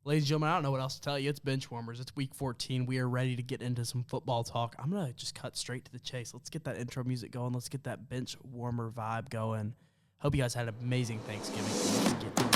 Ladies and gentlemen, I don't know what else to tell you. It's Benchwarmers. It's week 14. We are ready to get into some football talk. I'm going to just cut straight to the chase. Let's get that intro music going. Let's get that bench warmer vibe going. Hope you guys had an amazing Thanksgiving. Let's get into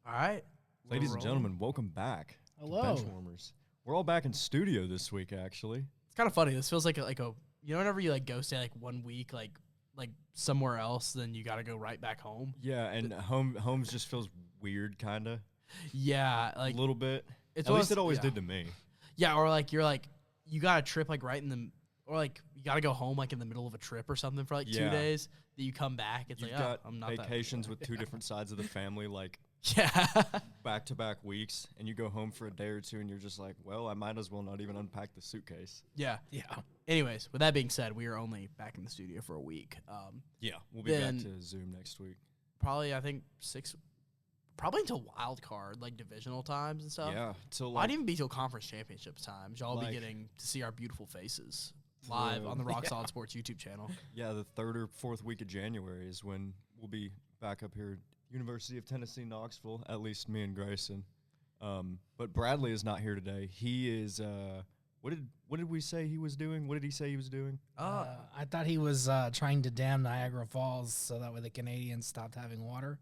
All right. Ladies and gentlemen, welcome back Hello. to Benchwarmers. We're all back in studio this week, actually. It's kind of funny. This feels like a you know, whenever you like go stay like 1 week like somewhere else, then you got to go right back home. Yeah, and homes just feels weird, kind of. Yeah, like a little bit. At least it always did to me. Yeah, or like you're like you got a trip like right in the or like you got to go home like in the middle of a trip or something for like 2 days. That you come back, it's You've like got I'm not vacations with two different sides of the family, like. Yeah. Back-to-back weeks, and you go home for a day or two, and you're just like, well, I might as well not even unpack the suitcase. Yeah. Anyways, with that being said, we are only back in the studio for a week. Yeah, we'll be back to Zoom next week. Probably, I think probably until wild card, like divisional times and stuff. Yeah, till might even be till conference championships times. Y'all will be getting to see our beautiful faces live on the Rock Solid Sports YouTube channel. Yeah, the 3rd or 4th week of January is when we'll be back up here. University of Tennessee, Knoxville, at least me and Greyson. But Bradley is not here today. He is, what did we say he was doing? What did he say he was doing? I thought he was trying to dam Niagara Falls so that way the Canadians stopped having water.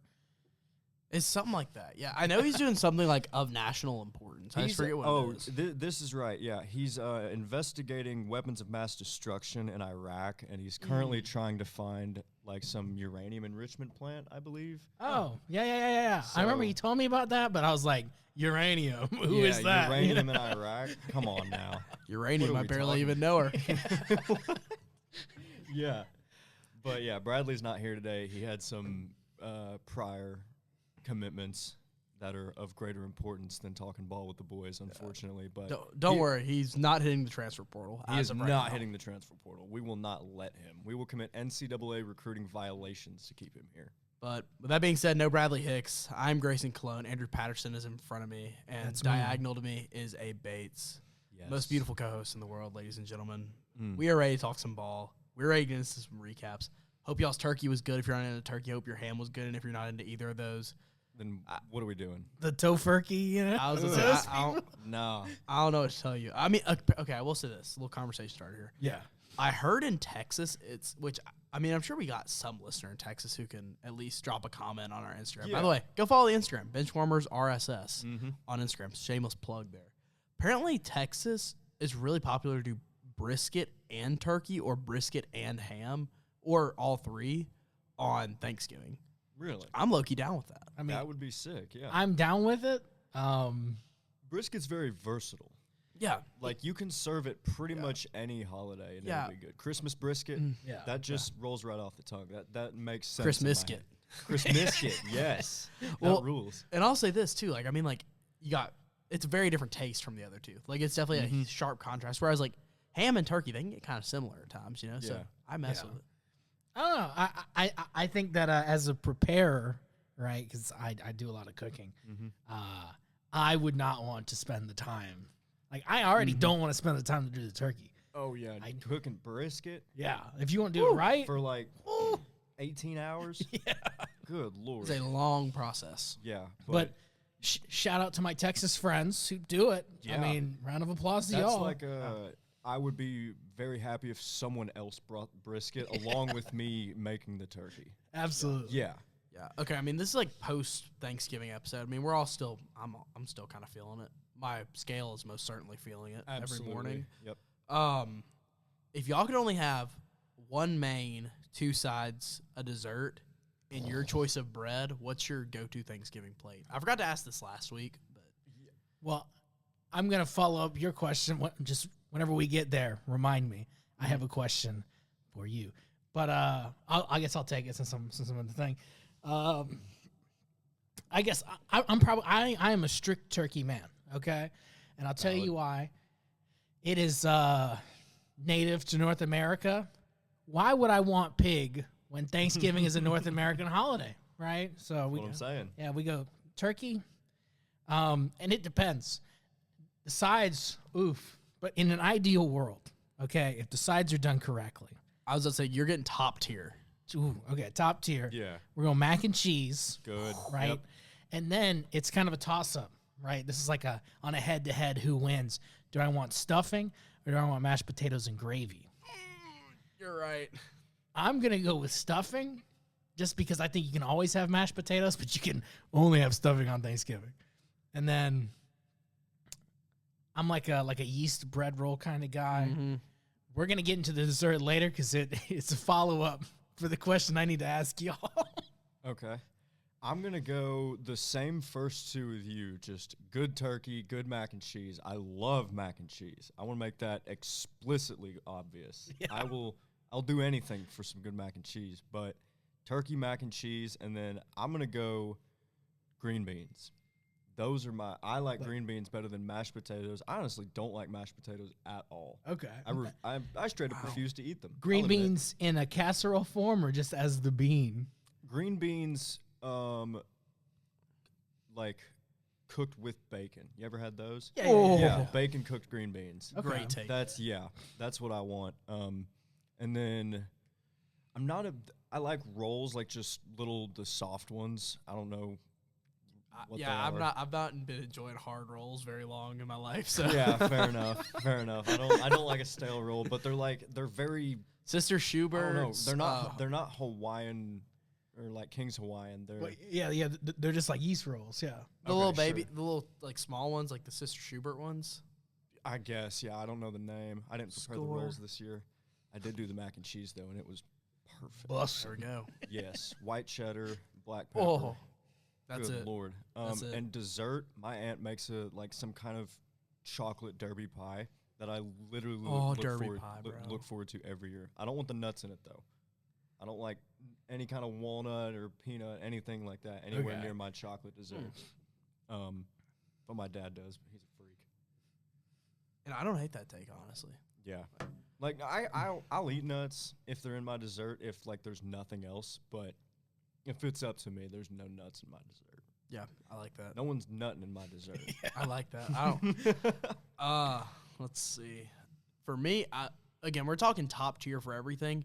It's something like that. Yeah, I know he's doing something like of national importance. I just forget what it is. This is right. Yeah, he's investigating weapons of mass destruction in Iraq, and he's currently trying to find like some uranium enrichment plant, I believe. Oh, yeah. So I remember he told me about that, but I was like, uranium? Who is that? Uranium in Iraq? Come on now. Uranium, I barely even know her. Yeah. But yeah, Bradley's not here today. He had some prior commitments that are of greater importance than talking ball with the boys, unfortunately. But don't worry, he's not hitting the transfer portal. He is not hitting the transfer portal. We will not let him. We will commit NCAA recruiting violations to keep him here. But with that being said, no Bradley Hicks. I'm Greyson Calonge. Andrew Patterson is in front of me, and That's diagonal to me is A. Bates. Yes. Most beautiful co-host in the world, ladies and gentlemen. We are ready to talk some ball. We're ready to get into some recaps. Hope y'all's turkey was good if you're not into turkey. Hope your ham was good, and if you're not into either of those, then what are we doing? The tofurkey, you know? I was going to say, no. I don't know what to tell you. I mean, okay, I will say this. A little conversation starter here. Yeah. I heard in Texas, I'm sure we got some listener in Texas who can at least drop a comment on our Instagram. Yeah. By the way, go follow the Instagram, Benchwarmers RSS on Instagram. Shameless plug there. Apparently, Texas is really popular to do brisket and turkey or brisket and ham or all three on Thanksgiving. Really? I'm low-key down with that. I mean, that would be sick, yeah. I'm down with it. Brisket's very versatile. Yeah. Like, you can serve it pretty much any holiday, and it'll be good. Christmas brisket, that just rolls right off the tongue. That makes sense. Christmasket. Christmasket, yes. Well, that rules. And I'll say this, too. Like, I mean, like, it's a very different taste from the other two. Like, it's definitely a sharp contrast. Whereas, like, ham and turkey, they can get kind of similar at times, you know? So I mess with it. I don't know. I think that as a preparer, right, because I do a lot of cooking, I would not want to spend the time. Like, I already don't want to spend the time to do the turkey. Oh, yeah. Cooking brisket? Yeah. If you want to do it right. For, like, 18 hours? Yeah. Good Lord. It's a long process. Yeah. But shout out to my Texas friends who do it. Yeah. I mean, round of applause to y'all. That's like I would be very happy if someone else brought brisket along with me making the turkey. Absolutely. Yeah. Yeah. Okay. I mean, this is like post-Thanksgiving episode. I mean, we're all still. I'm still kind of feeling it. My scale is most certainly feeling it every morning. Yep. If y'all could only have one main, two sides, a dessert, and your choice of bread, what's your go-to Thanksgiving plate? I forgot to ask this last week, but well, I'm gonna follow up your question. Just whenever we get there, remind me. I have a question for you, but I guess I'll take it since I'm in the thing. I guess I am a strict turkey man. Okay, and I'll tell you why. It is native to North America. Why would I want pig when Thanksgiving is a North American holiday, right? So That's what I'm saying. Yeah, we go turkey. And it depends. The sides, oof. But in an ideal world, okay, if the sides are done correctly. I was going to say, you're getting top tier. Ooh, okay, top tier. Yeah. We're going mac and cheese. Good. Right? Yep. And then it's kind of a toss-up, right? This is like on a head-to-head who wins. Do I want stuffing or do I want mashed potatoes and gravy? You're right. I'm going to go with stuffing just because I think you can always have mashed potatoes, but you can only have stuffing on Thanksgiving. And then I'm like a yeast bread roll kind of guy. Mm-hmm. We're going to get into the dessert later because it's a follow-up for the question I need to ask y'all. Okay. I'm going to go the same first two with you. Just good turkey, good mac and cheese. I love mac and cheese. I want to make that explicitly obvious. Yeah. I'll do anything for some good mac and cheese, but turkey, mac and cheese, and then I'm going to go green beans. Those are I like green beans better than mashed potatoes. I honestly don't like mashed potatoes at all. Okay. I straight up refuse to eat them. Green beans in a casserole form or just as the bean? Green beans, like cooked with bacon. You ever had those? Yeah. Oh. Yeah, bacon cooked green beans. Okay. Great take. That's what I want. And then I like rolls, like just the soft ones. I don't know. I've not been enjoying hard rolls very long in my life. So yeah, fair enough. I don't like a stale roll, but they're very Sister Schubert. They're not Hawaiian or like King's Hawaiian. They're they're just like yeast rolls. Yeah, the little like small ones, like the Sister Schubert ones. I guess. Yeah, I don't know the name. I didn't prepare the rolls this year. I did do the mac and cheese though, and it was perfect. There we go. Yes, white cheddar, black pepper. Oh. That's Good it. Lord. That's it. And dessert, my aunt makes some kind of chocolate derby pie that I literally look forward to every year. I don't want the nuts in it though. I don't like any kind of walnut or peanut, anything like that, anywhere near my chocolate desserts. But my dad does. But he's a freak. And I don't hate that take, honestly. Yeah. Like I'll eat nuts if they're in my dessert, if like there's nothing else, but if it's up to me, there's no nuts in my dessert. Yeah, I like that. No one's nutting in my dessert. I like that. I don't. Let's see. For me, again, we're talking top tier for everything.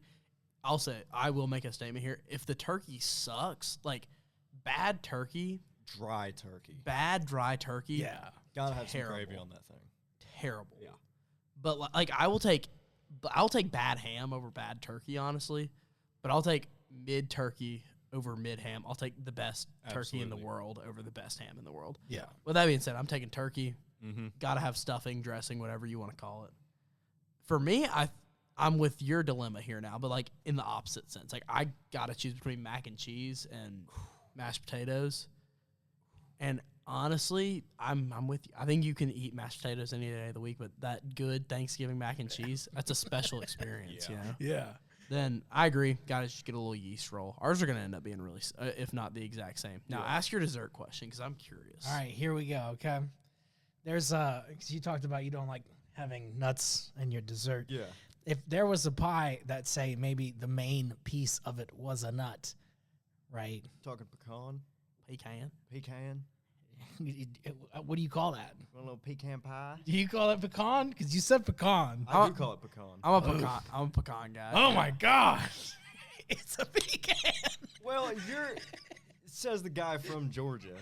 I'll say I will make a statement here. If the turkey sucks, like bad turkey, dry turkey, bad dry turkey, yeah, gotta have some gravy on that thing. Terrible. Yeah, but like I'll take bad ham over bad turkey, honestly. But I'll take mid turkey over mid ham. I'll take the best turkey in the world over the best ham in the world. Yeah. With that being said, I'm taking turkey. Mm-hmm. Gotta have stuffing, dressing, whatever you want to call it. For me, I'm with your dilemma here now, but like in the opposite sense. Like I gotta choose between mac and cheese and mashed potatoes. And honestly, I'm with you. I think you can eat mashed potatoes any day of the week, but that good Thanksgiving mac and cheese, that's a special experience, you know? Yeah. Then I agree. Gotta just get a little yeast roll. Ours are gonna end up being really, if not the exact same. Now, ask your dessert question because I'm curious. All right, here we go. Okay, there's because you talked about you don't like having nuts in your dessert. Yeah. If there was a pie that say maybe the main piece of it was a nut, right? Talking pecan. What do you call that? A little pecan pie. Do you call it pecan? Because you said pecan. I do call it pecan. I'm a pecan guy. Oh my gosh, it's a pecan. Well, says the guy from Georgia.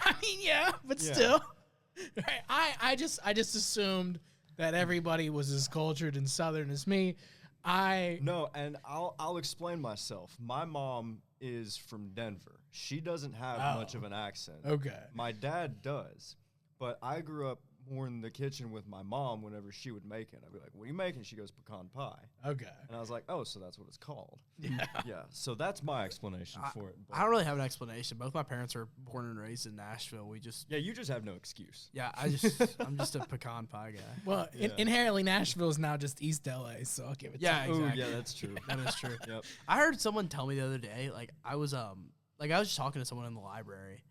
I mean, yeah, but still, right? I just assumed that everybody was as cultured and Southern as me. No, and I'll explain myself. My mom is from Denver. She doesn't have much of an accent. Okay. My dad does, but I grew up more in the kitchen with my mom whenever she would make it. I'd be like, what are you making? She goes, pecan pie. Okay. And I was like, oh, so that's what it's called. Yeah. Yeah, so that's my explanation for it. I don't really have an explanation. Both my parents are born and raised in Nashville. Yeah, you just have no excuse. Yeah, I'm just a pecan pie guy. Well, inherently, Nashville is now just East LA, so I'll give it to you. Exactly. Ooh, yeah, that's true. That is true. Yep. I heard someone tell me the other day, like I was just talking to someone in the library,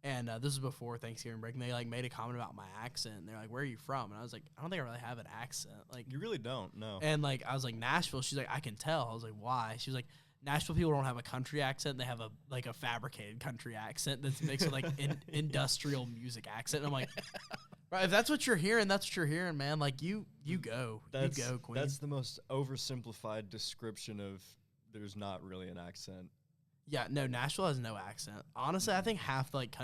and this was before Thanksgiving break, and they like made a comment about my accent. And they're like, "Where are you from?" And I was like, "I don't think I really have an accent." Like You really don't, no. And like I was like, Nashville. She's like, "I can tell." I was like, "Why?" She was like, Nashville people don't have a country accent. They have a fabricated country accent that's mixed with like industrial music accent. And I'm like, right, if that's what you're hearing, that's what you're hearing, man. Like you go, Queen. That's the most oversimplified description of there's not really an accent. Yeah, no, Nashville has no accent. Honestly, I think half like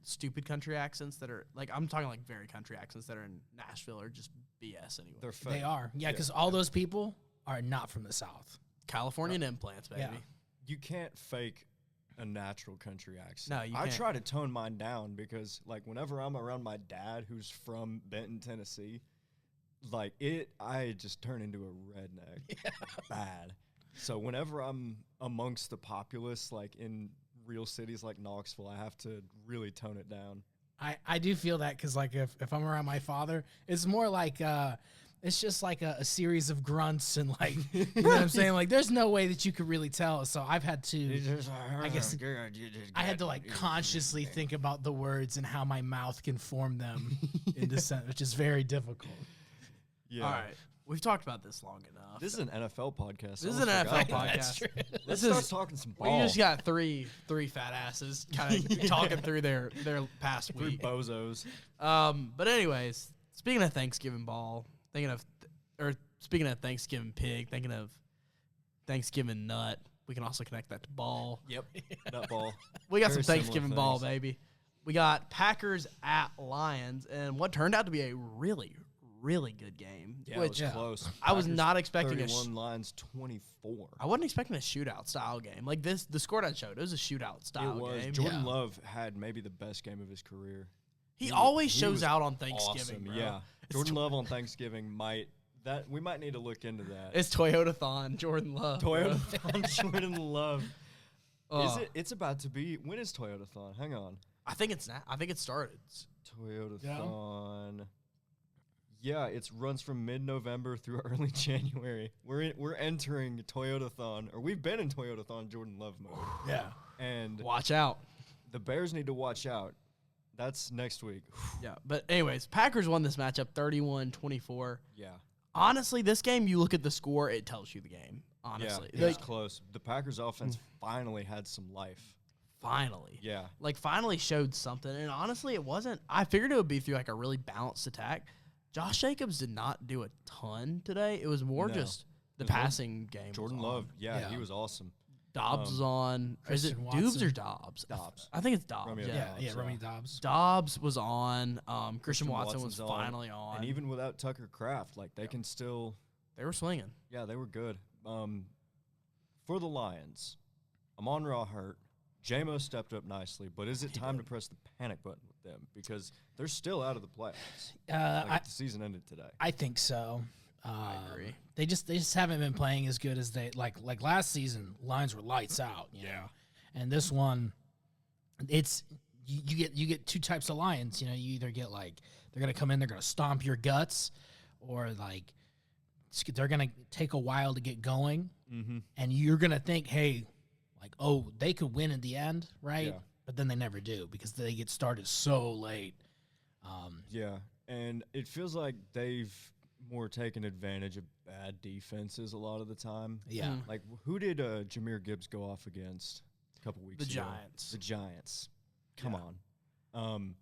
stupid country accents that are like, I'm talking like very country accents that are in Nashville are just BS anyway. They're fake. They are. Yeah, because all those people are not from the South. Californian implants, baby. Yeah. You can't fake a natural country accent. No, you I can't. try to tone mine down because, like, whenever I'm around my dad, who's from Benton, Tennessee, like I just turn into a redneck, bad. So whenever I'm amongst the populace, like in real cities like Knoxville, I have to really tone it down. I do feel that because, like, if I'm around my father, it's more like it's just like a series of grunts and, like, you know what I'm saying? Like, there's no way that you could really tell. So I've had to, I guess, I had to, like, consciously think about the words and how my mouth can form them into sense, which is very difficult. Yeah. All right. We've talked about this long enough. This is an NFL podcast. This is an NFL podcast. That's true. Let's start talking some We ball. just got three fat asses kind of talking through their past Three week. bozos. But anyways, speaking of Thanksgiving ball, speaking of Thanksgiving pig, thinking of Thanksgiving nut, we can also connect that to ball. Yep. Nut ball. We got Very some Thanksgiving similar ball, things. baby. We got Packers at Lions, and what turned out to be a really, really good game. Yeah, which it was close. I was Packers not expecting 31 Lions 24. I wasn't expecting a shootout style game. Like the score that showed, it was a shootout style It was. game. Jordan Love had maybe the best game of his career. He always he shows was out on Thanksgiving, Awesome. bro. Yeah. Jordan Love on Thanksgiving we might need to look into that. It's Toyota-thon, Jordan Love. Toyota Jordan Love. Oh. It's about to be. When is Toyota-thon? Hang on. I think it started. Toyota-thon. Yeah, it runs from mid-November through early January. We're entering Toyota-thon, or we've been in Toyota-thon Jordan Love mode. Yeah. And Watch out. the Bears need to watch out. That's next week. Yeah, but anyways, Packers won this matchup 31-24. Yeah. Honestly, this game, you look at the score, it tells you the game. Honestly. Yeah, it was close. The Packers offense finally had some life. Finally. Yeah. Like, finally showed something. And honestly, it wasn't. I figured it would be through, like, a really balanced attack. Josh Jacobs did not do a ton today. It was more just the passing game. Jordan was on. Love, yeah, he was awesome. Dobbs was on. Is it Christian Doobs or Watson. Dobbs? Dobbs. I think it's Dobbs. Romeo Yeah. Dobbs. Romeo Dobbs. Dobbs was on. Christian Watson was Watson's finally on. And even without Tucker Kraft, like, they can still... They were swinging. Yeah, they were good. For the Lions, Amon-Ra hurt. J-Mo stepped up nicely, but is it time to press the panic button with them? Because they're still out of the playoffs. The season ended today. I think so. I agree. They just haven't been playing as good as they like last season. Lions were lights out, you know. And this one, it's you get two types of Lions. You know, you either get like they're gonna come in, they're gonna stomp your guts, or like they're gonna take a while to get going, and you're gonna think, hey, like, oh, they could win in the end, right? Yeah. But then they never do because they get started so late. Yeah, and it feels like they've more taken advantage of bad defenses a lot of the time. Yeah. Like, who did Jahmyr Gibbs go off against a couple weeks The ago? Giants. The Giants. Come on.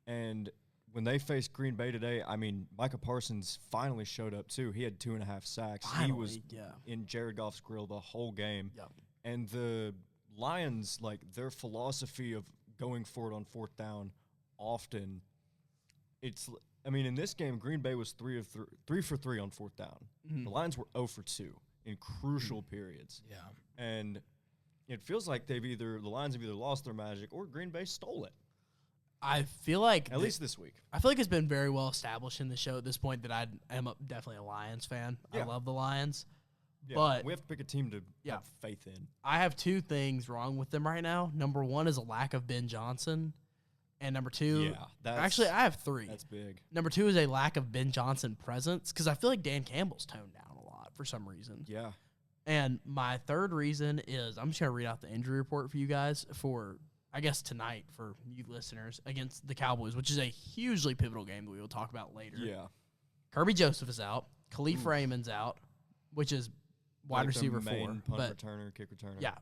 And when they faced Green Bay today, I mean, Micah Parsons finally showed up, too. He had 2.5 sacks. He was in Jared Goff's grill the whole game. Yep. And the Lions, like, their philosophy of going for it on fourth down often, I mean, in this game, Green Bay was 3 for 3 on fourth down. The Lions were 0 for 2 in crucial periods. Yeah. And it feels like the Lions have either lost their magic or Green Bay stole it. I feel like At least this week. I feel like it's been very well established in the show at this point that I am definitely a Lions fan. Yeah. I love the Lions. Yeah, But we have to pick a team to have faith in. I have two things wrong with them right now. Number one is a lack of Ben Johnson. And number two, actually, I have three. That's big. Number two is a lack of Ben Johnson presence because I feel like Dan Campbell's toned down a lot for some reason. Yeah. And my third reason is I'm just going to read out the injury report for you guys for, I guess, tonight for you listeners against the Cowboys, which is a hugely pivotal game that we will talk about later. Yeah. Kirby Joseph is out. Khalif Raymond's out, which is wide receiver main 4. punt But returner, kick returner. yeah,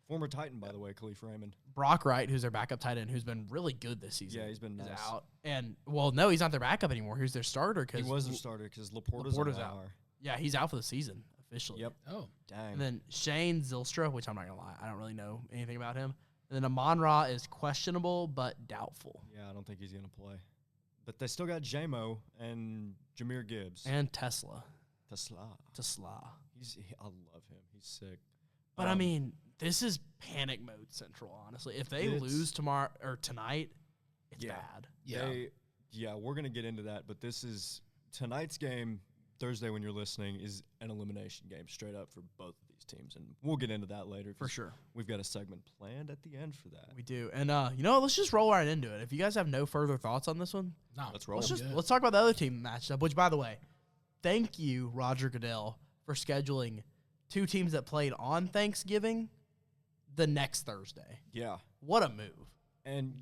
Former Titan, by the way, Khalif Raymond. Brock Wright, who's their backup tight end, who's been really good this season. Yeah, he's been is nice. out. And, well, no, he's not their backup anymore. He's their starter. He was their starter because Laporta's out. IR. Yeah, he's out for the season, officially. Yep. Oh, Dang. And then Shane Zylstra, which I'm not going to lie, I don't really know anything about him. And then Amon-Ra is questionable but doubtful. Yeah, I don't think he's going to play. But they still got J-Mo and Jameer Gibbs. And Tesla. Tesla. I love him. He's sick. But, I mean, this is panic mode central, honestly. If they lose tomorrow or tonight, it's bad. yeah. We're going to get into that. But this is tonight's game, Thursday when you're listening, is an elimination game straight up for both of these teams. And we'll get into that later. For sure. We've got a segment planned at the end for that. We do. And, you know what? Let's just roll right into it. If you guys have no further thoughts on this one, no, let's roll. Let's talk about the other team matched up, which, by the way, thank you, Roger Goodell, for scheduling 2 teams that played on Thanksgiving the next Thursday. Yeah. What a move. And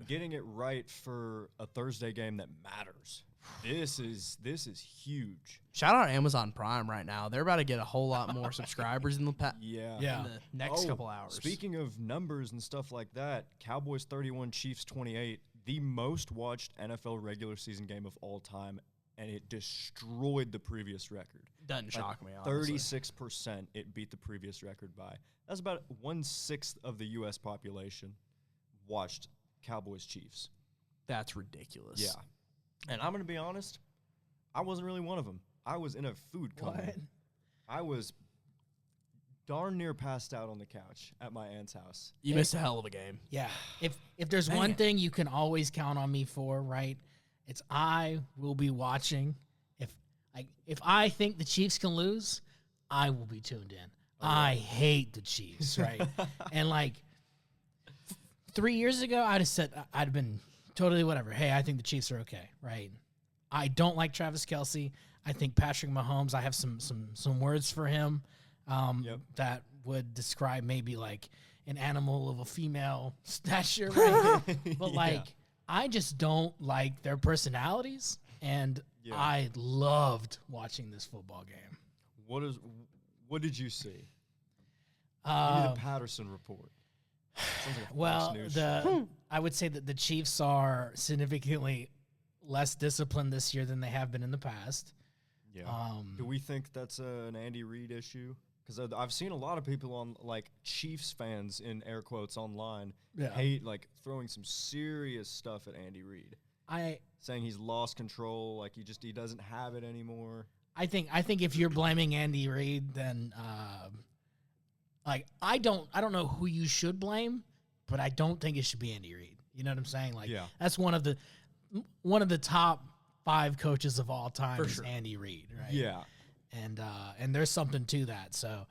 getting it right for a Thursday game that matters. This is huge. Shout out Amazon Prime right now. They're about to get a whole lot more subscribers in the in the next couple hours. Speaking of numbers and stuff like that, Cowboys 31, Chiefs 28, the most watched NFL regular season game of all time, and it destroyed the previous record. Doesn't shock me, honestly. 36% it beat the previous record by. That's about 1/6 of the U.S. population watched Cowboys Chiefs. That's ridiculous. Yeah. And I'm going to be honest, I wasn't really one of them. I was in a food coma. What? I was darn near passed out on the couch at my aunt's house. You missed a hell of a game. Yeah. If there's one thing you can always count on me for, right, it's I will be watching. If I think the Chiefs can lose, I will be tuned in. I hate the Chiefs, right? And 3 years ago, I'd have said I'd have been totally whatever. Hey, I think the Chiefs are okay, right? I don't like Travis Kelce. I think Patrick Mahomes. I have some words for him that would describe maybe like an animal of a female stature, right? But I just don't like their personalities, and I loved watching this football game. What did you see? Give me the Patterson report. Well, I would say that the Chiefs are significantly less disciplined this year than they have been in the past. Yeah. Do we think that's an Andy Reid issue? Because I've seen a lot of people on Chiefs fans in air quotes online hate throwing some serious stuff at Andy Reid. Saying he's lost control, he doesn't have it anymore. I think if you're blaming Andy Reid, then I don't know who you should blame, but I don't think it should be Andy Reid. You know what I'm saying? That's one of the top 5 coaches of all time For is sure. Andy Reid, right? Yeah. And there's something to that. So,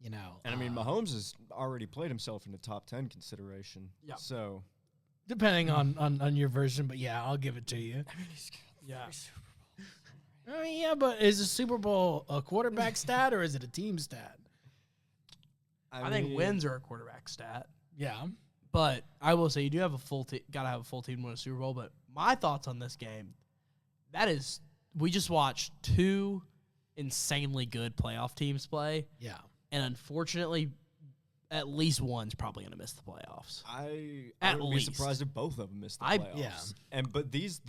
And I mean, Mahomes has already played himself into top 10 consideration. Yeah. So depending on your version, but yeah, I'll give it to you. I mean, he's got 3 Super Bowls. I mean, yeah, but is a Super Bowl a quarterback stat or is it a team stat? I think wins are a quarterback stat. Yeah. But I will say you do have a full team. Got to have a full team to win a Super Bowl. But my thoughts on this game, we just watched 2 insanely good playoff teams play. Yeah. And unfortunately, at least one's probably going to miss the playoffs. I At would least. be surprised if both of them missed the playoffs. Yeah. But these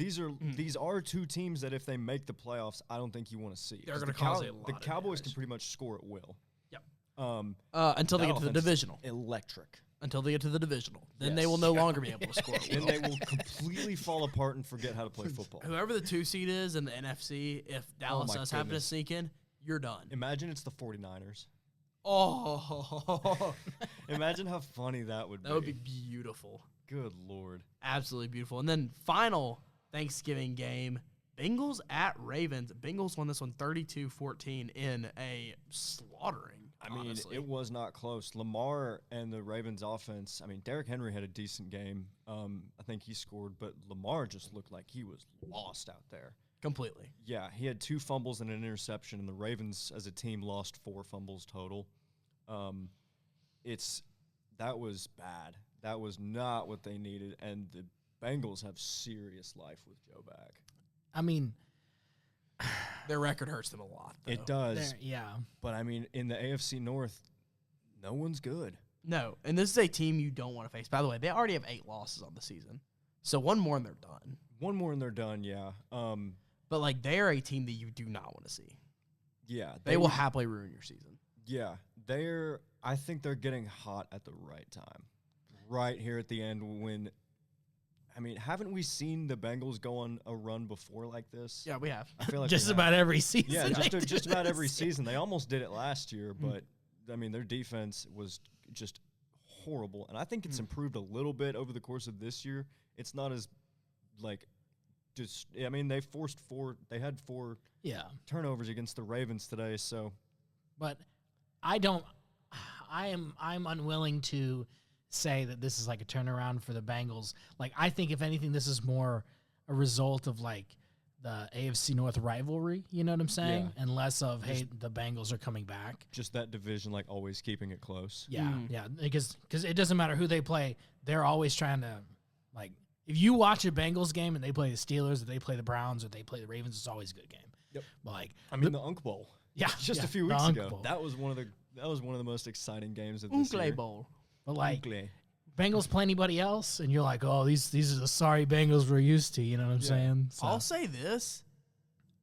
are 2 teams that if they make the playoffs, I don't think you want to see. They're going to cause a lot The of Cowboys damage. can pretty much score at will. Yep. That Until they get to the offense is divisional. Electric. Until they get to the divisional. Then Yes. they will no longer be able to score. Then they will completely fall apart and forget how to play football. Whoever the 2 seed is in the NFC, if Dallas my does happen to goodness. sneak in, you're done. Imagine it's the 49ers. Oh, Imagine how funny that would be. that would be beautiful. Good Lord. Absolutely beautiful. And then final Thanksgiving game, Bengals at Ravens. Bengals won this one 32-14 in a slaughtering. I mean, honestly. it was not close. Lamar and the Ravens offense, I mean, Derrick Henry had a decent game. I think he scored, but Lamar just looked like he was lost out there. Completely. Yeah, he had 2 fumbles and an interception, and the Ravens as a team lost 4 fumbles total. That was bad. That was not what they needed, and the Bengals have serious life with Joe back. I mean, Their record hurts them a lot, though. It does. Yeah. But, I mean, in the AFC North, no one's good. No, and this is a team you don't want to face. By the way, they already have 8 losses on the season. So one more and they're done. One more and they're done, yeah. But, like, they're a team that you do not want to see. Yeah. They will happily ruin your season. Yeah. I think they're getting hot at the right time. Right here at the end when – I mean, haven't we seen the Bengals go on a run before like this? Yeah, we have. I feel like Just we have. about every season. Yeah, they just do about this. every season. They almost did it last year, but, I mean, their defense was just horrible. And I think it's improved a little bit over the course of this year. It's not as, like, just – I mean, they had 4 turnovers against the Ravens today, so. But I'm unwilling to say that this is like a turnaround for the Bengals. Like, I think if anything, this is more a result of like the AFC North rivalry, you know what I'm saying? Yeah. And less of, hey, the Bengals are coming back. Just that division, like, always keeping it close. Yeah, yeah. Because it doesn't matter who they play. They're always trying to, like, if you watch a Bengals game and they play the Steelers or they play the Browns or they play the Ravens, it's always a good game. Yep. But like, I mean, the Unk Bowl. Yeah. Just a few the weeks Unk ago. Bowl. That was one of the most exciting games of this Uncle year. Bowl. But like, Uncle. Bengals play anybody else, and you're like, oh, these are the sorry Bengals we're used to. You know what I'm saying? So, I'll say this.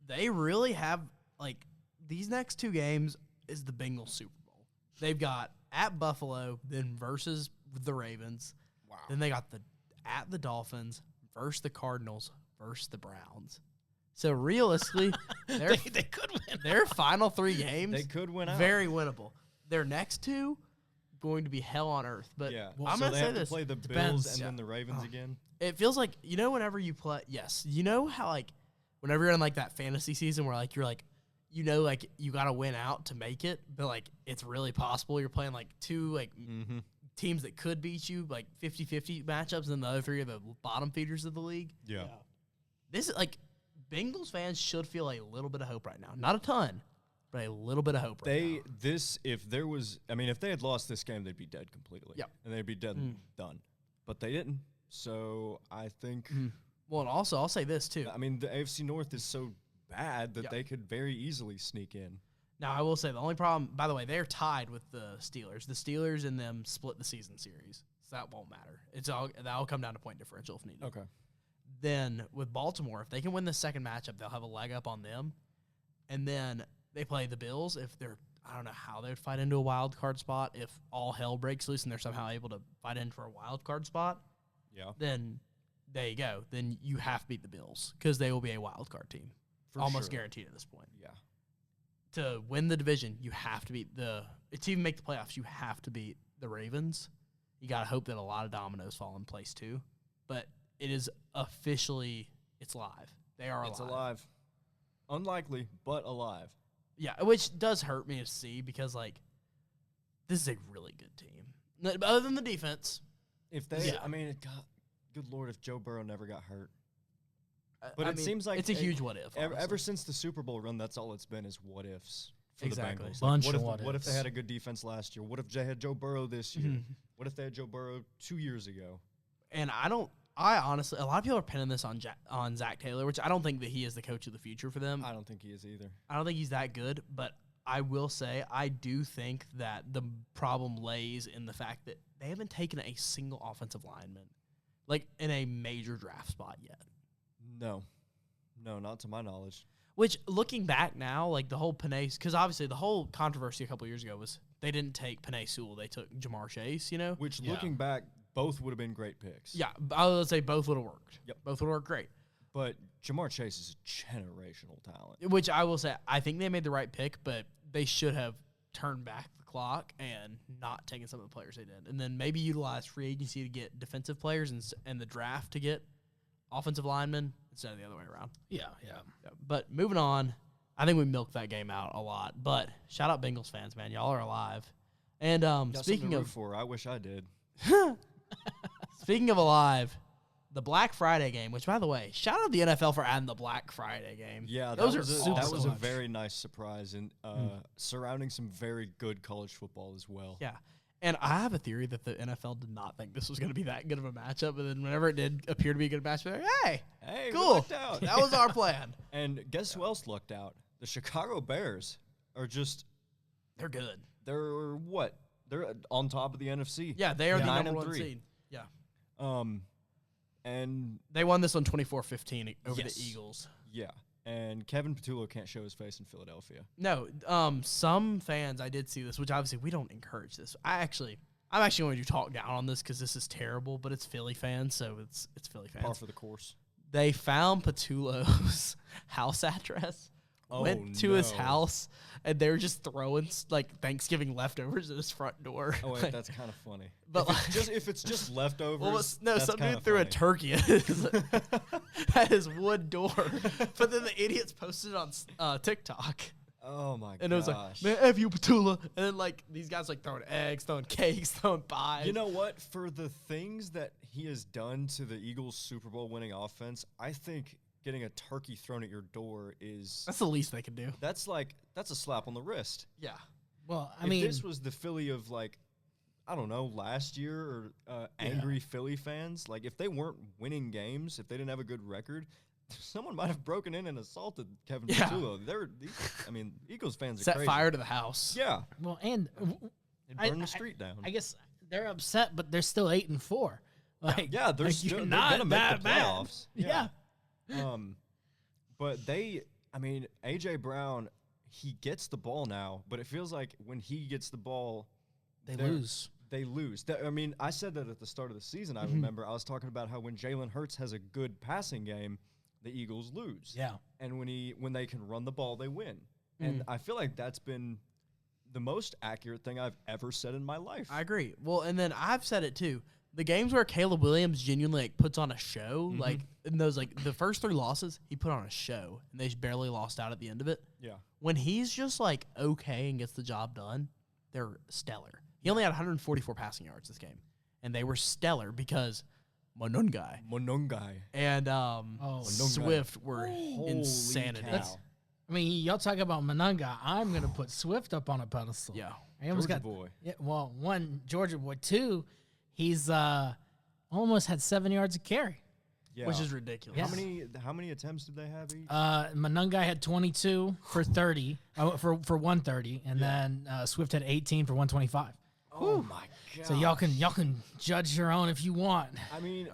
They really have, like, these next 2 games is the Bengals Super Bowl. They've got at Buffalo, then versus the Ravens. Wow. Then they got at the Dolphins versus the Cardinals versus the Browns. So realistically, they could win. their final 3 games, They could win out. very winnable. Their next 2 going to be hell on earth. But Yeah. I'm so going to they say have this. to play the Depends. Bills and then the Ravens again. It feels like, you know, whenever you play, yes, you know how, like, whenever you're in, like, that fantasy season where, like, you're, like, you know, like, you got to win out to make it, but, like, it's really possible you're playing, like, 2, like, teams that could beat you, like, 50-50 matchups, and the other 3 are the bottom feeders of the league. Yeah. This is, like, Bengals fans should feel a little bit of hope right now. Not a ton, but a little bit of hope right now. If they had lost this game, they'd be dead completely. Yep. And they'd be dead and done. But they didn't. So I think Well, and also, I'll say this, too. I mean, the AFC North is so bad that they could very easily sneak in. Now, I will say the only problem, by the way, they're tied with the Steelers. The Steelers and them split the season series. So that won't matter. That'll come down to point differential if needed. Okay. Then with Baltimore, if they can win the second matchup, they'll have a leg up on them. And then they play the Bills. If they're, I don't know how they would fight into a wild card spot. If all hell breaks loose and they're somehow able to fight in for a wild card spot, then there you go. Then you have to beat the Bills because they will be a wild card team. Almost guaranteed at this point. Yeah. To win the division, you have to beat to even make the playoffs, you have to beat the Ravens. You got to hope that a lot of dominoes fall in place too. But it is officially, it's live. They are alive. It's alive. Unlikely, but alive. Yeah, which does hurt me to see because, like, this is a really good team. Other than the defense. If they, I mean, God, good Lord, if Joe Burrow never got hurt. But it seems like it's a huge what if. Ever since the Super Bowl run, that's all it's been is what ifs for Exactly. the Bengals. Bunch Like, of what if they ifs. had a good defense last year? What if they had Joe Burrow this year? What if they had Joe Burrow 2 years ago? And I honestly, a lot of people are pinning this on Zach Taylor, which I don't think that he is the coach of the future for them. I don't think he is either. I don't think he's that good, but I will say I do think that the problem lays in the fact that they haven't taken a single offensive lineman, like, in a major draft spot yet. No, not to my knowledge. Which, looking back now, like the whole Penei, because obviously the whole controversy a couple years ago was they didn't take Penei Sewell, they took Jamar Chase, you know? Which, looking back, both would have been great picks. Yeah, I would say both would have worked. Yep. Both would have worked great. But Jamar Chase is a generational talent. Which I will say, I think they made the right pick, but they should have turned back the clock and not taken some of the players they did. And then maybe utilize free agency to get defensive players and the draft to get offensive linemen instead of the other way around. Yeah. Yeah, but moving on, I think we milked that game out a lot. But shout out Bengals fans, man. Y'all are alive. And speaking of, I wish I did. speaking of alive, the Black Friday game, which, by the way, shout out the NFL for adding the Black Friday game. Yeah, that was a very nice surprise and surrounding some very good college football as well. Yeah. And I have a theory that the NFL did not think this was going to be that good of a matchup, but then whenever it did appear to be a good matchup, they're like, hey, Hey, cool. we lucked out. That was our plan. And guess who else lucked out? The Chicago Bears are just They're good. they're what? They're on top of the NFC. Yeah, they are the 9 number and 1 3. seed. Yeah. And They won this on 24-15 over Yes. the Eagles. yeah, and Kevin Patullo can't show his face in Philadelphia. No, some fans, I did see this, which obviously we don't encourage this. I'm actually going to talk down on this because this is terrible, but it's Philly fans, so it's Philly fans. Par for the course. They found Patullo's house address, went to his house, and they were just throwing like Thanksgiving leftovers at his front door. Oh wait, Like, that's kind of funny. But If it's just leftovers, well, no, that's some kinda dude threw a funny. turkey at his wood door, but then the idiots posted it on TikTok. Oh my And gosh. it was like, man, F you, Patula. And then, like, these guys, like, throwing eggs, throwing cakes, throwing pies. You know what? For the things that he has done to the Eagles' Super Bowl winning offense, I think getting a turkey thrown at your door is that's the least they can do. that's a slap on the wrist. Yeah. Well, I If mean, this was the Philly of like, I don't know, last year or angry Philly fans, like if they weren't winning games, if they didn't have a good record, someone might have broken in and assaulted Kevin Yeah. Patullo. Eagles fans are Set crazy. fire to the house. Yeah, well, and and burn the street down. I guess they're upset, but they're still 8-4. Like, Yeah, they're like, still you're they're gonna not make that the bad. playoffs. Yeah. But AJ Brown, he gets the ball now, but it feels like when he gets the ball, They they're- lose. They lose. I said that at the start of the season. I remember I was talking about how when Jalen Hurts has a good passing game, the Eagles lose. Yeah. And when they can run the ball, they win. And I feel like that's been the most accurate thing I've ever said in my life. I agree. Well, and then I've said it too. The games where Caleb Williams genuinely like puts on a show, like in those like the first 3 losses, he put on a show, and they just barely lost out at the end of it. Yeah. When he's just like okay and gets the job done, they're stellar. He only had 144 passing yards this game, and they were stellar because Monungai and Swift were insanity. cow. I mean, y'all talk about Monunga. I'm going to put Swift up on a pedestal. Yeah. I almost Georgia got boy. Yeah, well, one, Georgia boy. 2, he's almost had 7 yards of carry. Yeah. Which is ridiculous. Yeah. How many attempts did they have each? Monunga had 22 for 30, for 130, and then Swift had 18 for 125. Oh my god. So y'all can judge your own if you want. I mean,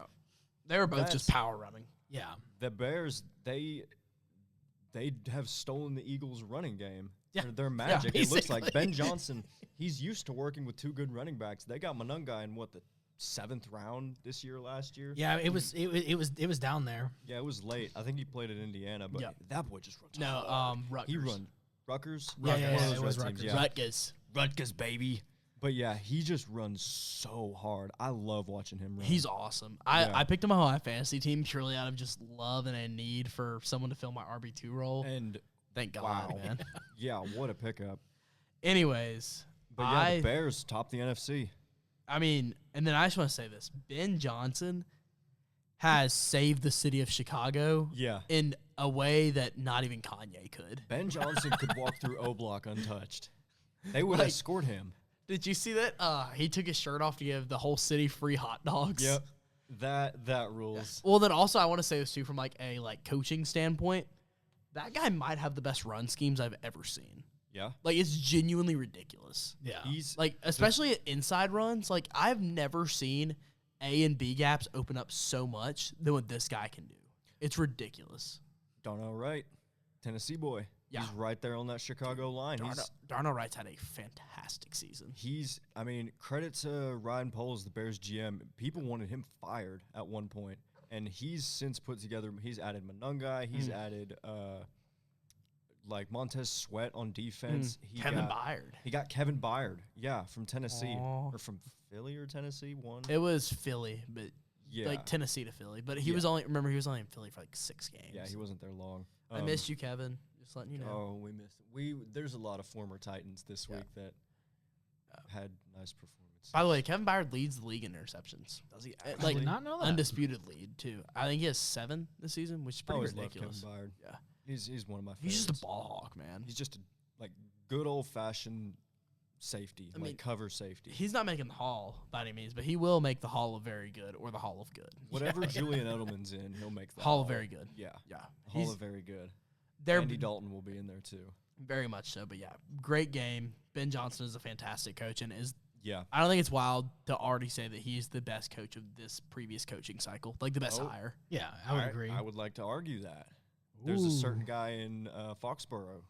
They were both just power running. Yeah. the Bears, they have stolen the Eagles' running game. Yeah. Their magic. It looks like basically. Ben Johnson, he's used to working with 2 good running backs. They got Monungai in the 7th round last year? Yeah, it was down there. Yeah, it was late. I think he played at Indiana, but Yeah. that boy just runs. No, hard. Rutgers. He run Rutgers. Yeah, Rutgers. yeah, One of yeah, those it was red teams, Rutgers. yeah. Rutgers. Rutgers, baby. But yeah, he just runs so hard. I love watching him run. He's awesome. Yeah. I picked him on my fantasy team purely out of just love and a need for someone to fill my RB2 role. and Thank God, wow, man. yeah, what a pickup. Anyways, But yeah, the Bears top the NFC. I mean, and then I just want to say this. Ben Johnson has saved the city of Chicago Yeah. in a way that not even Kanye could. Ben Johnson could walk through O Block untouched. They would Like- escort him. Did you see that? He took his shirt off to give the whole city free hot dogs. Yep. That rules. Well, then also I want to say this too from like a coaching standpoint. That guy might have the best run schemes I've ever seen. Yeah. Like it's genuinely ridiculous. Yeah. He's Like especially at inside runs, like I've never seen A and B gaps open up so much than what this guy can do. It's ridiculous. Darnell Wright, Tennessee boy. Yeah. He's right there on that Chicago line. Darnell Wright's had a fantastic season. I mean, credit to Ryan Poles, the Bears GM. People wanted him fired at one point, and he's since put together. He's added Monungai. He's added like Montez Sweat on defense. Kevin Byard. He got Kevin Byard, yeah, from Tennessee Aw. or from Philly or Tennessee. One. It was Philly, but Yeah. like Tennessee to Philly. But he was only in Philly for like 6 games. Yeah, he wasn't there long. I missed you, Kevin. Just letting you know. Oh, we missed. There's a lot of former Titans this week that had nice performances. By the way, Kevin Byard leads the league in interceptions. Does he I Like did not know that. undisputed lead too. I think he has 7 this season, which is I pretty always ridiculous. love Kevin Byard. Yeah, He's one of my favorites. he's just a ball hawk, man. He's just a good old fashioned safety, I mean, cover safety. He's not making the Hall by any means, but he will make the Hall of Very Good or the Hall of Good. Whatever Julian Edelman's in, he'll make the Hall of Very Good. Yeah, Yeah, Hall he's of Very Good. Andy Dalton will be in there too. Very much so. But yeah, great game. Ben Johnson is a fantastic coach and is. Yeah. I don't think it's wild to already say that he's the best coach of this previous coaching cycle, like the best hire. Yeah, I would agree. I would like to argue that. There's a certain guy in Foxborough,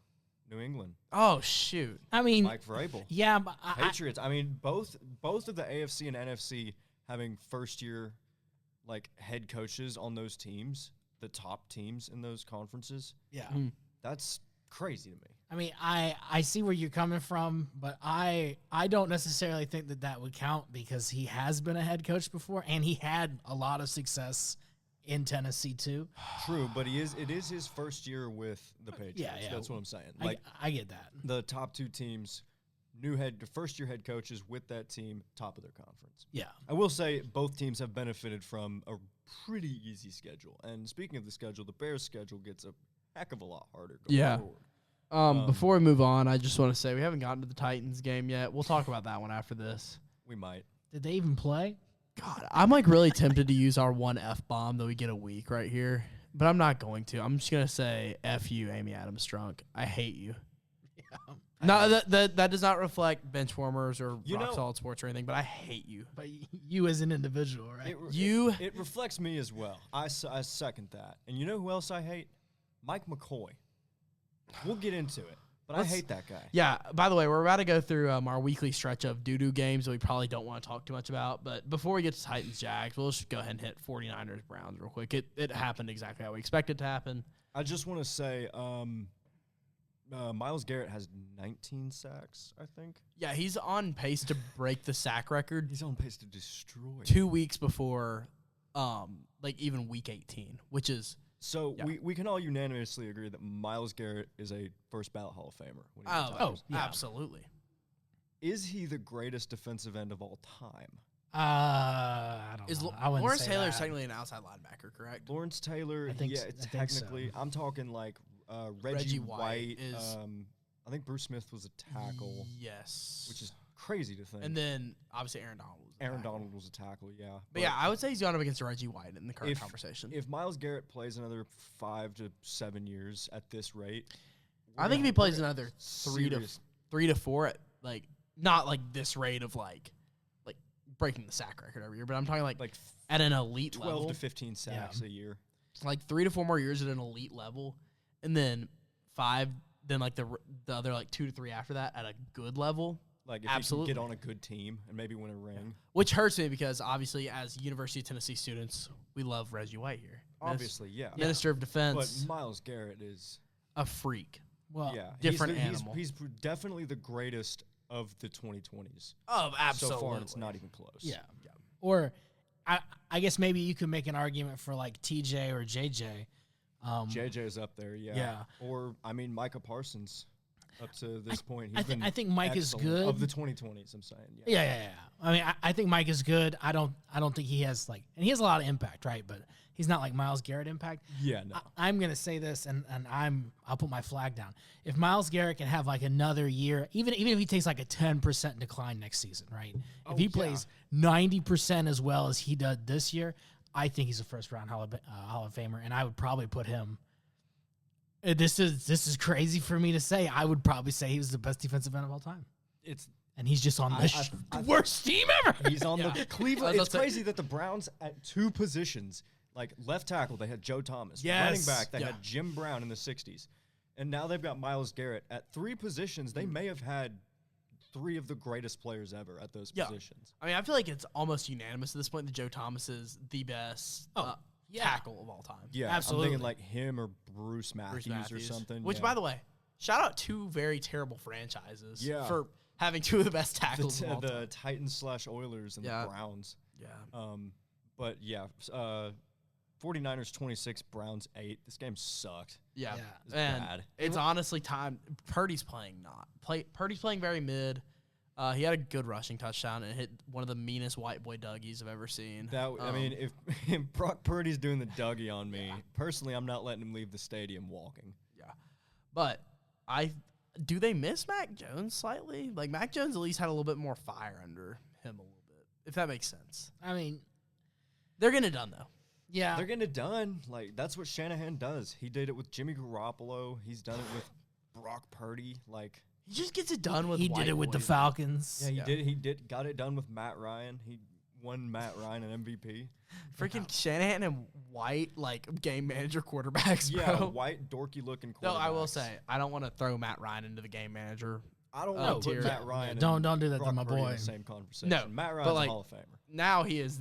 New England. Oh, shoot. I mean, Mike Vrabel. Yeah, but Patriots. I mean, both of the AFC and NFC having first-year like head coaches on those teams, the top teams in those conferences. Yeah. That's crazy to me. I mean, I see where you're coming from, but I don't necessarily think that would count because he has been a head coach before and he had a lot of success in Tennessee too. True, but it is his first year with the Patriots. Yeah. That's what I'm saying. Like I get that. the top two teams, first year head coaches with that team, top of their conference. Yeah. I will say both teams have benefited from a pretty easy schedule. And speaking of the schedule, the Bears' schedule gets a heck of a lot harder going forward. Before we move on, I just want to say we haven't gotten to the Titans game yet. We'll talk about that one after this. We might. Did they even play? God, I'm like really tempted to use our one F-bomb that we get a week right here, but I'm not going to. I'm just going to say F you, Amy Adams Strunk. I hate you. Yeah. No, that does not reflect Benchwarmers or Rock Solid Sports or anything, but I hate you. But you as an individual, right? It reflects me as well. I second that. And you know who else I hate? Mike McCoy. We'll get into it, but I hate that guy. Yeah, by the way, we're about to go through our weekly stretch of doo-doo games that we probably don't want to talk too much about. But before we get to Titans-Jags, we'll just go ahead and hit 49ers-Browns real quick. It happened exactly how we expected it to happen. I just want to say Myles Garrett has 19 sacks, I think. Yeah, he's on pace to break the sack record. He's on pace to destroy 2 weeks before even week 18, which is... So we can all unanimously agree that Myles Garrett is a first ballot Hall of Famer. When he retires. Absolutely. Is he the greatest defensive end of all time? I don't know. I wouldn't Lawrence say Taylor that. technically an outside linebacker, correct? Lawrence Taylor, it's technically. So. I'm talking like Reggie White. Is I think Bruce Smith was a tackle. Yes. Which is crazy to think. And then obviously Aaron Donald. Donald was a tackle, yeah. But yeah, I would say he's gone up against Reggie White in the current conversation. If Myles Garrett plays another 5 to 7 years at this rate, I think if he plays another 3 to 4 at not like this rate of like breaking the sack record every year, but I'm talking like at an elite 12 level. 12 to 15 sacks a year. Like 3 to 4 more years at an elite level, and then 5, then like the other 2 to 3 after that at a good level. Like if absolutely you can get on a good team and maybe win a ring. Which hurts me because obviously as University of Tennessee students, we love Reggie White here. Obviously, yeah. Minister of Defense. But Myles Garrett is a freak. Well, yeah, different animal. He's definitely the greatest of the 2020s. Oh, absolutely. So far, it's not even close. Yeah. Or I guess maybe you could make an argument for like TJ or JJ. JJ is up there, yeah. Or, I mean, Micah Parsons. Up to this point, I think Mike is good of the 2020s. I'm saying, yeah. I mean, I think Mike is good. I don't think he has and he has a lot of impact, right? But he's not like Myles Garrett impact. Yeah, no. I'm gonna say this, and I'll put my flag down. If Myles Garrett can have another year, even if he takes a 10% decline next season, right? If he plays 90% as well as he did this year, I think he's a first round Hall of Famer, and I would probably put him. This is crazy for me to say. I would probably say he was the best defensive end of all time. And he's just on the worst team ever. He's on the Cleveland. It's crazy that the Browns at 2 positions, like left tackle, they had Joe Thomas. Yes. Running back, they had Jim Brown in the 60s. And now they've got Myles Garrett. At 3 positions, they may have had 3 of the greatest players ever at those positions. I mean, I feel like it's almost unanimous at this point that Joe Thomas is the best tackle of all time. Yeah, absolutely. I'm thinking like him or Bruce Matthews or something. Which, by the way, shout out 2 very terrible franchises for having 2 of the best tackles of all time. The Titans/Oilers and the Browns. Yeah. But yeah, 49ers 26, Browns 8. This game sucked. Yeah. It's bad. It's honestly time. Purdy's playing Purdy's playing very mid. He had a good rushing touchdown and hit one of the meanest white boy Dougies I've ever seen. I mean, if Brock Purdy's doing the Dougie on me, personally, I'm not letting him leave the stadium walking. Yeah. But do they miss Mac Jones slightly? Like, Mac Jones at least had a little bit more fire under him a little bit, if that makes sense. I mean, they're getting it done, though. Yeah. They're getting it done. Like, that's what Shanahan does. He did it with Jimmy Garoppolo. He's done it with Brock Purdy. Like, He just gets it done with He white did it with the boys. Falcons. yeah, he did. Got it done with Matt Ryan. He won Matt Ryan an MVP. Freaking Shanahan and white, like, game manager quarterbacks, Yeah, bro. white, dorky-looking quarterbacks. No, I will say, I don't want to throw Matt Ryan into the game manager. I don't Oh, want to dear. put Matt Ryan. Don't do that to Brock my Purdy in boy. the same conversation. No, Matt but, Ryan's like, a Hall of Famer. Now he is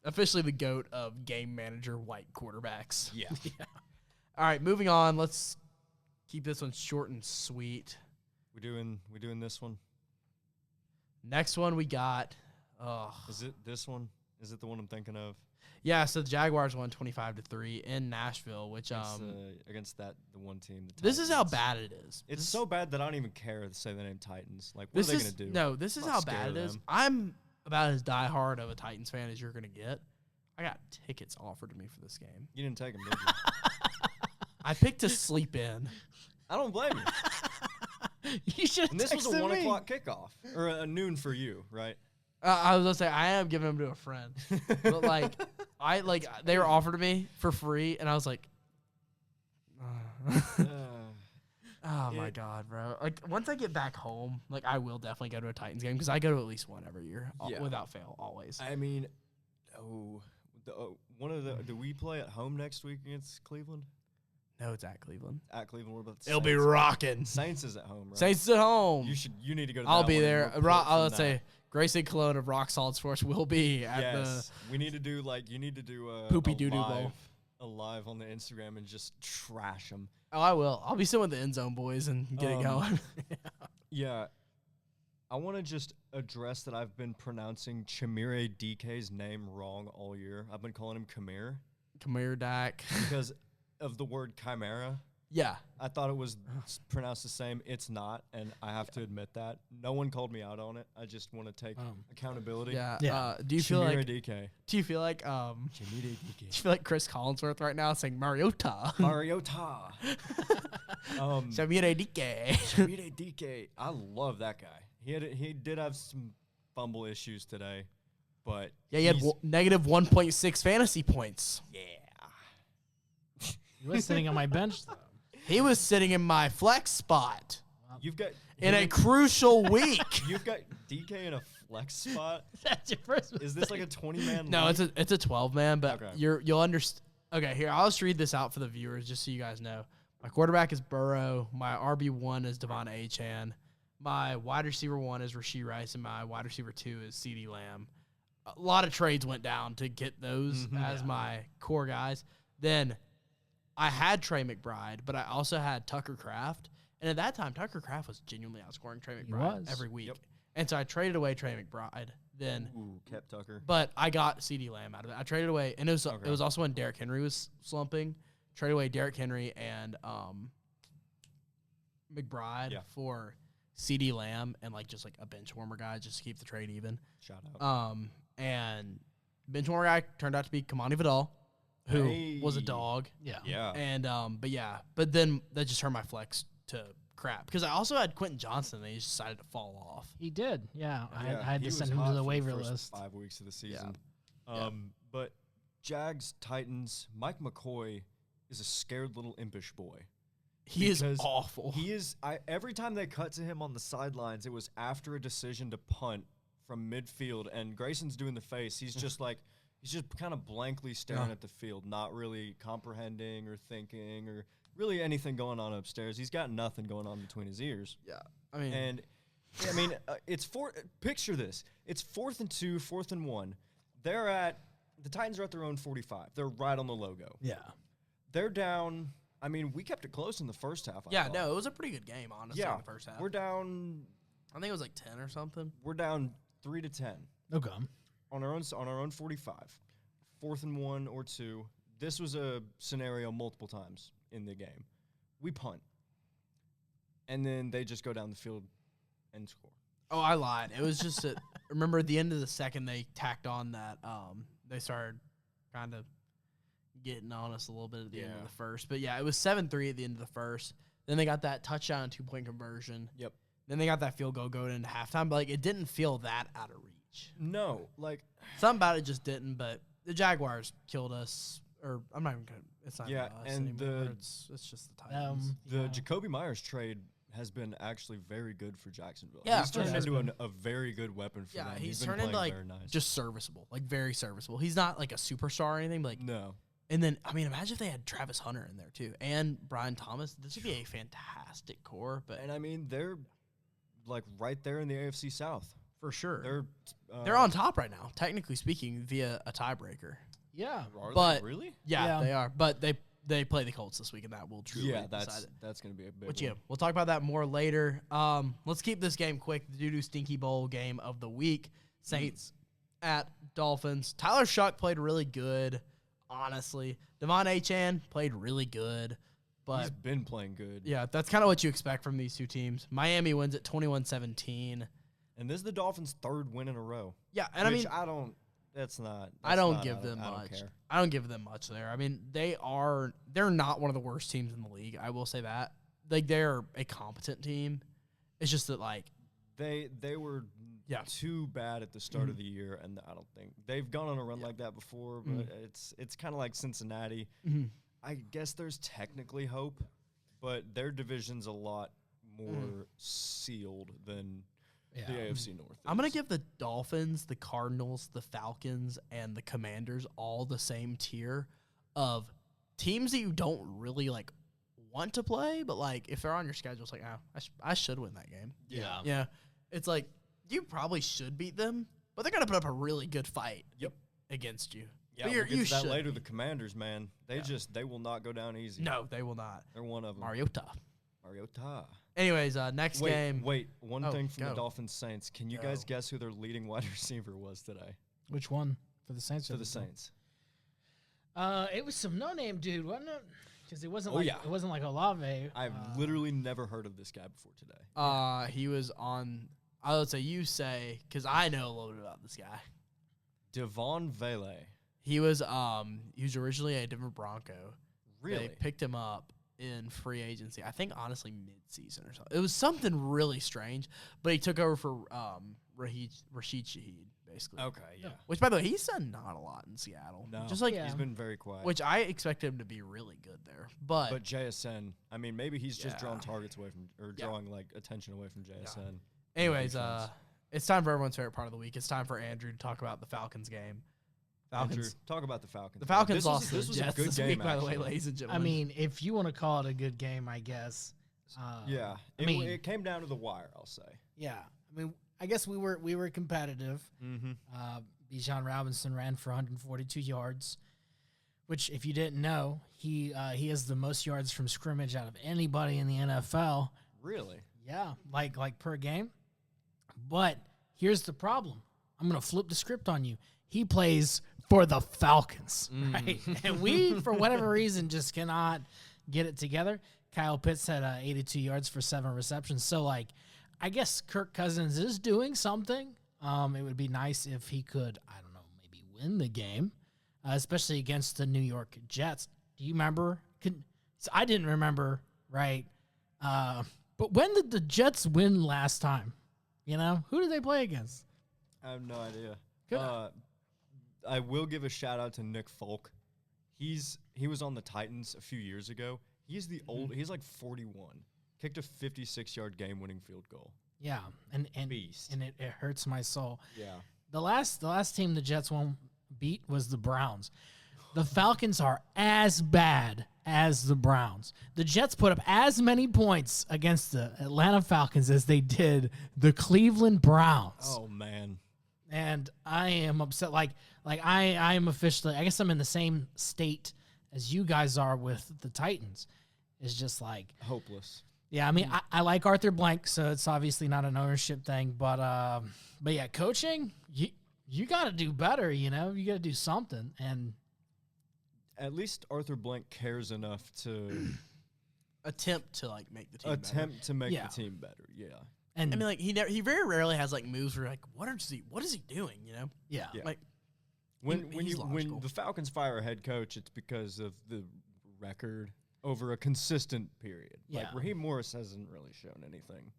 officially the GOAT of game manager white quarterbacks. Yeah. All right, moving on. Let's keep this one short and sweet. We doing this one? Next one we got. Is it this one? Is it the one I'm thinking of? Yeah, so the Jaguars won 25-3 in Nashville, which Against the one team. The this is how Titans. bad it is. It's so bad that I don't even care to say the name Titans. Like, what This are they is gonna do? no. This is I'm how not bad scared it of is. them. I'm about as diehard of a Titans fan as you're gonna get. I got tickets offered to me for this game. You didn't take them, did you? I picked to sleep in. I don't blame you. You should. And this was a 1 o'clock kickoff or a noon for you, right? I was gonna say I am giving them to a friend, but they were offered to me for free, and I was like, oh my god, bro! Like once I get back home, like I will definitely go to a Titans game because I go to at least one every year, Yeah. without fail, always. I mean, do we play at home next week against Cleveland? No, it's at Cleveland. At Cleveland, what about the It'll be Saints? rocking. Saints is at home, right? Saints at home. You need to go to. I'll that be one and there. report from Let's that. say Greyson Calonge of Rock Solid Sports will be at Yes, we need to do you need to do a Poopy a doo-doo live, bowl. a live on the Instagram and just trash them. Oh, I will. I'll be sitting with the end zone boys and get it going. Yeah, I want to just address that I've been pronouncing Chimere DK's name wrong all year. I've been calling him Chimere Come here, Dak. because of the word chimera. Yeah. I thought it was pronounced the same. It's not, and I have to admit that. No one called me out on it. I just want to take accountability. Yeah. Yeah. Do you feel Chimere like DK. do you feel like Chimere do you DK. feel like Chris Collinsworth right now saying Mariota? Mariota. Samira DK. Chimere DK. I love that guy. He did have some fumble issues today, but Yeah, he had he's- negative 1.6 fantasy points. yeah. He was sitting on my bench though. He was sitting in my flex spot You've got in a crucial week. You've got DK in a flex spot. That's your first. Is this like a 20-man? No, it's a 12 man, but Okay. you'll understand. Okay, here I'll just read this out for the viewers, just so you guys know. My quarterback is Burrow. My RB1 is Devon Achane. My wide receiver 1 is Rashee Rice, and my wide receiver 2 is CeeDee Lamb. A lot of trades went down to get those as my core guys. Then I had Trey McBride, but I also had Tucker Kraft. And at that time, Tucker Kraft was genuinely outscoring Trey McBride every week. Yep. And so I traded away Trey McBride. Then kept Tucker. but I got CeeDee Lamb out of it. I traded away, and it was also when Derrick Henry was slumping. Traded away Derrick Henry and McBride for CeeDee Lamb and just a Benchwarmer guy just to keep the trade even. Shout out. And Benchwarmer guy turned out to be Kamani Vidal, who was a dog. Yeah. Yeah. And but then that just turned my flex to crap because I also had Quentin Johnson. And they just decided to fall off. He did. Yeah. I Yeah, had he to was send him hot to the for waiver first list. 5 weeks of the season. Yeah. But Jags, Titans, Mike McCoy is a scared little impish boy. He is Because awful. He is. Every time they cut to him on the sidelines, it was after a decision to punt from midfield, and Grayson's doing the face. He's just he's just kind of blankly staring at the field, not really comprehending or thinking or really anything going on upstairs. He's got nothing going on between his ears. Yeah. I mean, It's picture this. It's 4th and 2, 4th and 1. The Titans are at their own 45. They're right on the logo. Yeah. They're down. I mean, we kept it close in the first half. yeah, I thought. no, it was a pretty good game, honestly, in the first half. We're down. I think it was like 10 or something. We're down 3-10 Okay. on our own 45. 4th and 1 or 2. This was a scenario multiple times in the game. We punt, and then they just go down the field and score. Oh, I lied. It was just remember at the end of the second they tacked on that they started kind of getting on us a little bit at the end of the first. But yeah, it was 7-3 at the end of the first. Then they got that touchdown 2-point conversion. Yep. Then they got that field goal going into halftime, but it didn't feel that out of reach. No, Something about it just didn't, but the Jaguars killed us. Or I'm not even gonna. It's not Yeah, us and anymore. It's just the Titans. The Jacoby Myers trade has been actually very good for Jacksonville. Yeah, he's turned into a very good weapon for them. He's been turned into playing like very nice. just serviceable, like very serviceable. He's not like a superstar or anything, but like no. And then I mean, imagine if they had Travis Hunter in there too, and Brian Thomas. This would be a fantastic core. But and I mean, they're like right there in the AFC South for sure. They're on top right now, technically speaking, via a tiebreaker. Yeah, but they really? Yeah, they are. But they play the Colts this week, and that will truly decide it. That's going to be a big But one. we'll talk about that more later. Let's keep this game quick. The doo-doo stinky bowl game of the week. Saints at Dolphins. Tyler Shuck played really good, honestly. Devon Achane played really good. But he's been playing good. Yeah, that's kind of what you expect from these two teams. Miami wins at 21-17. And this is the Dolphins' third win in a row. Yeah, and I mean, I don't give them much. I don't give them much there. I mean, they're not one of the worst teams in the league. I will say that. Like, they're a competent team. It's just that, like, they were too bad at the start of the year, and I don't think they've gone on a run like that before. But it's kind of like Cincinnati. I guess there's technically hope, but their division's a lot more sealed than the AFC North. I'm going to give the Dolphins, the Cardinals, the Falcons, and the Commanders all the same tier of teams that you don't really, like, want to play, but, like, if they're on your schedule, it's like, I should win that game. Yeah. Yeah. It's like, you probably should beat them, but they're going to put up a really good fight against you. Yeah, we'll get to that later. The Commanders, man, they will not go down easy. No, they will not. They're one of them. Mariota. Anyways, next game. Wait, one thing from the Dolphins Saints. Can you guys guess who their leading wide receiver was today? Which one? For the Saints? For the Saints. It was some no-name dude, wasn't it? Because it wasn't like Olave. I've literally never heard of this guy before today. He was on. I would say you say because I know a little bit about this guy. Devon Vele. He was originally a Denver Bronco. Really? They picked him up in free agency. I think honestly mid-season or something. It was something really strange, but he took over for Rashid Shaheed basically. Okay, yeah. Which by the way, he's done not a lot in Seattle. No, just like he's been very quiet. Which I expect him to be really good there. But JSN, I mean, maybe he's just drawing targets away from drawing like attention away from JSN. Yeah. Anyways, it's time for everyone's favorite part of the week. It's time for Andrew to talk about the Falcons game. Andrew, talk about the Falcons. The Falcons lost this was a good this game, week, by the way, ladies and gentlemen. I mean, if you want to call it a good game, I guess. It came down to the wire, I'll say. Yeah, I mean, I guess we were competitive. Bijan Robinson ran for 142 yards, which, if you didn't know, he has the most yards from scrimmage out of anybody in the NFL. Really? Yeah, like per game. But here's the problem. I'm gonna flip the script on you. He plays for the Falcons, right? And we, for whatever reason, just cannot get it together. Kyle Pitts had 82 yards for 7 receptions. So, like, I guess Kirk Cousins is doing something. It would be nice if he could, I don't know, maybe win the game, especially against the New York Jets. Do you remember? I didn't remember, right? But when did the Jets win last time? You know, who did they play against? I have no idea. I will give a shout out to Nick Folk. He was on the Titans a few years ago. He's he's like 41. Kicked a 56-yard game-winning field goal. Yeah, and Beast. And it hurts my soul. Yeah. The last team the Jets won't beat was the Browns. The Falcons are as bad as the Browns. The Jets put up as many points against the Atlanta Falcons as they did the Cleveland Browns. Oh man. And I am upset. Like I am officially, I guess I'm in the same state as you guys are with the Titans. It's just like hopeless. Yeah, I mean, I like Arthur Blank, so it's obviously not an ownership thing, but yeah, coaching, you got to do better. You know, you got to do something, and at least Arthur Blank cares enough to attempt to like make the team the team better. Yeah. And I mean, like he very rarely has like moves where like what is he doing? You know? Yeah. Like when the Falcons fire a head coach, it's because of the record over a consistent period. Yeah. Like Raheem Morris hasn't really shown anything.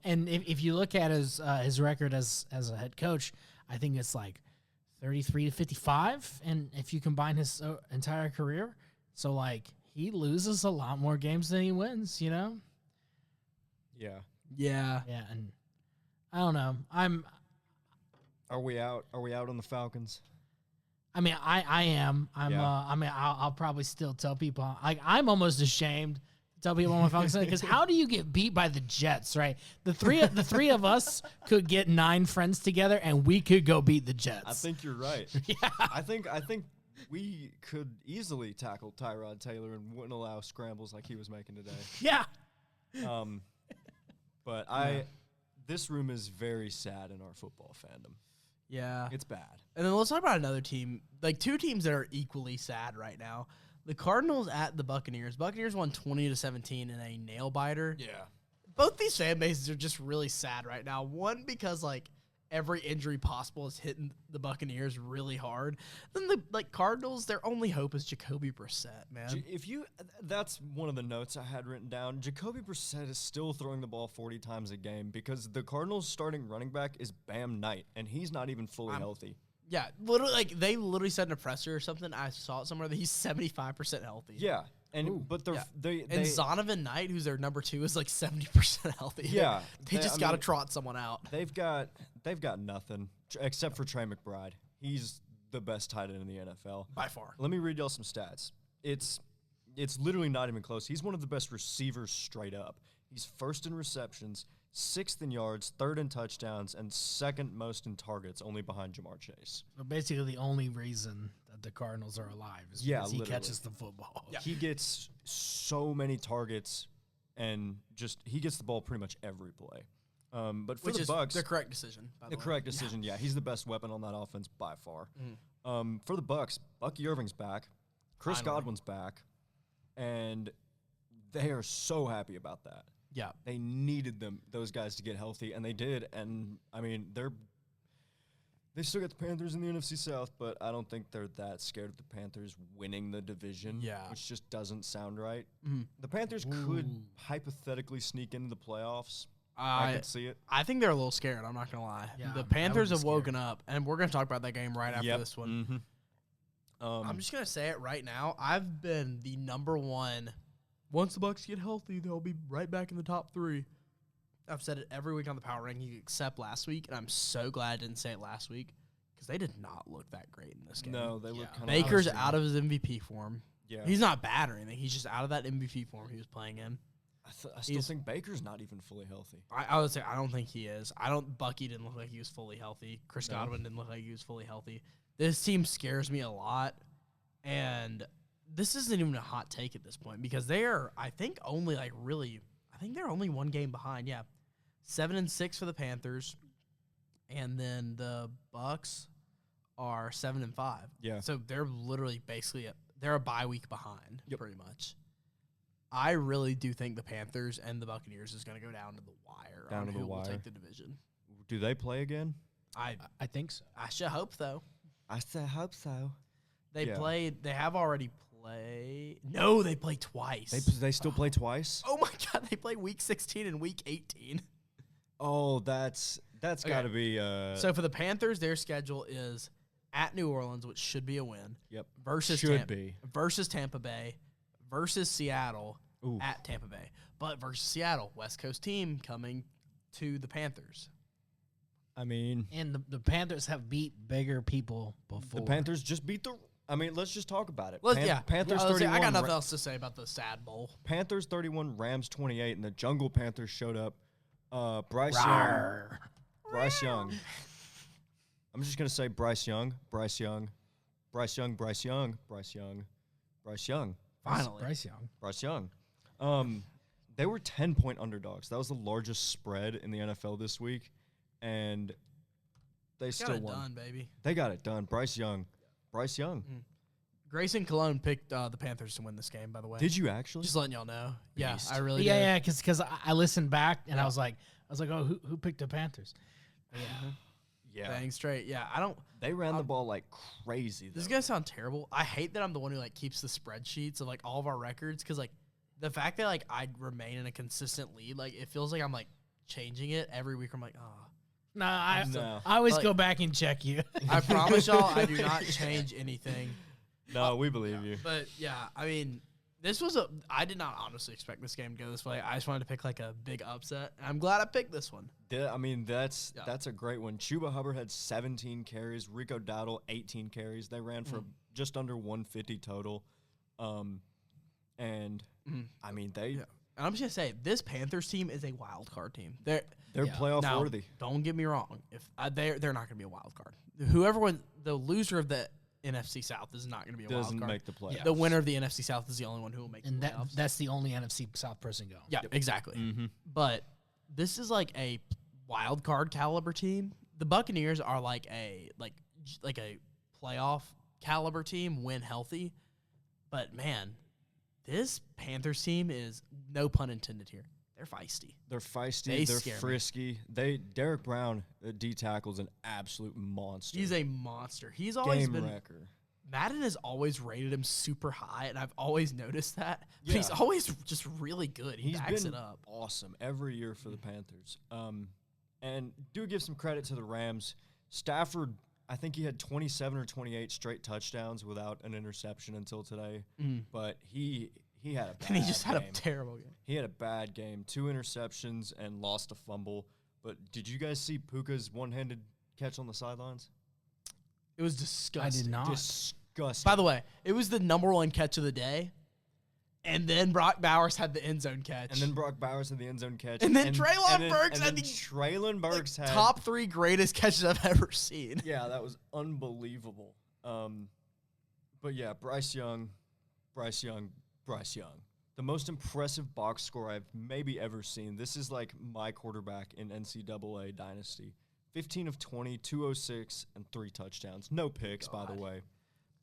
And if you look at his record as a head coach, I think it's like 33 to 55, and if you combine his entire career, so like he loses a lot more games than he wins, you know? Yeah. Yeah. Yeah, and I don't know. Are we out? Are we out on the Falcons? I mean, I am. Yeah. I'll probably still tell people. I'm almost ashamed to tell people on my Falcons because how do you get beat by the Jets? Right, the three of us could get 9 friends together and we could go beat the Jets. I think you're right. Yeah. I think we could easily tackle Tyrod Taylor and wouldn't allow scrambles like he was making today. Yeah. But this room is very sad in our football fandom. Yeah. It's bad. And then let's talk about another team, like 2 teams that are equally sad right now. The Cardinals at the Buccaneers. Buccaneers won 20-17 in a nail biter. Yeah. Both these fan bases are just really sad right now. One, because like every injury possible is hitting the Buccaneers really hard. Then the Cardinals, their only hope is Jacoby Brissett, man. That's one of the notes I had written down. Jacoby Brissett is still throwing the ball 40 times a game because the Cardinals' starting running back is Bam Knight, and he's not even fully healthy. Yeah, literally, like they literally said in a presser or something. I saw it somewhere that he's 75% healthy. Yeah, and and Zonovan Knight, who's their number 2, is like 70% healthy. Yeah, they just got to trot someone out. They've got nothing except for Trey McBride. He's the best tight end in the NFL by far. Let me read y'all some stats. It's literally not even close. He's one of the best receivers straight up. He's first in receptions, 6th in yards, 3rd in touchdowns, and 2nd most in targets, only behind Jamar Chase. So basically, the only reason that the Cardinals are alive is because he catches the football. Yeah. He gets so many targets, and he gets the ball pretty much every play. But for the Bucs, the correct decision. The correct decision, yeah. He's the best weapon on that offense by far. For the Bucs, Bucky Irving's back, Chris Godwin's back, and they are so happy about that. Yeah, they needed those guys to get healthy, and they did. And I mean, they still got the Panthers in the NFC South, but I don't think they're that scared of the Panthers winning the division. Yeah, which just doesn't sound right. The Panthers could hypothetically sneak into the playoffs. I could see it. I think they're a little scared. I'm not gonna lie. Yeah, the Panthers have woken up, and we're gonna talk about that game right after this one. Mm-hmm. I'm just gonna say it right now. I've been the number 1. Once the Bucs get healthy, they'll be right back in the top 3. I've said it every week on the power ranking except last week, and I'm so glad I didn't say it last week because they did not look that great in this game. No, they look kind of Baker's out of his MVP form. Yeah, he's not bad or anything. He's just out of that MVP form he was playing in. I still think Baker's not even fully healthy. I would say I don't think he is. Bucky didn't look like he was fully healthy. Chris Godwin didn't look like he was fully healthy. This team scares me a lot, and this isn't even a hot take at this point because they are, I think, only they're only 1 game behind. Yeah, 7-6 for the Panthers, and then the Bucs are 7-5. Yeah, so they're literally they're a bye week behind, pretty much. I really do think the Panthers and the Buccaneers is going to go down to the wire. Down to the wire. Will take the division. Do they play again? I think so. I should hope so. I hope so. They played. They have already played. No, they play twice. They still play twice? Oh my God! They play week 16 and week 18. Oh, that's got to be. So for the Panthers, their schedule is at New Orleans, which should be a win. Yep. Versus Tampa Bay, versus Seattle at Tampa Bay, but versus Seattle, West Coast team coming to the Panthers. I mean, and the Panthers have beat bigger people before. The Panthers just beat the. I mean, let's just talk about it. Panthers 31. I got nothing else to say about the sad bowl. Panthers 31, Rams 28, and the Jungle Panthers showed up. Bryce Young. I'm just gonna say Bryce Young. Finally, Bryce Young. They were 10-point underdogs. That was the largest spread in the NFL this week, and they still won. Done, baby. They got it done. Bryce Young. Greyson Calonge picked the Panthers to win this game, by the way. Did you actually? Just letting y'all know. Beast. Yeah, I really did. Yeah, because I listened back and I was like, oh, who picked the Panthers? Yeah. Dang straight. Yeah, They ran the ball like crazy. This is gonna sound terrible. I hate that I'm the one who like keeps the spreadsheets of like all of our records because like the fact that like I remain in a consistent lead, like it feels like I'm like changing it every week. I'm like, oh. Nah, No. I always Like- go back and check you. I promise y'all, I do not change anything. No, we believe you. But yeah, I mean, I did not honestly expect this game to go this way. I just wanted to pick like a big upset. And I'm glad I picked this one. I mean, that's a great one. Chuba Hubbard had 17 carries. Rico Dowdle, 18 carries. They ran for just under 150 total. And I mean, And I'm just gonna say, this Panthers team is a wild card team. They're playoff now, worthy. Don't get me wrong. If they're not gonna be a wild card. Whoever wins, the loser of the NFC South is not gonna be a wild Doesn't card. make the playoffs. The winner of the NFC South is the only one who will make And the playoffs. that's the only NFC South person going. Yeah, exactly. But this is like a wild card caliber team. The Buccaneers are like a playoff caliber team when healthy. But man, this Panthers team is, no pun intended here, they're feisty. They're feisty. They They're scare me. frisky. Derek Brown, D tackle's an absolute monster. He's a monster. He's always game been wrecker. Madden has always rated him super high, and I've always noticed that. But he's Yeah. always just really good. He He's backs been it up. awesome every year for the Panthers. And do give some credit to the Rams. Stafford, I think he had 27 or 28 straight touchdowns without an interception until today. But he had a bad And he just had a game. terrible game. He had a bad game. 2 interceptions and lost a fumble. But did you guys see Puka's one-handed catch on the sidelines? It was I disgusting. did not. Disgusting. By the way, it was the number one catch of the day. And then Brock Bowers had the end zone catch. And then Brock Bowers had the end zone catch. And then Treylon Burks and had then the Treylon Burks had top 3 greatest catches I've ever seen. Yeah, that was unbelievable. But yeah, Bryce Young. The most impressive box score I've maybe ever seen. This is like my quarterback in NCAA Dynasty. 15 of 20, 206, and 3 touchdowns. No picks, by the way.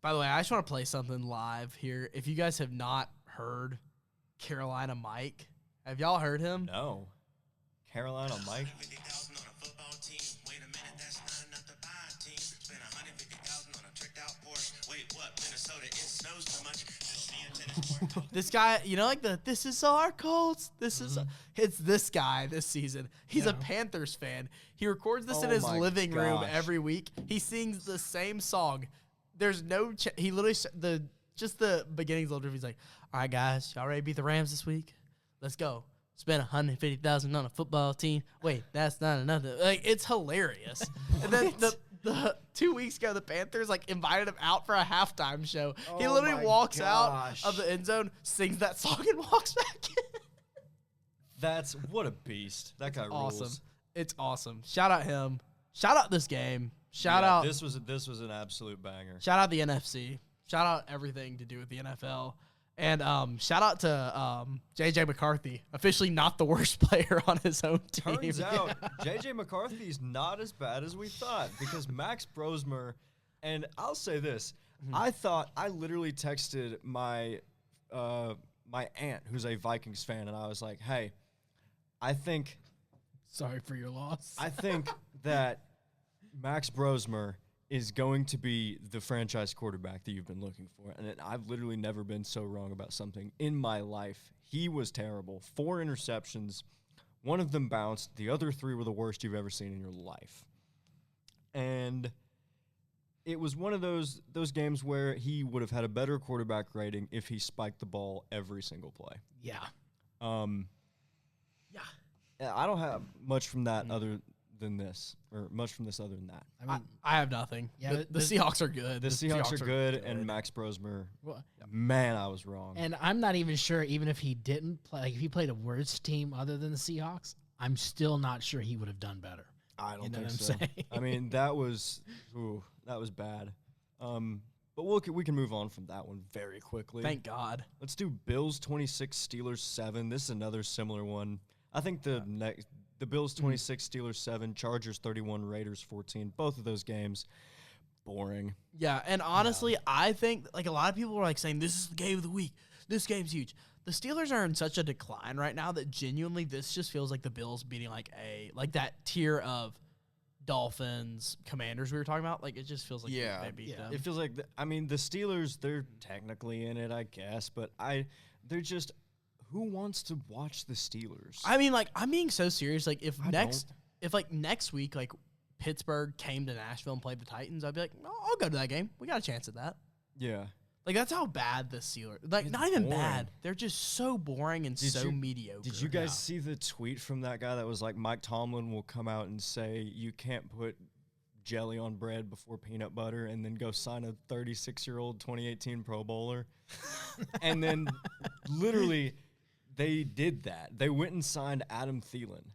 By the way, I just want to play something live here. If you guys have not heard Carolina Mike, have y'all heard him? No. Carolina Mike. This guy, you know, like this is our Colts. It's this guy this season. He's a Panthers fan. He records this in Oh his my living room gosh. every week. He sings the same song. There's no, he literally, just the beginning's a little different. He's like, all right, guys, y'all ready to beat the Rams this week? Let's go. Spend $150,000 on a football team. Wait, that's not enough. Like, it's hilarious. And then the 2 weeks ago, the Panthers like invited him out for a halftime show. He Oh literally my walks out gosh. of the end zone, sings that song, and walks back in. What a beast. That guy Awesome. rules. It's awesome. Shout out him. Shout out this game. Shout Yeah, out This was an absolute banger. Shout out the NFC. Shout out everything to do with the NFL. And shout out to J.J. McCarthy, officially not the worst player on his own team. Turns out J.J. McCarthy's not as bad as we thought because Max Brosmer, and I'll say this, I literally texted my my aunt who's a Vikings fan, and I was like, hey, I think Sorry for your loss. that Max Brosmer is going to be the franchise quarterback that you've been looking for. And I've literally never been so wrong about something in my life. He was terrible. 4 interceptions. 1 of them bounced. The other 3 were the worst you've ever seen in your life. And it was one of those games where he would have had a better quarterback rating if he spiked the ball every single play. Yeah. I don't have much from that other than this, or much from this other than that. I mean, I have nothing. Yeah, The Seahawks are good. The Seahawks are good, and Max Brosmer, well, man, I was wrong. and I'm not even sure, even if he didn't play, like if he played a worse team other than the Seahawks, I'm still not sure he would have done better. I don't You know think what I'm so. saying? I mean, that was bad. But we can move on from that one very quickly. Thank God. Let's do Bills 26, Steelers 7. This is another similar one. I think the Bills 26, Steelers 7, Chargers 31, Raiders 14. Both of those games, boring. Yeah, and honestly, I think like a lot of people were like saying this is the game of the week. This game's huge. The Steelers are in such a decline right now that genuinely this just feels like the Bills beating like that tier of Dolphins, Commanders we were talking about. Like it just feels like they beat them. It feels like the Steelers, they're technically in it, I guess, but they're just, who wants to watch the Steelers? I mean, like I'm being so serious. Like if if like next week, like Pittsburgh came to Nashville and played the Titans, I'd be like, oh, I'll go to that game. We got a chance at that. Yeah. Like, that's how bad the Steelers, like, It's not even boring. bad. They're just so boring and mediocre. Did you guys see the tweet from that guy that was like, Mike Tomlin will come out and say you can't put jelly on bread before peanut butter and then go sign a 36-year-old 2018 Pro Bowler? And then literally they did that. They went and signed Adam Thielen.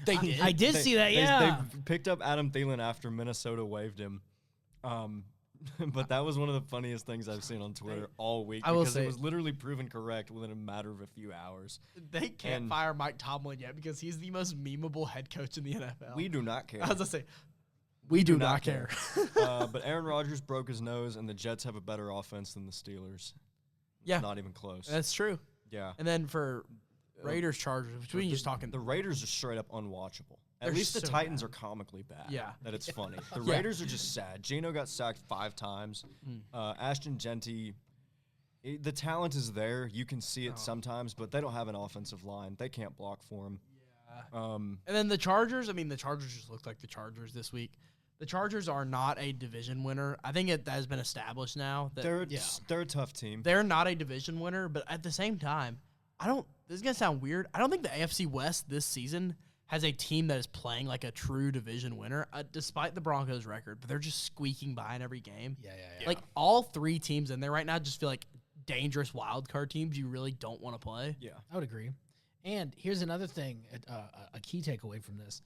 They did? I did see that, yeah. They picked up Adam Thielen after Minnesota waived him. But that was one of the funniest things I've seen on Twitter all week because it was literally proven correct within a matter of a few hours. They can't fire Mike Tomlin yet because he's the most memeable head coach in the NFL. We do not care. I was going to say, we do not care. But Aaron Rodgers broke his nose, and the Jets have a better offense than the Steelers. Yeah. Not even close. That's true. Yeah. And then for Raiders, Chargers, between just talking. The Raiders are straight up unwatchable. At They're least the so Titans bad. are comically bad. Yeah. That it's funny. The Raiders are just sad. Geno got sacked 5 times. Ashton Genty, the talent is there. You can see it sometimes, but they don't have an offensive line. They can't block for him. Yeah. And then the Chargers, the Chargers just looked like the Chargers this week. The Chargers are not a division winner. I think that has been established now. That They're a tough team. They're not a division winner, but at the same time, this is going to sound weird. I don't think the AFC West this season has a team that is playing like a true division winner, despite the Broncos' record, but they're just squeaking by in every game. Yeah. Like, all 3 teams in there right now just feel like dangerous wild card teams you really don't want to play. Yeah. I would agree. And here's another thing, a key takeaway from this.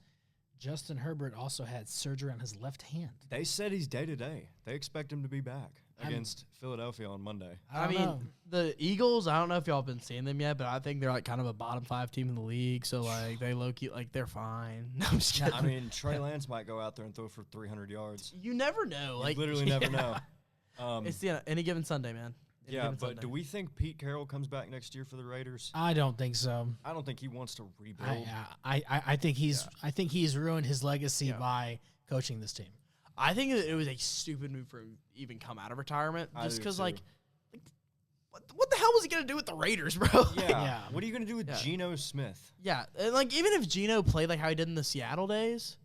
Justin Herbert also had surgery on his left hand. They said he's day-to-day. They expect him to be back against Philadelphia on Monday. I mean, the Eagles, I don't know if y'all have been seeing them yet, but I think they're like kind of a bottom 5 team in the league. So, like, they low-key, like, they're fine. No, I'm just kidding. I mean, Trey Lance might go out there and throw for 300 yards. You never know. You literally never know. It's any given Sunday, man. Do we think Pete Carroll comes back next year for the Raiders? I don't think so. I don't think he wants to rebuild. I think he's ruined his legacy by coaching this team. I think it was a stupid move for him to even come out of retirement, just because what the hell was he gonna do with the Raiders, bro? Yeah. What are you gonna do with Geno Smith? Yeah, and like even if Geno played like how he did in the Seattle days,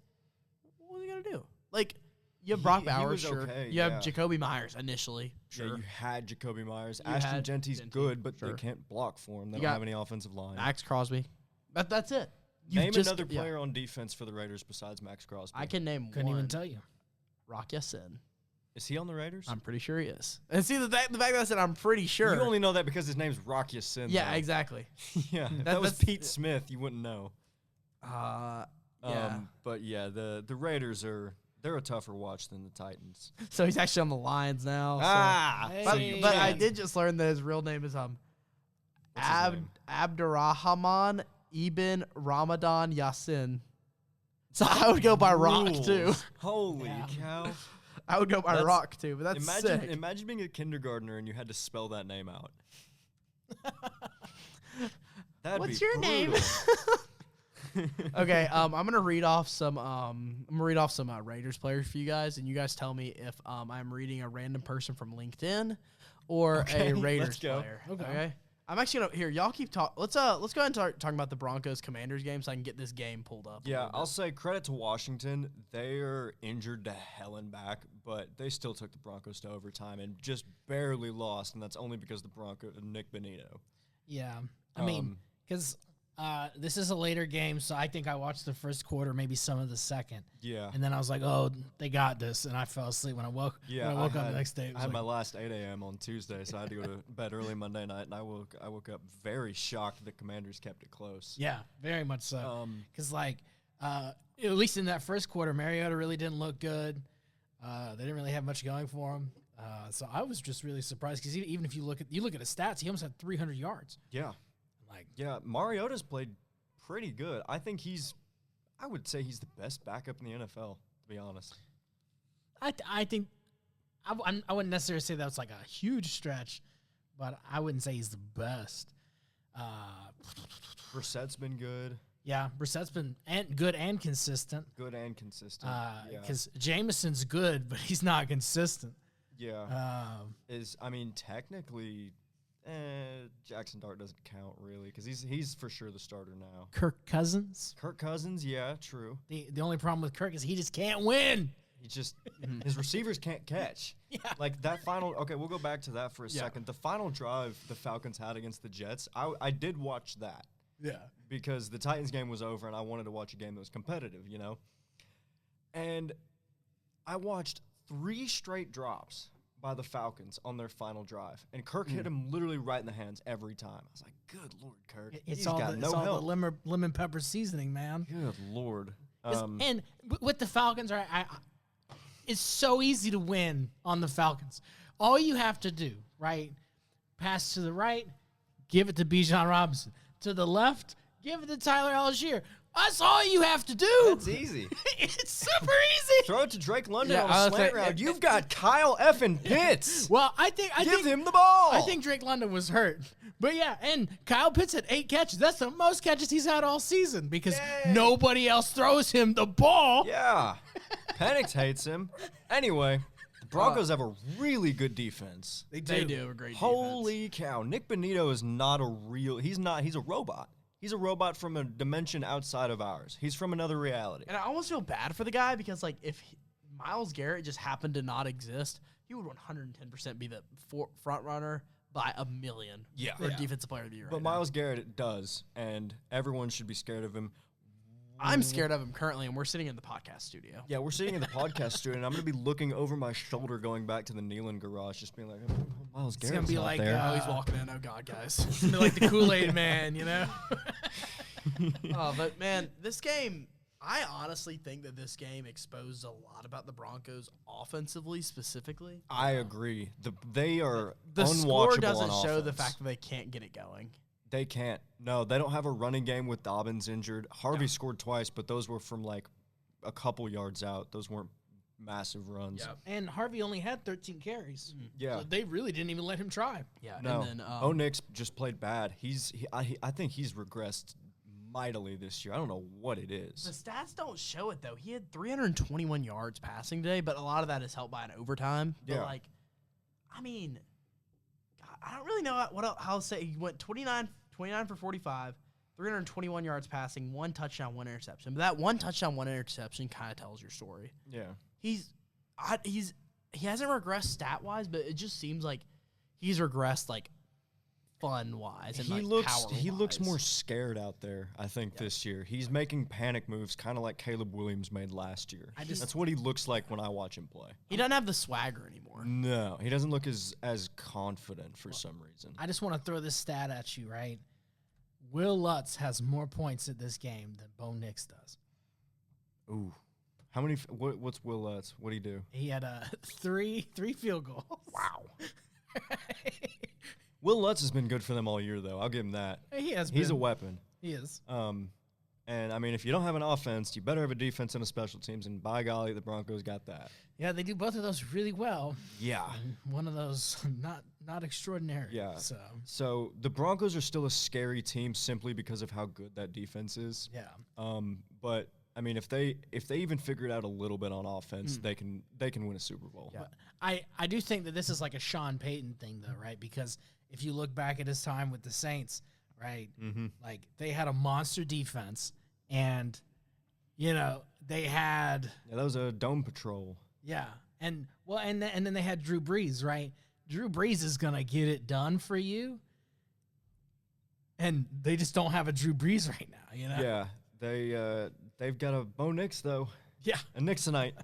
what was he gonna do? Like. You have Brock Bowers, sure. Okay, you have Jacoby Myers initially, sure. Yeah, you had Jacoby Myers. Ashton Genty's good, but they can't block for him. They don't have any offensive line. Max Crosby. That's it. Name another player on defense for the Raiders besides Max Crosby. I can name Couldn't one. even tell you. Rock Ya-Sin. Is he on the Raiders? I'm pretty sure he is. And see, the fact that I said I'm pretty sure. You only know that because his name's Rock Ya-Sin. Yeah, exactly. Yeah, if that was Pete Smith, you wouldn't know. Yeah. But yeah, the Raiders they're a tougher watch than the Titans. So he's actually on the Lions now. But I did just learn that his real name is Abdurrahman Ibn Ramadan Yassin. So I would go by Rock too. Holy cow! I would go by Rock too, but that's sick. Imagine being a kindergartner and you had to spell that name out. What's your name? Okay, I'm gonna read off some Raiders players for you guys, and you guys tell me if I'm reading a random person from LinkedIn or a Raiders player. Okay. I'm actually gonna y'all keep talking. Let's go ahead and start talking about the Broncos Commanders game so I can get this game pulled up. Yeah, I'll say credit to Washington. They're injured to hell and back, but they still took the Broncos to overtime and just barely lost, and that's only because Nick Bonito. Yeah, I mean, because this is a later game, so I think I watched the first quarter, maybe some of the second. Yeah. And then I was like, oh, they got this. And I fell asleep when I woke up the next day. I had my last 8 a.m. on Tuesday, so I had to go to bed early Monday night, and I woke up very shocked the Commanders kept it close. Yeah, very much so. Because, at least in that first quarter, Mariota really didn't look good. They didn't really have much going for him. So I was just really surprised because even if you look at his stats, he almost had 300 yards. Yeah. Mariota's played pretty good. I would say he's the best backup in the NFL, to be honest. I think I wouldn't necessarily say that was like a huge stretch, but I wouldn't say he's the best. Brissett's been good. Yeah, Brissett's been good and consistent. Good and consistent. Because Jameson's good, but he's not consistent. Yeah. Technically, Jackson Dart doesn't count really because he's for sure the starter now. Kirk Cousins. Kirk Cousins, yeah, true. The only problem with Kirk is he just can't win. He just his receivers can't catch. Yeah. Like that final. Okay, we'll go back to that for a second. The final drive the Falcons had against the Jets, I did watch that. Yeah. Because the Titans game was over and I wanted to watch a game that was competitive, And I watched 3 straight drops by the Falcons on their final drive. And Kirk hit him literally right in the hands every time. I was like, good Lord, Kirk. It's all the lemon pepper seasoning, man. Good Lord. And with the Falcons, right, it's so easy to win on the Falcons. All you have to do, right, pass to the right, give it to Bijan Robinson. To the left, give it to Tyler Algier. That's all you have to do. That's easy. It's super easy. Throw it to Drake London on a slant route. You've got Kyle effing Pitts. Well, I think give him the ball. I think Drake London was hurt. But yeah, and Kyle Pitts had 8 catches. That's the most catches he's had all season because nobody else throws him the ball. Yeah. Penix hates him. Anyway, the Broncos have a really good defense. They do a great defense. Holy cow. Nick Bonito is not a real – he's a robot. He's a robot from a dimension outside of ours. He's from another reality. And I almost feel bad for the guy because, like, if Myles Garrett just happened to not exist, he would 110% be the front runner by a million for Defensive Player of the Year. But Myles Garrett does, and everyone should be scared of him. I'm scared of him currently, and we're sitting in the podcast studio. Yeah, we're sitting in the podcast studio, and I'm going to be looking over my shoulder going back to the Neyland garage, just being like, oh, Myles Garrett's gonna be not like, there. Oh, he's walking in. Oh, God, guys. It's gonna be like the Kool-Aid man, But, man, this game, I honestly think that this game exposed a lot about the Broncos offensively, specifically. I agree. They are the unwatchable score doesn't on show the offense. fact that they can't get it going. They can't. No, they don't have a running game with Dobbins injured. Harvey scored twice, but those were from like a couple yards out. Those weren't massive runs. Yeah. And Harvey only had 13 carries. Yeah. So they really didn't even let him try. Yeah. No. And then, Onyx just played bad. I think he's regressed mightily this year. I don't know what it the is. stats don't show it, though. He had 321 yards passing today, but a lot of that is helped by an overtime. Yeah. But, like, I mean, I don't really know how I'll say. He went 29 for 45, 321 yards passing, 1 touchdown, 1 interception. But that 1 touchdown, 1 interception kind of tells your story. Yeah. He hasn't regressed stat-wise, but it just seems like he's regressed, like, fun-wise and, He looks more scared out there, I think, this year. He's making panic moves kind of like Caleb Williams made last year. That's what he looks like when I watch him play. He doesn't have the swagger anymore. No, he doesn't look as confident for some reason. I just want to throw this stat at you, right? Will Lutz has more points at this game than Bo Nix does. Ooh. How many? What's Will Lutz? What do he do? He had 3 field goals. Wow. Will Lutz has been good for them all year, though. I'll give him that. He's a weapon. He is. And, I mean, if you don't have an offense, you better have a defense and a special teams, and by golly, the Broncos got that. Yeah, they do both of those really well. Yeah. One of those not extraordinary. Yeah. So the Broncos are still a scary team simply because of how good that defense is. yeah. But I mean, if they even figure it out a little bit on offense, they can win a Super Bowl. Yeah. I do think that this is like a Sean Payton thing, though, right? Because if you look back at his time with the Saints, right, like they had a monster defense, and they had that was a dome patrol. Yeah, and then they had Drew Brees, right? Drew Brees is gonna get it done for you, and they just don't have a Drew Brees right now, Yeah, they've got a Bo Nix though. Yeah, a Nixonite.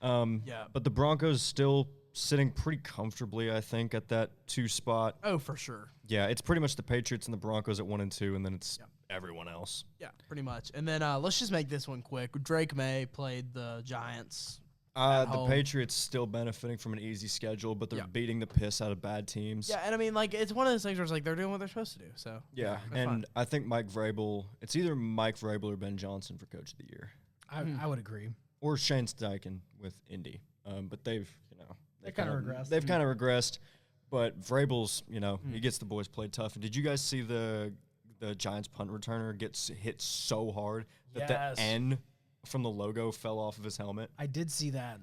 But the Broncos still sitting pretty comfortably, I think, at that 2 spot. Oh, for sure. Yeah, it's pretty much the Patriots and the Broncos at 1 and 2, and then it's everyone else. Yeah, pretty much. And then let's just make this one quick. Drake May played the Giants. The Patriots still benefiting from an easy schedule, but they're beating the piss out of bad teams. Yeah, and I mean, like, it's one of those things where it's like they're doing what they're supposed to do. So yeah, and fine. I think Mike Vrabel. It's either Mike Vrabel or Ben Johnson for Coach of the Year. I would agree. Or Shane Steichen with Indy. But they've kind of regressed. They've kind of regressed. But Vrabel's, he gets the boys played tough. And did you guys see the Giants punt returner gets hit so hard that the N from the logo fell off of his helmet? I did see that.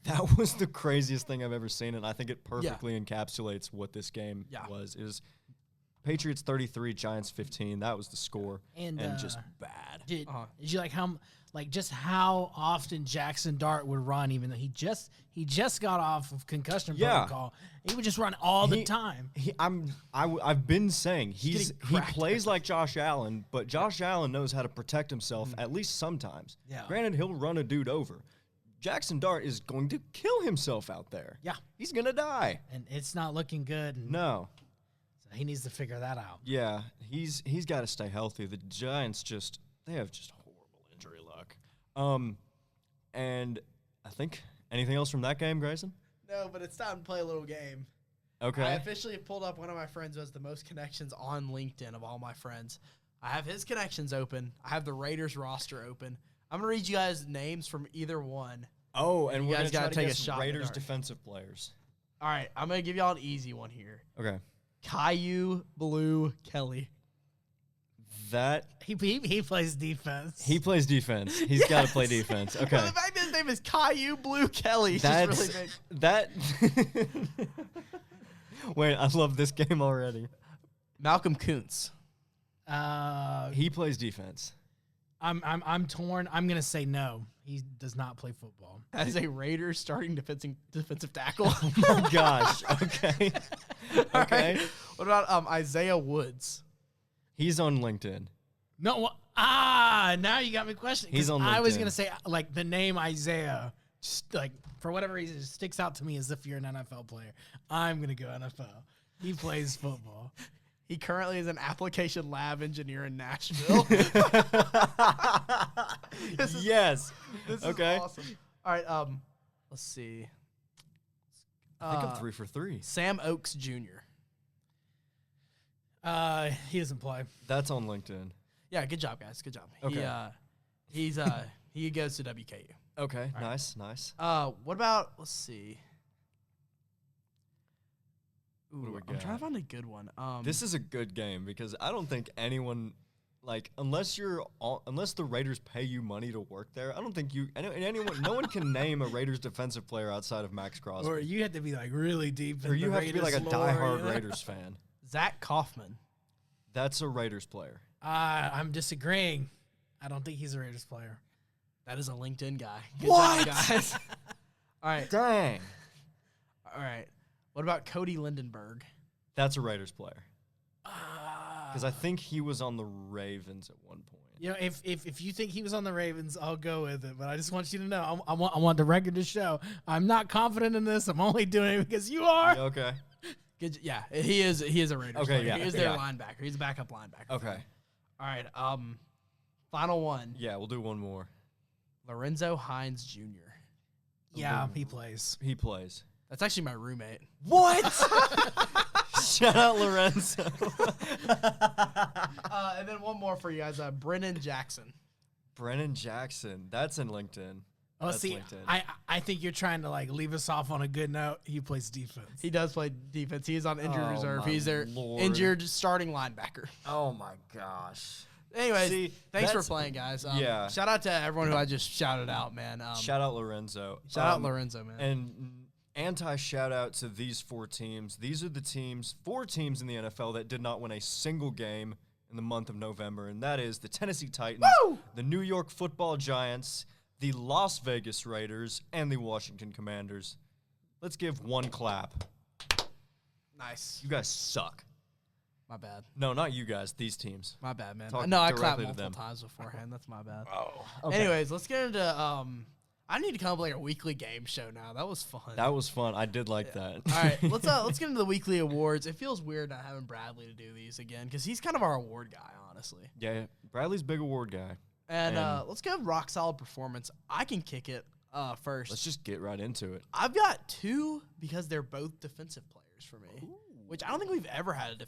That was the craziest thing I've ever seen, and I think it perfectly encapsulates what this game was. Is Patriots 33, Giants 15. That was the score, and just bad. Did you like how often Jackson Dart would run, even though he just got off of concussion protocol? He would just run all the time. I've been saying he plays like Josh Allen, but Josh Allen knows how to protect himself at least sometimes. Yeah. Granted, he'll run a dude over. Jackson Dart is going to kill himself out there. Yeah. He's going to die. And it's not looking good. No. So he needs to figure that out. Yeah. He's got to stay healthy. The Giants they have just horrible injury luck. And I think anything else from that game, Grayson? No, but it's time to play a little game. Okay. I officially pulled up one of my friends who has the most connections on LinkedIn of all my friends. I have his connections open. I have the Raiders roster open. I'm going to read you guys names from either one. Oh, and you we're guys going to take guess a shot. Raiders defensive players. All right, I'm going to give y'all an easy one here. Okay. Caillou Blue Kelly. That he plays defense. He plays defense. He's got to play defense. Okay. Well, the fact that his name is Caillou Blue Kelly That's just really that. Wait, I love this game already. Malcolm Kuntz. He plays defense. I'm torn. I'm gonna say no. He does not play football. That is a Raiders starting defensive tackle. Oh my gosh. Okay. Okay. Right. What about Isaiah Woods? He's on LinkedIn. No. Now you got me questioning. He's on LinkedIn. I was gonna say like the name Isaiah, just like for whatever reason, it sticks out to me as if you're an NFL player. I'm gonna go NFL. He plays football. He currently is an application lab engineer in Nashville. Yes. This okay. is awesome. All right, let's see. I think I'm 3 for 3. Sam Oakes Jr. He doesn't play. That's on LinkedIn. Yeah, good job, guys. Good job. Okay. He goes to WKU. Okay, All nice. What about, let's see. Ooh, I'm got? trying to find a good one. This is a good game because I don't think anyone, unless the Raiders pay you money to work there, I don't think no one can name a Raiders defensive player outside of Max Crosby. Or you have to be like really deep. Or you have to be like a diehard Raiders fan. Zach Kaufman. That's a Raiders player. I'm disagreeing. I don't think he's a Raiders player. That is a LinkedIn guy. Good What? job, guys. All right. Dang. All right. What about Cody Lindenberg? That's a Raiders player. Because I think he was on the Ravens at one point. You know, if you think he was on the Ravens, I'll go with it. But I just want you to know, I want the record to show I'm not confident in this. I'm only doing it because you are. Okay. Good. Yeah, he is a Raiders player. Yeah. He is their linebacker. He's a backup linebacker. Okay. All right. Final one. Yeah, we'll do one more. Lorenzo Hines Jr. Yeah, he plays. He plays. That's actually my roommate. What? Shout out Lorenzo. And then one more for you guys. Brennan Jackson. Brennan Jackson. That's in LinkedIn. Oh, That's see, LinkedIn. I think you're trying to leave us off on a good note. He plays defense. He does play defense. He is on injured reserve. my He's their Lord. injured starting linebacker. Oh my gosh. Anyways, thanks for playing, guys. Yeah. Shout out to everyone who I just shouted out, man. Shout out Lorenzo. Shout out Lorenzo, man. And anti-shout out to these 4 teams. These are the 4 teams in the NFL that did not win a single game in the month of November, and that is the Tennessee Titans, the New York Football Giants, the Las Vegas Raiders, and the Washington Commanders. Let's give one clap. Nice. You guys suck. My bad. No, not you guys. These teams. My bad, man. Talk No, I clapped directly to multiple them. times beforehand. That's my bad. Oh. Okay. Anyways, let's get into I need to come up with a weekly game show now. That was fun. That was fun. I did like that. All right, let's get into the weekly awards. It feels weird not having Bradley to do these again because he's kind of our award guy, honestly. Yeah, Bradley's big award guy. And let's go rock solid performance. I can kick it first. Let's just get right into it. I've got 2 because they're both defensive players for me. Ooh. Which I don't think we've ever had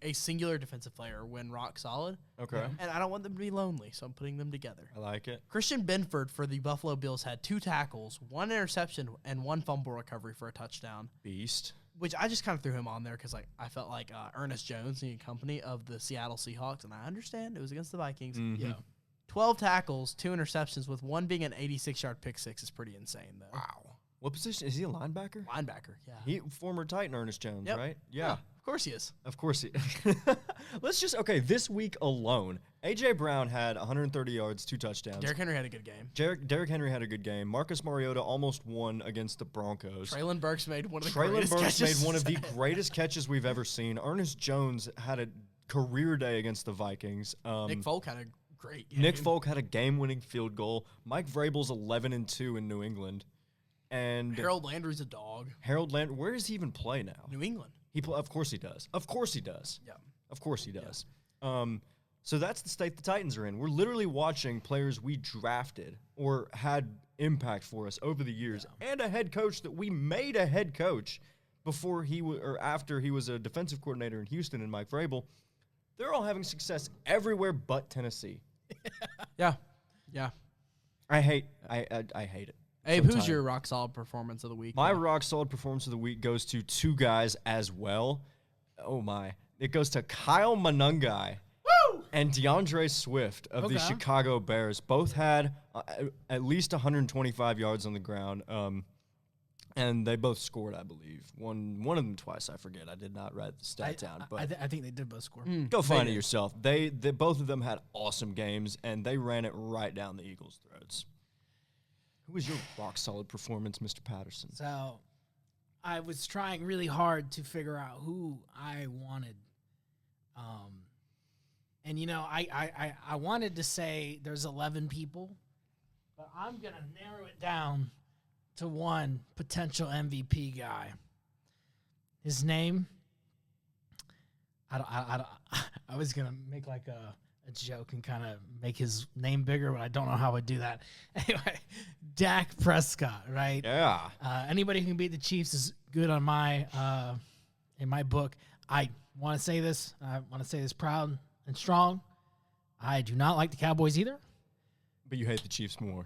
a singular defensive player win rock solid. Okay. And I don't want them to be lonely, so I'm putting them together. I like it. Christian Benford for the Buffalo Bills had 2 tackles, 1 interception, and 1 fumble recovery for a touchdown. Beast. Which I just kind of threw him on there because I felt like Ernest Jones needed company of the Seattle Seahawks, and I understand it was against the Vikings. Mm-hmm. Yeah. 12 tackles, 2 interceptions, with 1 being an 86-yard pick six is pretty insane, though. Wow. What position? Is he a linebacker? Linebacker, yeah. He former Titan Ernest Jones, Yep. right? Yeah. Of course he is. Of course he. This week alone, A.J. Brown had 130 yards, 2 touchdowns. Derrick Henry had a good game. Derrick Henry had a good game. Marcus Mariota almost won against the Broncos. Traylon Burks made one of the Traylon greatest Burks catches. made one of the greatest catches we've ever seen. Ernest Jones had a career day against the Vikings. Nick Folk had a great game. Nick Folk had a game-winning field goal. Mike Vrabel's 11-2 in New England. And Harold Landry's a dog. Harold Landry, where does he even play now? New England. Of course he does. Of course he does. Yeah. Of course he does. So that's the state the Titans are in. We're literally watching players we drafted or had impact for us over the years, and a head coach that we made a head coach before or after he was a defensive coordinator in Houston and Mike Vrabel. They're all having success everywhere but Tennessee. Yeah. Yeah. I hate it. Abe, Sometimes. who's your rock solid performance of the week? My rock solid performance of the week goes to 2 guys as well. Oh my. It goes to Kyle Monangai and DeAndre Swift of the Chicago Bears. Both had at least 125 yards on the ground. And they both scored, I believe. One of them twice, I forget. I did not write the stat down. But I think they did both score. go find it yourself. They both of them had awesome games, and they ran it right down the Eagles' throats. Who was your rock-solid performance, Mr. Patterson? So I was trying really hard to figure out who I wanted. And, I wanted to say there's 11 people, but I'm going to narrow it down to one potential MVP guy. His name, I was going to make like a joke and kind of make his name bigger, but I don't know how I'd do that. Anyway, Dak Prescott, right? Yeah. Anybody who can beat the Chiefs is good on in my book. I want to say this. I want to say this proud and strong. I do not like the Cowboys either. But you hate the Chiefs more.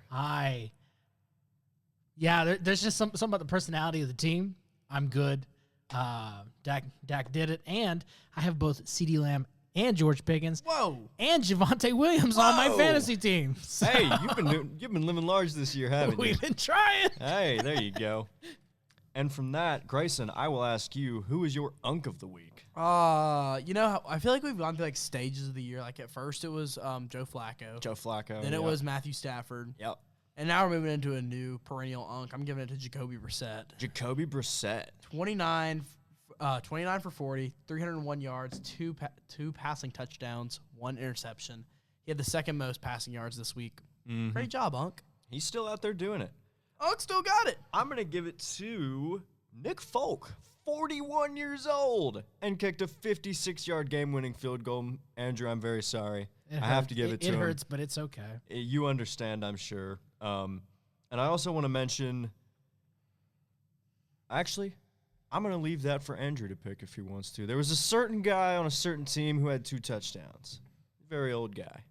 There's just something about the personality of the team. I'm good. Dak did it, and I have both CeeDee Lamb and George Pickens. Whoa. And Javonte Williams on my fantasy team. So Hey, you've been living large this year, haven't you? we've been trying. Hey, there you go. And from that, Grayson, I will ask you, who is your unk of the week? I feel like we've gone through like stages of the year. Like at first it was Joe Flacco. Joe Flacco. Then it was Matthew Stafford. Yep. And now we're moving into a new perennial unk. I'm giving it to Jacoby Brissett. Jacoby Brissett. 29 for 40, 301 yards, two passing touchdowns, 1 interception. He had the second most passing yards this week. Mm-hmm. Great job, Unk. He's still out there doing it. Unk still got it. I'm going to give it to Nick Folk, 41 years old, and kicked a 56-yard game-winning field goal. Andrew, I'm very sorry. I have to give it to him. It hurts, but it's okay. You understand, I'm sure. And I also want to mention, actually, I'm going to leave that for Andrew to pick if he wants to. There was a certain guy on a certain team who had 2 touchdowns. Very old guy.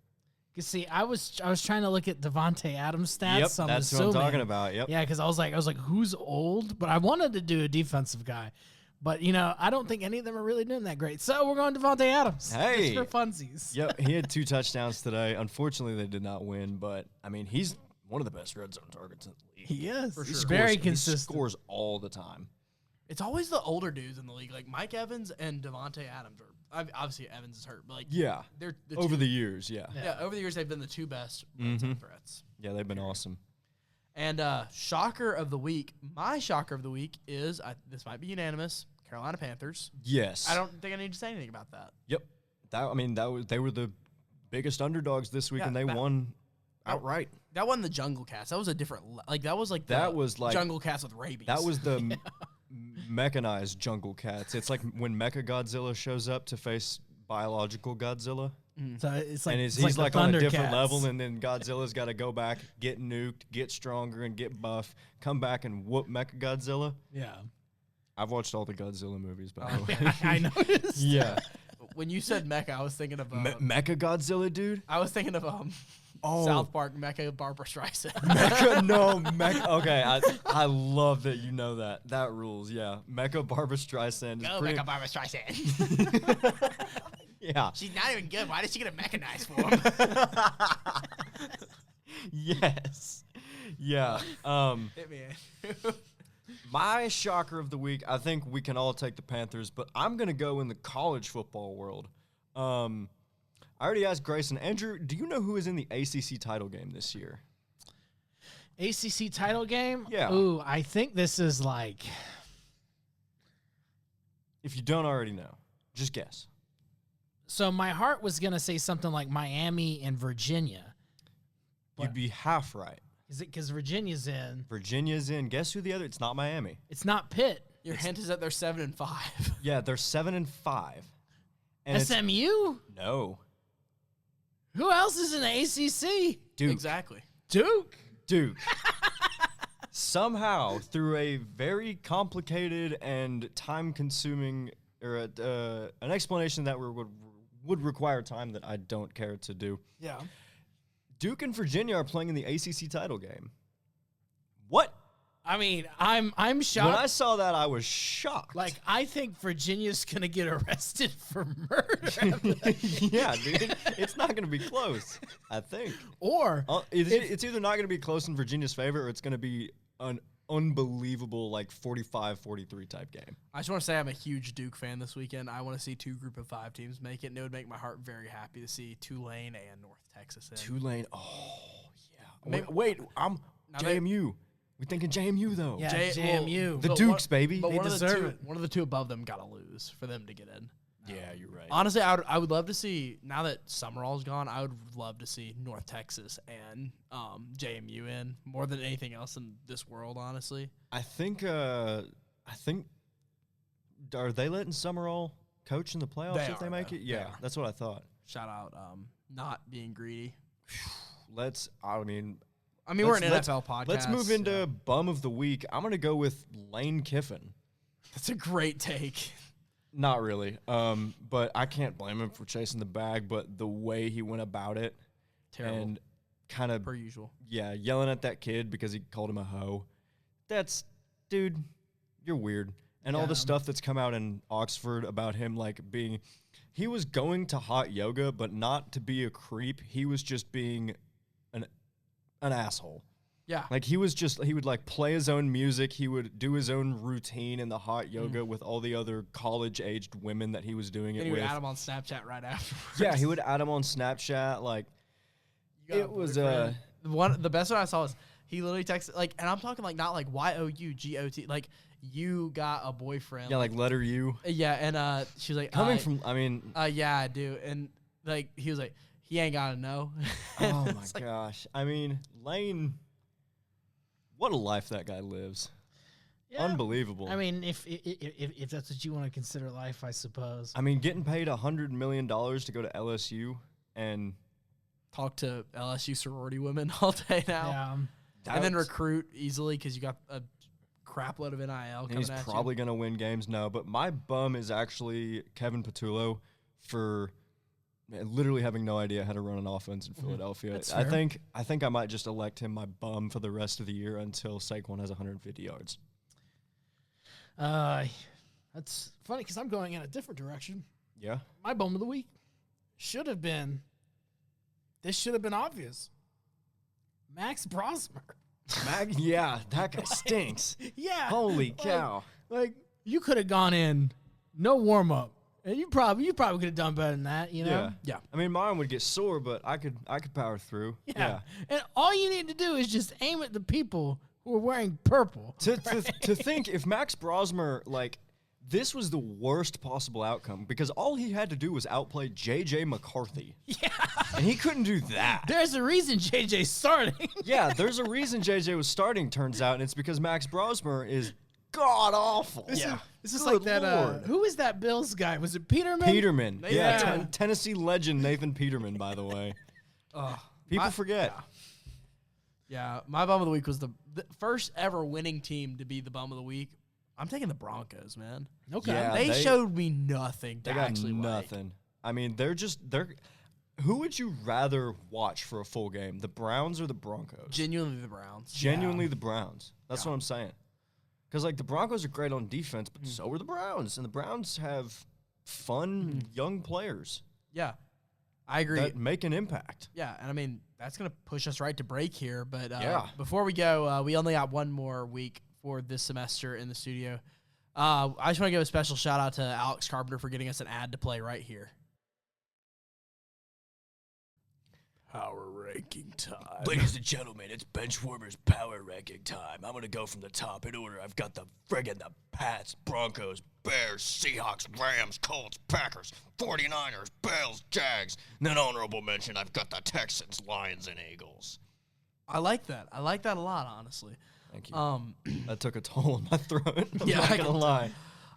You see, I was trying to look at Devontae Adams stats. Yep, that's what I'm talking about. Yep. Yeah, because I was like, who's old? But I wanted to do a defensive guy. But, I don't think any of them are really doing that great. So we're going Devontae Adams. Hey. Just for funsies. Yep, he had 2 touchdowns today. Unfortunately, they did not win. But, he's one of the best red zone targets in the league. He is. For He's sure. very He consistent. scores all the time. It's always the older dudes in the league, like Mike Evans and Devontae Adams. Obviously, Evans is hurt, but Yeah. they're Over the years, yeah. yeah, over the years they've been the 2 best red zone threats. Yeah, they've been awesome. And shocker of the week, my shocker of the week is this might be unanimous. Carolina Panthers. Yes. I don't think I need to say anything about that. Yep. They were the biggest underdogs this week, Yeah, and they won outright. That wasn't the Jungle Cats. That was a different. That was like That the was like Jungle Cats with rabies. That was the mechanized jungle cats. It's like when Mecha Godzilla shows up to face biological Godzilla. So it's like And it's he's like the on a different Thundercats. level, and then Godzilla's got to go back, get nuked, get stronger, and get buff, come back and whoop Mecha Godzilla. Yeah. I've watched all the Godzilla movies, by the way. I noticed. Yeah. When you said Mecha, I was thinking of Mecha Godzilla, dude? I was thinking of South Park Mecha Barbara Streisand. Mecha. Okay, I love that you know that. That rules, yeah. Mecha Barbara Streisand is Go pretty. Mecha Barbara Streisand. Yeah. She's not even good. Why did she get a mechanized for him? Yes. Yeah. Hit me. My shocker of the week, I think we can all take the Panthers, but I'm going to go in the college football world. I already asked Greyson. Andrew, do you know who is in the ACC title game this year? ACC title game? Yeah. Ooh, I think this is like... If you don't already know, just guess. So my heart was going to say something like Miami and Virginia. You'd be half right. Is it because Virginia's in? Virginia's in. Guess who the other? It's not Miami. It's not Pitt. Your hint is that they're 7-5. Yeah, they're 7-5. And SMU? No. Who else is in the ACC? Duke. Exactly. Duke. Somehow, through a very complicated and time-consuming, or an explanation that would require time that I don't care to do. Yeah. Duke and Virginia are playing in the ACC title game. What? I mean, I'm shocked. When I saw that, I was shocked. Like, I think Virginia's going to get arrested for murder. Yeah, dude. It's not going to be close, I think. Or it's either not going to be close in Virginia's favor or it's going to be an unbelievable, like, 45-43 type game. I just want to say I'm a huge Duke fan this weekend. I want to see 2 Group of 5 teams make it, and it would make my heart very happy to see Tulane and North Texas in. Tulane. Oh, yeah. Maybe- Wait, I'm Now they- JMU. We're thinking JMU, though. Yeah, J- JMU. The But Dukes, baby. But They one of the deserve two, it. one of the two above them got to lose for them to get in. Yeah, you're right. Honestly, I would love to see, now that Summerall's gone, I would love to see North Texas and JMU in more than anything else in this world, honestly. I think, are they letting Summerall coach in the playoffs They if they are, make though. it? They Yeah, are. that's what I thought. Shout out not being greedy. We're an NFL podcast. Let's move into bum of the week. I'm going to go with Lane Kiffin. That's a great take. Not really. But I can't blame him for chasing the bag, but the way he went about it Terrible. and kind of, Per usual. yeah, yelling at that kid because he called him a hoe. Dude, you're weird. And all Yeah. the stuff that's come out in Oxford about him, like, he was going to hot yoga, but not to be a creep. He was just being an asshole. Yeah. Like, he would, like, play his own music. He would do his own routine in the hot yoga with all the other college-aged women that he was doing And it he would with. add him on Snapchat right afterwards. Yeah, he would add him on Snapchat. Like, You got a it was, boyfriend. The best one I saw was he literally texted, like, and I'm talking, like, not like YOUGOT, like, you got a boyfriend. yeah, like, letter U. Yeah, and she was like, Coming from, I mean, yeah, I do. And, like, he was like, he ain't got to know. oh, my It's like, gosh. I mean, Lane, what a life that guy lives. Yeah. Unbelievable. I mean, if that's what you want to consider life, I suppose. I mean, getting paid $100 million to go to LSU and talk to LSU sorority women all day now. Yeah. And then that's- recruit easily because you got a crap load of NIL and coming he's at probably going to win games. No, but my bum is actually Kevin Patullo for literally having no idea how to run an offense in Philadelphia. That's I fair. think I might just elect him my bum for the rest of the year until Saquon has 150 yards. That's funny because I'm going in a different direction. Yeah. My bum of the week should have been. This should have been obvious. Max Brosmer. Yeah, that guy stinks. Yeah. Holy cow. Like you could have gone in, no warm up, and you probably could have done better than that. You know. Yeah. Yeah. I mean, mine would get sore, but I could power through. Yeah. And all you need to do is just aim at the people who are wearing purple. To think if Max Brosmer, like, this was the worst possible outcome because all he had to do was outplay J.J. McCarthy. Yeah. And he couldn't do that. There's a reason JJ's starting. Yeah, there's a reason J.J. was starting, turns out, and it's because Max Brosmer is god-awful. This is Good like that. Lord. Who is that Bills guy? Was it Peterman? Peterman. Yeah, Yeah. Tennessee legend Nathan Peterman, by the way. People forget. Yeah, my bum of the week was the first ever winning team to be the bum of the week. I'm taking the Broncos, man. Okay. Yeah. They they- showed me nothing to They got actually like. nothing. I mean, they're who would you rather watch for a full game, the Browns or the Broncos? Genuinely the Browns. Genuinely the Browns. That's Yeah. what I'm saying. Because, like, the Broncos are great on defense, but so are the Browns. And the Browns have fun, young players Yeah, I agree. that make an impact. Yeah, and I mean, that's going to push us right to break here. But Yeah. before we go, we only got one more week for this semester in the studio. I just want to give a special shout out to Alex Carpenter for getting us an ad to play right here. Power ranking time. Ladies and gentlemen, it's Benchwarmers power ranking time. I'm going to go from the top in order. I've got the Pats, Broncos, Bears, Seahawks, Rams, Colts, Packers, 49ers, Bills, Jags. And then honorable mention, I've got the Texans, Lions, and Eagles. I like that. I like that a lot, honestly. Thank you. That took a toll on my throat. I'm Yeah, not I gonna can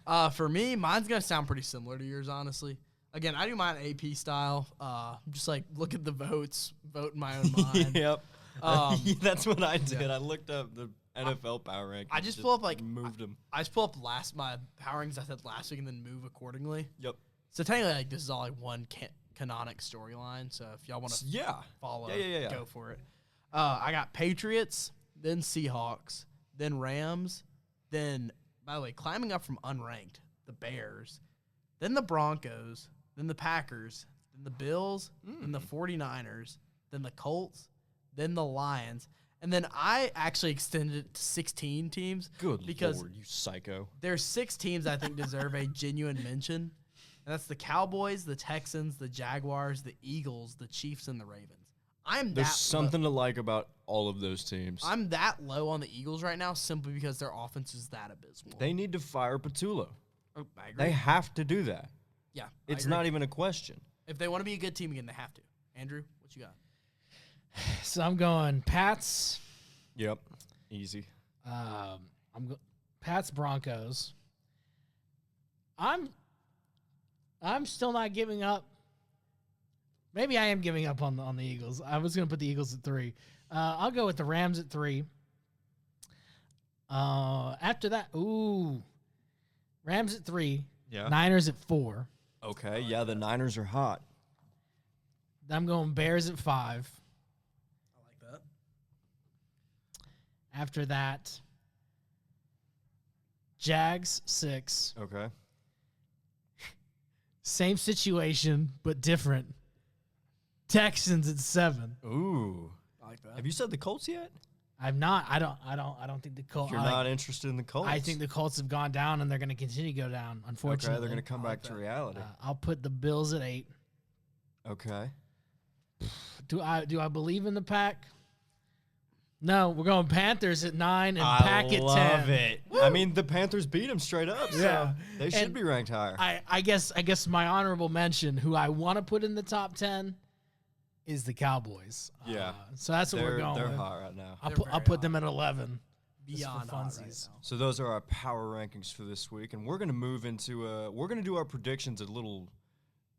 lie. For me, mine's going to sound pretty similar to yours, honestly. Again, I do mine AP style. Just like look at the votes, vote in my own mind. Yep. That's what I did. yeah. I looked up the NFL power rankings. I just pull up like moved them. I just pull up my power rankings I said last week and then move accordingly. Yep. So technically, like this is all like one canonic storyline. So if y'all want to follow, go for it. I got Patriots, then Seahawks, then Rams, then by the way, climbing up from unranked, the Bears, then the Broncos, then the Packers, then the Bills, then the 49ers, then the Colts, then the Lions, and then I actually extended it to 16 teams. Good because Lord, you psycho. there's 6 teams I think deserve a genuine mention, and that's the Cowboys, the Texans, the Jaguars, the Eagles, the Chiefs, and the Ravens. There's something to like about all of those teams. I'm that low on the Eagles right now simply because their offense is that abysmal. They need to fire Patullo. Oh, I agree. They have to do that. Yeah, It's not even a question. If they want to be a good team again, they have to. Andrew, what you got? So I'm going Pats. Yep. Easy. Pats Broncos. I'm still not giving up. Maybe I am giving up on the Eagles. I was going to put the Eagles at 3. I'll go with the Rams at 3. After that, Rams at 3. Yeah. Niners at 4. Okay. Yeah, the Niners are hot. I'm going Bears at 5. I like that. After that, Jags 6. Okay. Same situation, but different. Texans at 7. Ooh. I like that. Have you said the Colts yet? I'm not. I don't think the Colts. You're not interested in the Colts. I think the Colts have gone down, and they're going to continue to go down. Unfortunately, Okay, they're going to come back to reality. I'll put the Bills at 8. Okay. Do I believe in the pack? No, we're going Panthers at 9 and Pack at 10. I love it. Woo! I mean, the Panthers beat them straight up, so Yeah. they should And be ranked higher. I guess my honorable mention, who I want to put in the top 10, is the Cowboys. Yeah. So that's what we're going They're with. hot right now. I'll put them at 11. Beyond for hot funsies. right now. So those are our power rankings for this week, and we're going to move into we're going to do our predictions a little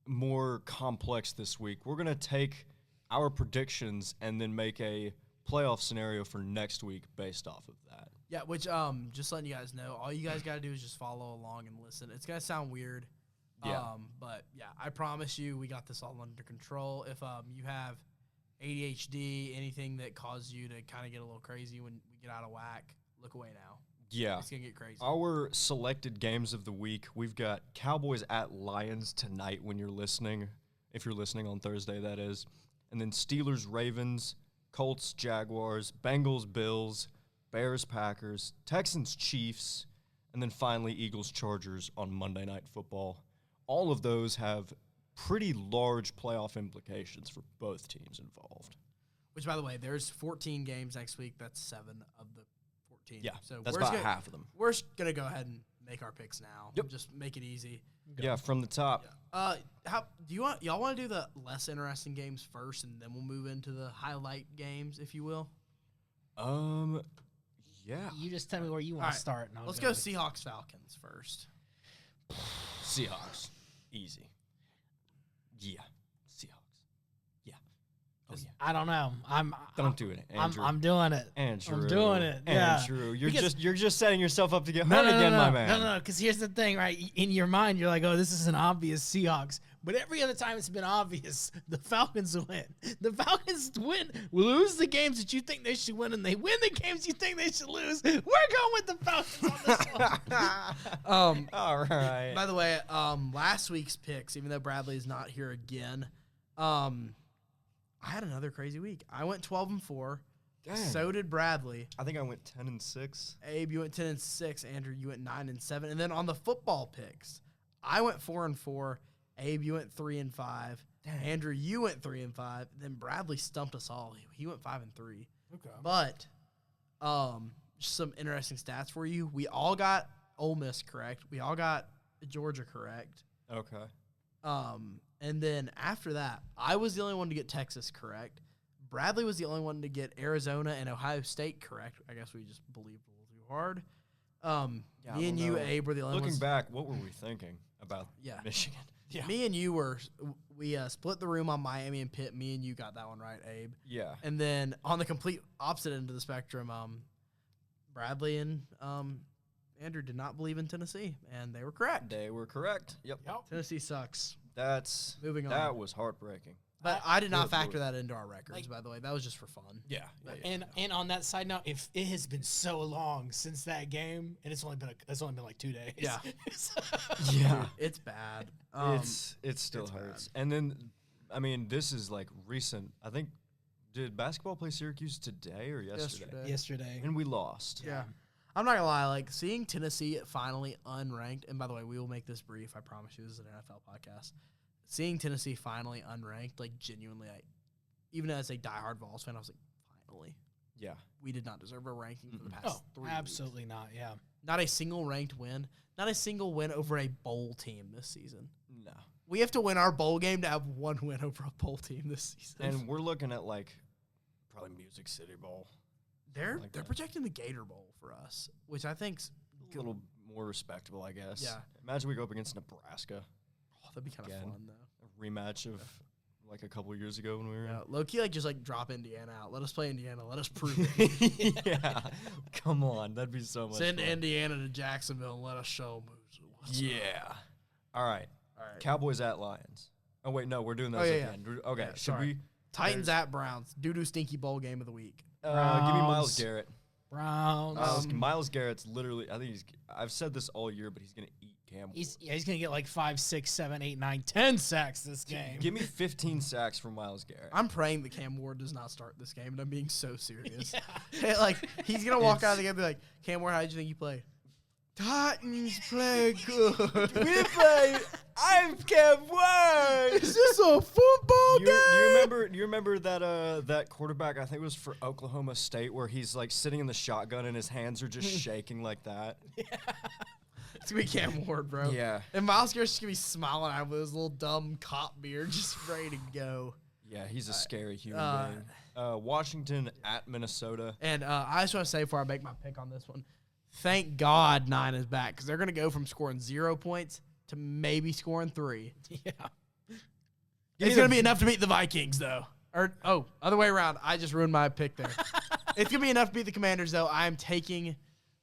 more complex this week. We're going to take our predictions and then make a playoff scenario for next week based off of that. Yeah, which just letting you guys know, all you guys got to do is just follow along and listen. It's going to sound weird. Yeah. But yeah, I promise you we got this all under control. If you have ADHD, anything that causes you to kind of get a little crazy when we get out of whack, look away now. Yeah. It's going to get crazy. Our selected games of the week, we've got Cowboys at Lions tonight when you're listening, if you're listening on Thursday, that is. And then Steelers, Ravens, Colts, Jaguars, Bengals, Bills, Bears, Packers, Texans, Chiefs, and then finally Eagles, Chargers on Monday Night Football. All of those have pretty large playoff implications for both teams involved. Which, by the way, there's 14 games next week. That's 7 of the 14. Yeah, so that's we're about just gonna, half of them. We're just going to go ahead and make our picks now. Yep. Just make it easy. Yeah, from the top. How do y'all want to do the less interesting games first, and then we'll move into the highlight games, if you will? Yeah. You just tell me where you want All right, to start. And let's go Seahawks Falcons first. Seahawks. Easy. Yeah. Seahawks. Yeah. Oh, yeah. I don't know. Don't do it, Andrew. I'm doing it. Andrew. I'm doing it. Yeah. Andrew, you're Because- just setting yourself up to get hurt again, my man. No. Because here's the thing, right? In your mind, you're like, oh, this is an obvious Seahawks. But every other time it's been obvious, the Falcons win. The Falcons lose the games that you think they should win, and they win the games you think they should lose. We're going with the Falcons on this one. All right. By the way, last week's picks, even though Bradley is not here again, I had another crazy week. I went 12-4. Dang. So did Bradley. I think I went 10-6. Abe, you went 10-6. Andrew, you went 9-7. And then on the football picks, I went 4-4. Abe, you went 3-5. Dang. Andrew, you went 3-5. Then Bradley stumped us all. He went 5-3. Okay. But some interesting stats for you. We all got Ole Miss correct. We all got Georgia correct. Okay. And then after that, I was the only one to get Texas correct. Bradley was the only one to get Arizona and Ohio State correct. I guess we just believed a little too hard. Me and you, Abe, were the only ones. Looking back, what were we thinking about Michigan? Yeah. Me and you we split the room on Miami and Pitt. Me and you got that one right, Abe. Yeah. And then on the complete opposite end of the spectrum, Bradley and Andrew did not believe in Tennessee, and they were correct. They were correct. Yep. Tennessee sucks. That's Moving on. That was heartbreaking. But I did not Good factor Lord. that into our records, by the way. That was just for fun. Yeah. And on that side note, if it has been so long since that game, and it's only been like 2 days. Yeah. Yeah. It's bad. It still it's hurts. And then, I mean, this is like recent. I think, did basketball play Syracuse today or yesterday? Yesterday. And we lost. Yeah. I'm not gonna lie, like seeing Tennessee finally unranked, and by the way, we will make this brief, I promise you, this is an NFL podcast. Seeing Tennessee finally unranked, like genuinely, even as a diehard Vols fan, I was like, finally. Yeah. We did not deserve a ranking for the past 3 weeks. Absolutely not, yeah. Not a single ranked win. Not a single win over a bowl team this season. No. We have to win our bowl game to have one win over a bowl team this season. And we're looking at like probably Music City Bowl. They're like that. projecting the Gator Bowl for us, which I think's A little more respectable, I guess. Yeah. Imagine we go up against Nebraska. Oh, that'd be kind of Again. fun though. A rematch of like a couple years ago when we were Yeah, low key, like just like drop Indiana out. Let us play Indiana. Let us prove it. in. Yeah. Come on. That'd be so much Send fun. Indiana to Jacksonville and let us show them what's Yeah. All right. All right. Cowboys at Lions. Oh, wait. No, we're doing those Oh, yeah, at yeah. the end. Okay. Yeah, should sorry. we? Titans at Browns. Doo-doo stinky bowl game of the week. Give me Miles Browns. Garrett. Browns. Miles Garrett's literally, I think I've said this all year, but he's going to eat Cam. He's going to get like 5, 6, 7, 8, 9, 10 sacks this game. Give me 15 sacks from Miles Garrett. I'm praying that Cam Ward does not start this game, and I'm being so serious. Hey, like, he's going to walk out of the game and be like, Cam Ward, how did you think you played? Titans play good. We play. I'm Cam Ward. Is this a football game? You remember that that quarterback? I think it was for Oklahoma State, where he's like sitting in the shotgun and his hands are just shaking like that. It's going to be Cam Ward, bro. Yeah. And Miles Garrett's just going to be smiling at him with his little dumb cop beard just ready to go. Yeah, he's a scary human being. Washington at Minnesota. And I just want to say before I make my pick on this one, thank God 9 is back because they're going to go from scoring 0 points to maybe scoring 3. Yeah. It's going to be enough to beat the Vikings, though. Or, other way around. I just ruined my pick there. It's going to be enough to beat the Commanders, though. I am taking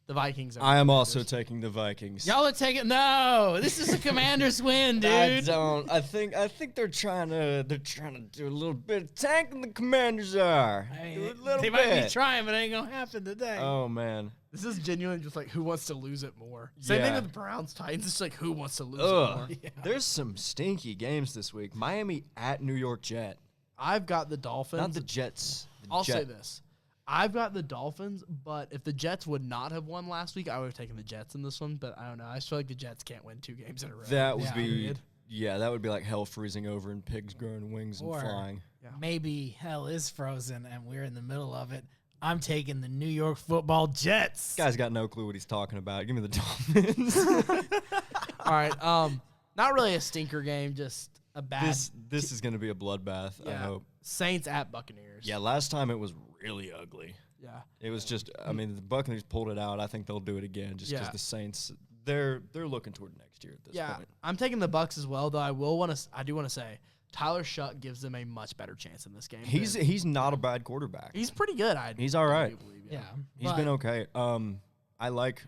the Vikings. I am also taking the Vikings. Y'all are taking no. This is a Commanders win, dude. I don't. I think they're trying to do a little bit of tanking. The Commanders are. I Do mean, a little they bit. might be trying, but it ain't gonna happen today. Oh man. This is genuinely just like who wants to lose it more. Same thing Yeah. with the Browns, Titans. It's like who wants to lose it Ugh. more. There's some stinky games this week. Miami at New York Jet. I've got the Dolphins. Not the Jets. The I'll Jet. say this. I've got the Dolphins, but if the Jets would not have won last week, I would have taken the Jets in this one. But I don't know. I just feel like the Jets can't win 2 games in a row. That would Yeah. be. Yeah, that would be like hell freezing over and pigs growing wings and Or- flying. Maybe hell is frozen and we're in the middle of it. I'm taking the New York Football Jets. This guy's got no clue what he's talking about. Give me the Dolphins. All right. Not really a stinker game, just a bad. this is going to be a bloodbath, I hope. Saints at Buccaneers. Yeah, last time it was really ugly. Yeah. It was just, I mean, the Buccaneers pulled it out. I think they'll do it again just because Yeah. the Saints, they're looking toward next year at this Yeah. point. I'm taking the Bucks as well, though. I do want to say Tyler Shuck gives them a much better chance in this game. He's not a bad quarterback. He's pretty good. He's all right. Believe, Yeah. He's been okay. I like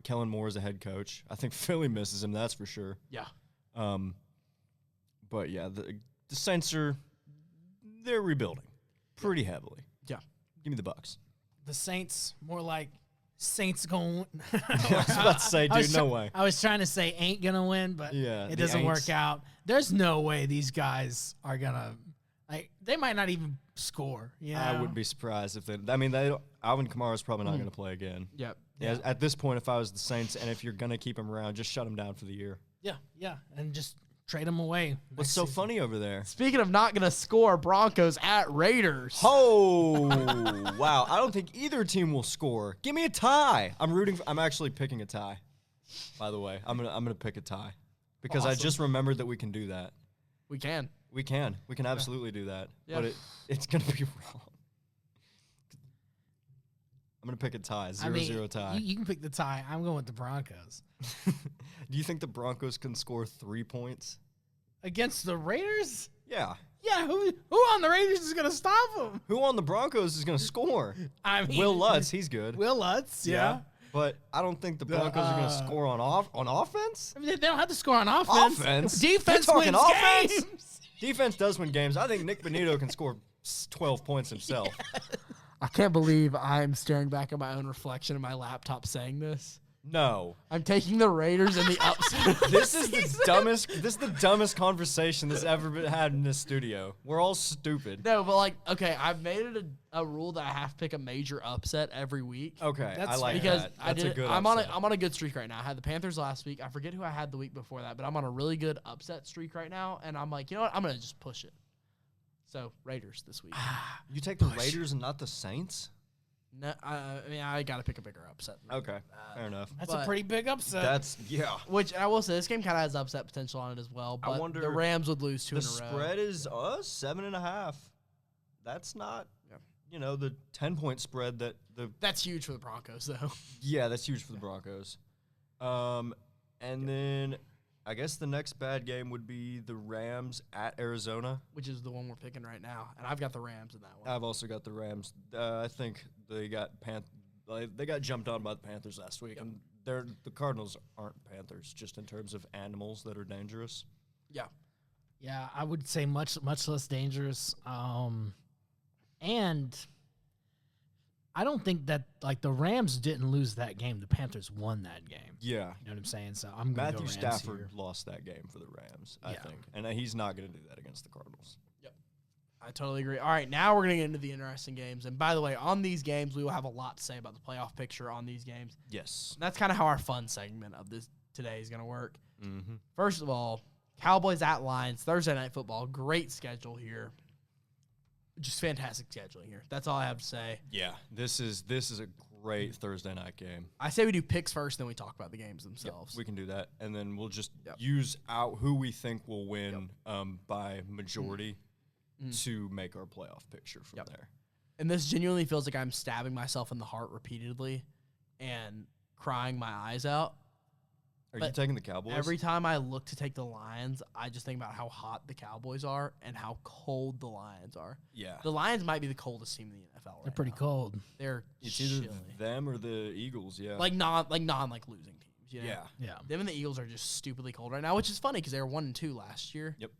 Kellen Moore as a head coach. I think Philly misses him, that's for sure. Yeah. But yeah, the Saints they're rebuilding pretty heavily. Yeah. Give me the Bucks. The Saints, more like Saints going. I was about to say, dude, no way. I was trying to say ain't gonna win, but Yeah, it the doesn't work ain'ts. out. There's no way these guys are gonna Like they might not even score. Yeah, I wouldn't be surprised if they. I mean, Alvin Kamara's probably not going to play again. Yep. Yeah. At this point, if I was the Saints, and if you're going to keep him around, just shut him down for the year. Yeah, and just trade him away. What's so funny over there? Speaking of not going to score, Broncos at Raiders. Oh, wow. I don't think either team will score. Give me a tie. I'm actually picking a tie, by the way. I'm gonna pick a tie because I Awesome. just remembered that we can do that. We can. We can absolutely do that. Yeah. But it's going to be wrong. I'm going to pick a tie, 0-0 tie. You can pick the tie. I'm going with the Broncos. Do you think the Broncos can score 3 points? Against the Raiders? Yeah. Yeah, who on the Raiders is going to stop them? Who on the Broncos is going to score? I mean, Will Lutz, he's good. Will Lutz, yeah. But I don't think the Broncos are going to score on offense. I mean, they don't have to score on offense. Offense? Defense You're talking wins offense? games. Defense does win games. I think Nick Bonito can score 12 points himself. I can't believe I'm staring back at my own reflection in my laptop saying this. No. I'm taking the Raiders in the upset. This is the dumbest conversation that's ever been had in this studio. We're all stupid. No, but like, okay, I've made it a rule that I have to pick a major upset every week. Okay, That's I like Because that. I That's did. a good I'm upset. on a good streak right now. I had the Panthers last week. I forget who I had the week before that, but I'm on a really good upset streak right now. And I'm like, you know what? I'm gonna just push it. So Raiders this week. You take the Raiders and not the Saints? No, I mean I got to pick a bigger upset. Okay, fair enough. That's a But- pretty big upset. Yeah. Which I will say, this game kind of has upset potential on it as well. But wonder- the Rams would lose 2 The in a row. spread is 7.5. That's not, the 10-point spread that the. That's huge for the Broncos, though. Yeah, that's huge for the Broncos. And then I guess the next bad game would be the Rams at Arizona. Which is the one we're picking right now, and I've got the Rams in that one. I've also got the Rams. I think they got they got jumped on by the Panthers last week, and the Cardinals aren't Panthers just in terms of animals that are dangerous. Yeah. Yeah, I would say much less dangerous. And I don't think that like the Rams didn't lose that game. The Panthers won that game. Yeah. You know what I'm saying? So I'm going to go Matthew Rams Stafford here. lost that game for the Rams, I Yeah. think. And he's not going to do that against the Cardinals. I totally agree. All right, now we're going to get into the interesting games. And by the way, on these games, we will have a lot to say about the playoff picture on these games. Yes. And that's kind of how our fun segment of this today is going to work. Mm-hmm. First of all, Cowboys at Lions, Thursday Night Football. Great schedule here. Just fantastic scheduling here. That's all I have to say. Yeah, this is a great Thursday night game. I say we do picks first, then we talk about the games themselves. We can do that, and then we'll just Yep. use out who we think will win by majority to make our playoff picture from there. And this genuinely feels like I'm stabbing myself in the heart repeatedly and crying my eyes out. Are you But taking the Cowboys? Every time I look to take the Lions, I just think about how hot the Cowboys are and how cold the Lions are. Yeah. The Lions might be the coldest team in the NFL right They're pretty now. cold. They're It's either chilly. them or the Eagles, yeah. Like non losing teams. You know? yeah. Yeah. Them and the Eagles are just stupidly cold right now, which is funny because they were 1-2 last year. Yep.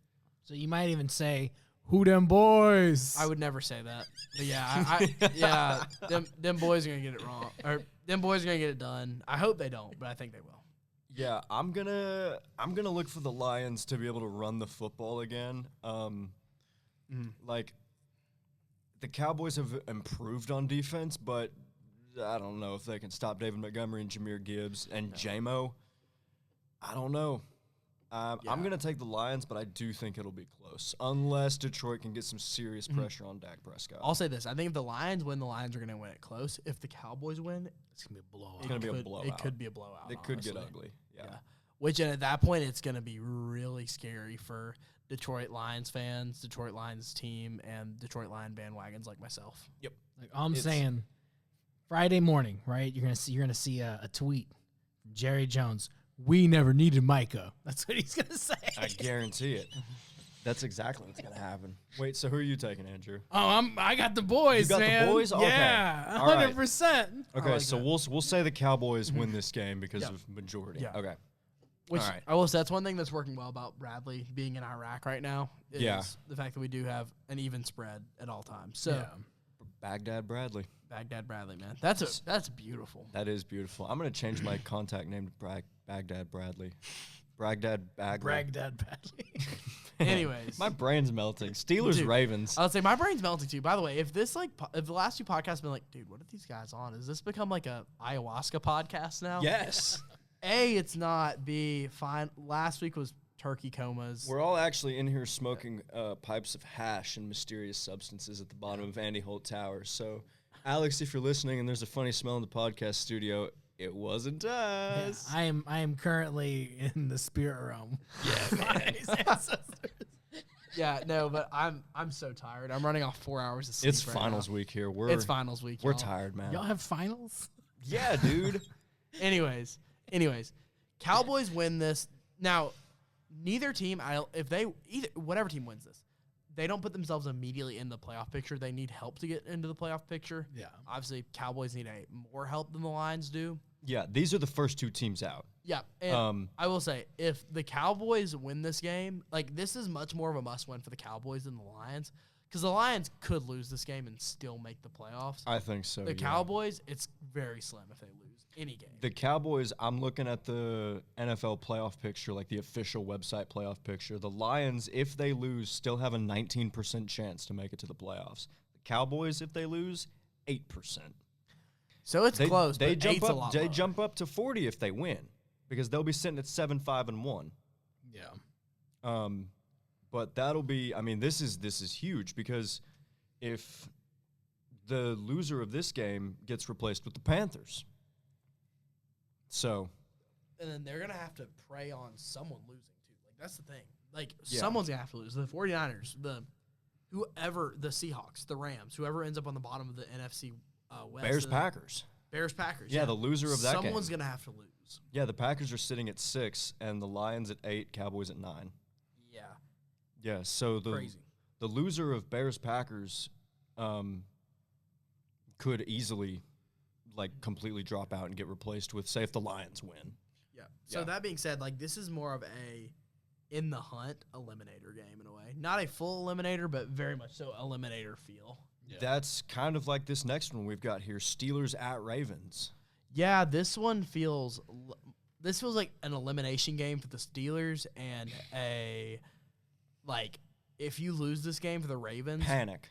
So you might even say, "Who them boys?" I would never say that, but yeah, them boys are gonna get it wrong, or them boys are gonna get it done. I hope they don't, but I think they will. Yeah, I'm gonna look for the Lions to be able to run the football again. Like the Cowboys have improved on defense, but I don't know if they can stop David Montgomery and Jahmyr Gibbs and JMO. I don't know. I'm gonna take the Lions, but I do think it'll be close unless Detroit can get some serious pressure on Dak Prescott. I'll say this: I think if the Lions win, the Lions are gonna win it close. If the Cowboys win, It's gonna be a blowout. It's gonna be a could- blowout. It could be a blowout. It could get honestly. ugly. Yeah. Which at that point, it's gonna be really scary for Detroit Lions fans, Detroit Lions team, and Detroit Lion bandwagons like myself. Like I'm It's- saying, Friday morning, right? You're gonna see a tweet from Jerry Jones. We never needed Micah. That's what he's gonna say. I guarantee it. That's exactly what's gonna happen. Wait, so who are you taking, Andrew? Oh, I got the boys, You got the man. boys? Okay. Yeah, All right. 100%. Okay, like so that. we'll say the Cowboys win this game because of majority. Yeah. Okay. Which All right. I will say that's one thing that's working well about Bradley being in Iraq right now. Is Yeah. the fact that we do have an even spread at all times. So Yeah. Baghdad Bradley. Baghdad Bradley, man, that's beautiful. That is beautiful. I'm gonna change my contact name to Baghdad Bradley. Bragdad Bagley. Bragdad badly. Anyways, My brain's melting. Steelers, Dude, Ravens. I would say my brain's melting too. By the way, if this if the last two podcasts have been like, dude, what are these guys on? Has this become like a ayahuasca podcast now? Yes. A, it's not. B, fine. Last week was turkey comas. We're all actually in here smoking pipes of hash and mysterious substances at the bottom of Andy Holt Tower. So, Alex, if you're listening and there's a funny smell in the podcast studio, it wasn't us. I am currently in the spirit realm. Yeah, Yeah, no, but I'm so tired. I'm running off 4 hours of sleep. It's right finals now. week here. It's finals week. We're y'all. tired, man. Y'all have finals? Yeah, dude. Anyways, Cowboys win this. Now, neither team, whatever team wins this, they don't put themselves immediately in the playoff picture. They need help to get into the playoff picture. Yeah. Obviously, Cowboys need more help than the Lions do. Yeah, these are the first two teams out. Yeah, and I will say, if the Cowboys win this game, like this is much more of a must-win for the Cowboys than the Lions, because the Lions could lose this game and still make the playoffs. I think so. The Cowboys, it's very slim if they lose any game. The Cowboys, I'm looking at the NFL playoff picture, like the official website playoff picture. The Lions, if they lose, still have a 19% chance to make it to the playoffs. The Cowboys, if they lose, 8%. So it's close. They but jump eight's a up. lot They lower. jump up to 40 if they win, because they'll be sitting at 7-5-1. Yeah. But that'll be. I mean, this is huge, because if the loser of this game gets replaced with the Panthers, so And then they're going to have to prey on someone losing, too. Like, that's the thing. Like, Yeah. someone's going to have to lose. The 49ers, the Seahawks, the Rams, whoever ends up on the bottom of the NFC West. Packers. Bears-Packers. Yeah, the loser of that game. Someone's going to have to lose. Yeah, the Packers are sitting at 6, and the Lions at 8, Cowboys at 9. Yeah. Yeah, so Crazy. the loser of Bears-Packers could easily, like, completely drop out and get replaced with, say, if the Lions win. Yeah. So that being said, like, this is more of a in the hunt eliminator game in a way. Not a full eliminator, but very much so eliminator feel. Yeah. That's kind of like this next one we've got here, Steelers at Ravens. Yeah, this one feels like an elimination game for the Steelers and if you lose this game for the Ravens, Panic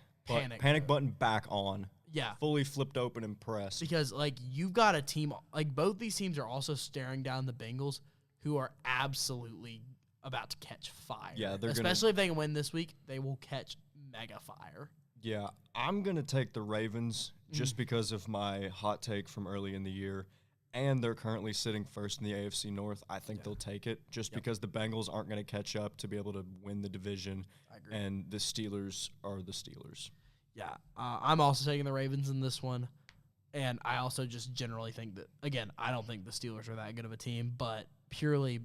button back on. Yeah. Fully flipped open and pressed. Because like you've got a team like both these teams are also staring down the Bengals, who are absolutely about to catch fire. Yeah, they're especially if they can win this week, they will catch mega fire. Yeah, I'm going to take the Ravens just because of my hot take from early in the year, and they're currently sitting first in the AFC North. I think they'll take it just because the Bengals aren't going to catch up to be able to win the division, I agree. and the Steelers are the Steelers. Yeah, I'm also taking the Ravens in this one, and I also just generally think that, again, I don't think the Steelers are that good of a team, but purely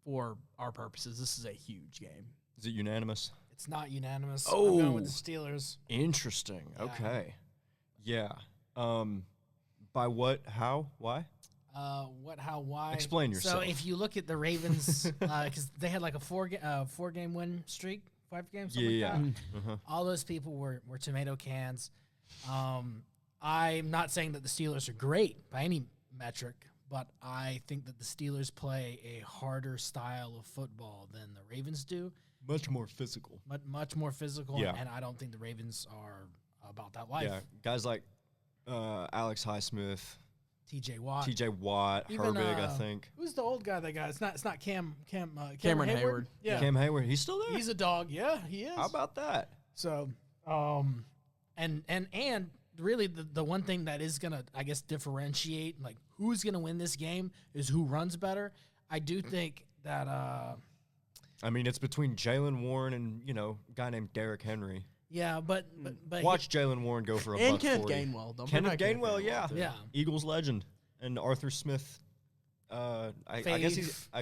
for our purposes, this is a huge game. Is it unanimous? It's not unanimous. Oh. I'm going with the Steelers. Interesting. Yeah. Okay. Yeah. By what, how, why? What, how, why? Explain yourself. So if you look at the Ravens, because they had like a four-game win streak, 5 games, something like that. Uh-huh. All those people were tomato cans. I'm not saying that the Steelers are great by any metric, but I think that the Steelers play a harder style of football than the Ravens do. Much more physical. Much more physical, Yeah. and I don't think the Ravens are about that life. Yeah, guys like Alex Highsmith, TJ Watt. TJ Watt, Even, Herbig, I think. Who's the old guy they got? It's not Cameron Cameron Hayward. Yeah. Cam Hayward, he's still there? He's a dog. Yeah, he is. How about that? So, and really the one thing that is gonna, I guess, differentiate like who's gonna win this game is who runs better. I do think that I mean, it's between Jalen Warren and, a guy named Derrick Henry. yeah, but Watch Jalen Warren go for a And buck Kenneth 40. Gainwell. Don't Kenneth forget Gainwell, yeah. too. yeah, Eagles legend. And Arthur Smith. I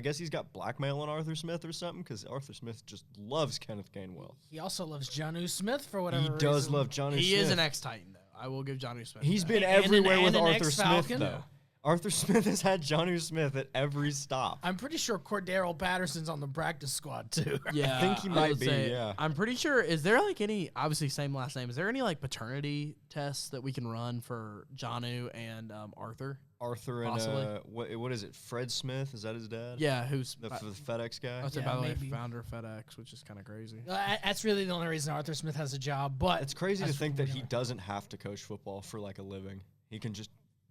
guess he's got blackmail on Arthur Smith or something, because Arthur Smith just loves Kenneth Gainwell. he also loves Jonnu Smith for whatever He reason. does love Johnny He Smith. is an ex-Titan, though. I will give Johnny Smith He's that. been And everywhere with an Arthur Smith, ex-Falcon. though. Arthur Smith has had Johnny Smith at every stop. I'm pretty sure Cordero Patterson's on the practice squad too. Yeah, I think he I might would be, say- yeah. I'm pretty sure. Is there like any, obviously same last name, is there any like paternity tests that we can run for Jonnu and Arthur? Arthur and Possibly. what is it? Fred Smith, is that his dad? Yeah, who's The FedEx guy. I would say, Yeah, by the way, maybe. founder of FedEx, which is kind of crazy. That's really the only reason Arthur Smith has a job. But It's crazy to that's think that he really- doesn't have to coach football for like a living. He can just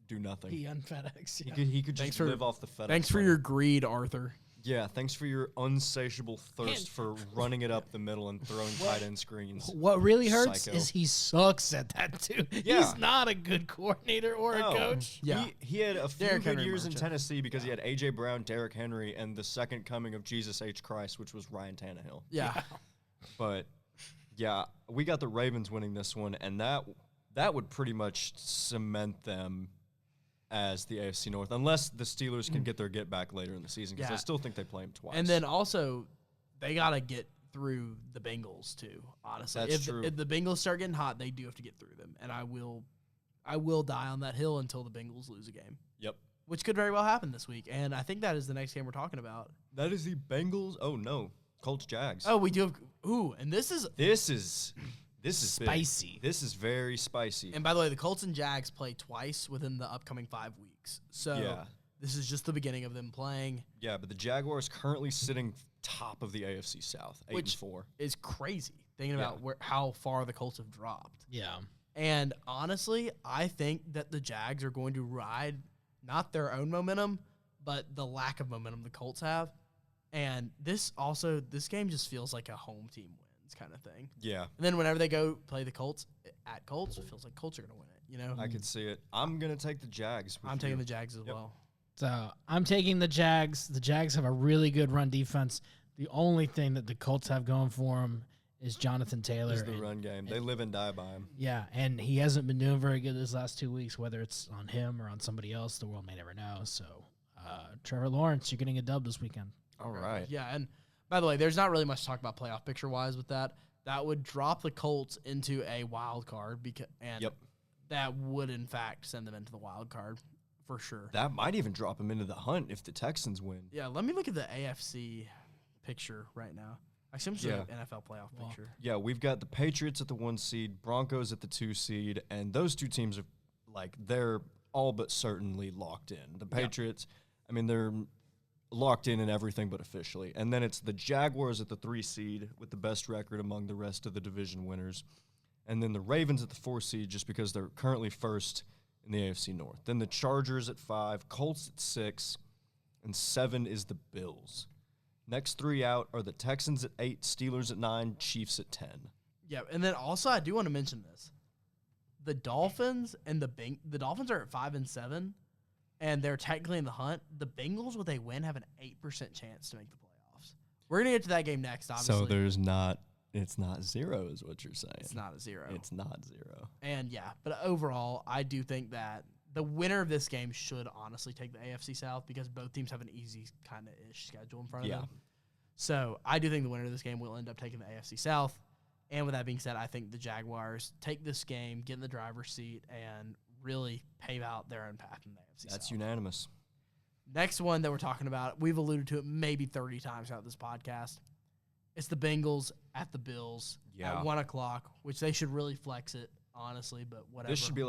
do nothing. he on FedEx. He Yeah. could Thanks just for- live off the FedEx. Thanks for money. your greed, Arthur. Yeah, thanks for your unsatiable thirst And- for running it up the middle and throwing tight end screens. What really hurts Psycho. is he sucks at that too. Yeah. He's not a good coordinator or No. a coach. Yeah. He had a few Derrick good Henry years in merchant. Tennessee because he had A.J. Brown, Derrick Henry, and the second coming of Jesus H. Christ, which was Ryan Tannehill. Yeah. But, yeah, we got the Ravens winning this one, and that would pretty much cement them as the AFC North, unless the Steelers can get their get back later in the season, because Yeah. I still think they play them twice. And then also, they got to get through the Bengals too, honestly. That's true. If the Bengals start getting hot, they do have to get through them. And I will die on that hill until the Bengals lose a game, Yep. which could very well happen this week. And I think that is the next game we're talking about. That is the Bengals. Oh, no. Colts Jags. Oh, we do have – ooh, and this is This is big. Spicy. This is very spicy. – and by the way, the Colts and Jags play twice within the upcoming 5 weeks. So Yeah. this is just the beginning of them playing. Yeah, but the Jaguars currently sitting top of the AFC South, 8-4. Is crazy thinking Yeah. about how far the Colts have dropped. Yeah. And honestly, I think that the Jags are going to ride not their own momentum, but the lack of momentum the Colts have. And this game just feels like a home team wins kind of thing. Yeah, And then whenever they go play the Colts at Colts, it feels like Colts are going to win it, you know? I could see it. I'm going to take the Jags. I'm taking the Jags as well. So I'm taking the Jags. The Jags have a really good run defense. The only thing that the Colts have going for them is Jonathan Taylor. Is the and- run game. They live and die by him. Yeah, and he hasn't been doing very good this last 2 weeks, whether it's on him or on somebody else. The world may never know. So, Trevor Lawrence, you're getting a dub this weekend. All right. Yeah, and by the way, there's not really much to talk about playoff picture-wise with that. That would drop the Colts into a wild card, and Yep. that would, in fact, send them into the wild card for sure. That might even drop them into the hunt if the Texans win. Yeah, let me look at the AFC picture right now. Actually, I'm just looking at NFL playoff picture. Yeah, we've got the Patriots at the 1 seed, Broncos at the 2 seed, and those two teams are they're all but certainly locked in. The Patriots, I mean, they're locked in everything but officially. And then it's the Jaguars at the 3 seed with the best record among the rest of the division winners. And then the Ravens at the 4 seed just because they're currently first in the AFC North. Then the Chargers at 5, Colts at 6, and 7 is the Bills. Next 3 out are the Texans at 8, Steelers at 9, Chiefs at 10. Yeah, and then also I do want to mention this: the Dolphins and the Dolphins are at 5 and 7, and they're technically in the hunt. The Bengals, with a win, have an 8% chance to make the playoffs. We're gonna get to that game next. Obviously, So it's not 0 is what you're saying. it's not a 0. It's not 0. And yeah, but overall, I do think that the winner of this game should honestly take the AFC South because both teams have an easy kind of ish schedule in front of them. So I do think the winner of this game will end up taking the AFC South. And with that being said, I think the Jaguars take this game, get in the driver's seat, and really pave out their own path in the AFC South. That's unanimous. Next one that we're talking about, we've alluded to it maybe 30 times throughout this podcast. It's the Bengals at the Bills at 1 o'clock, which they should really flex it, honestly, but whatever. This should be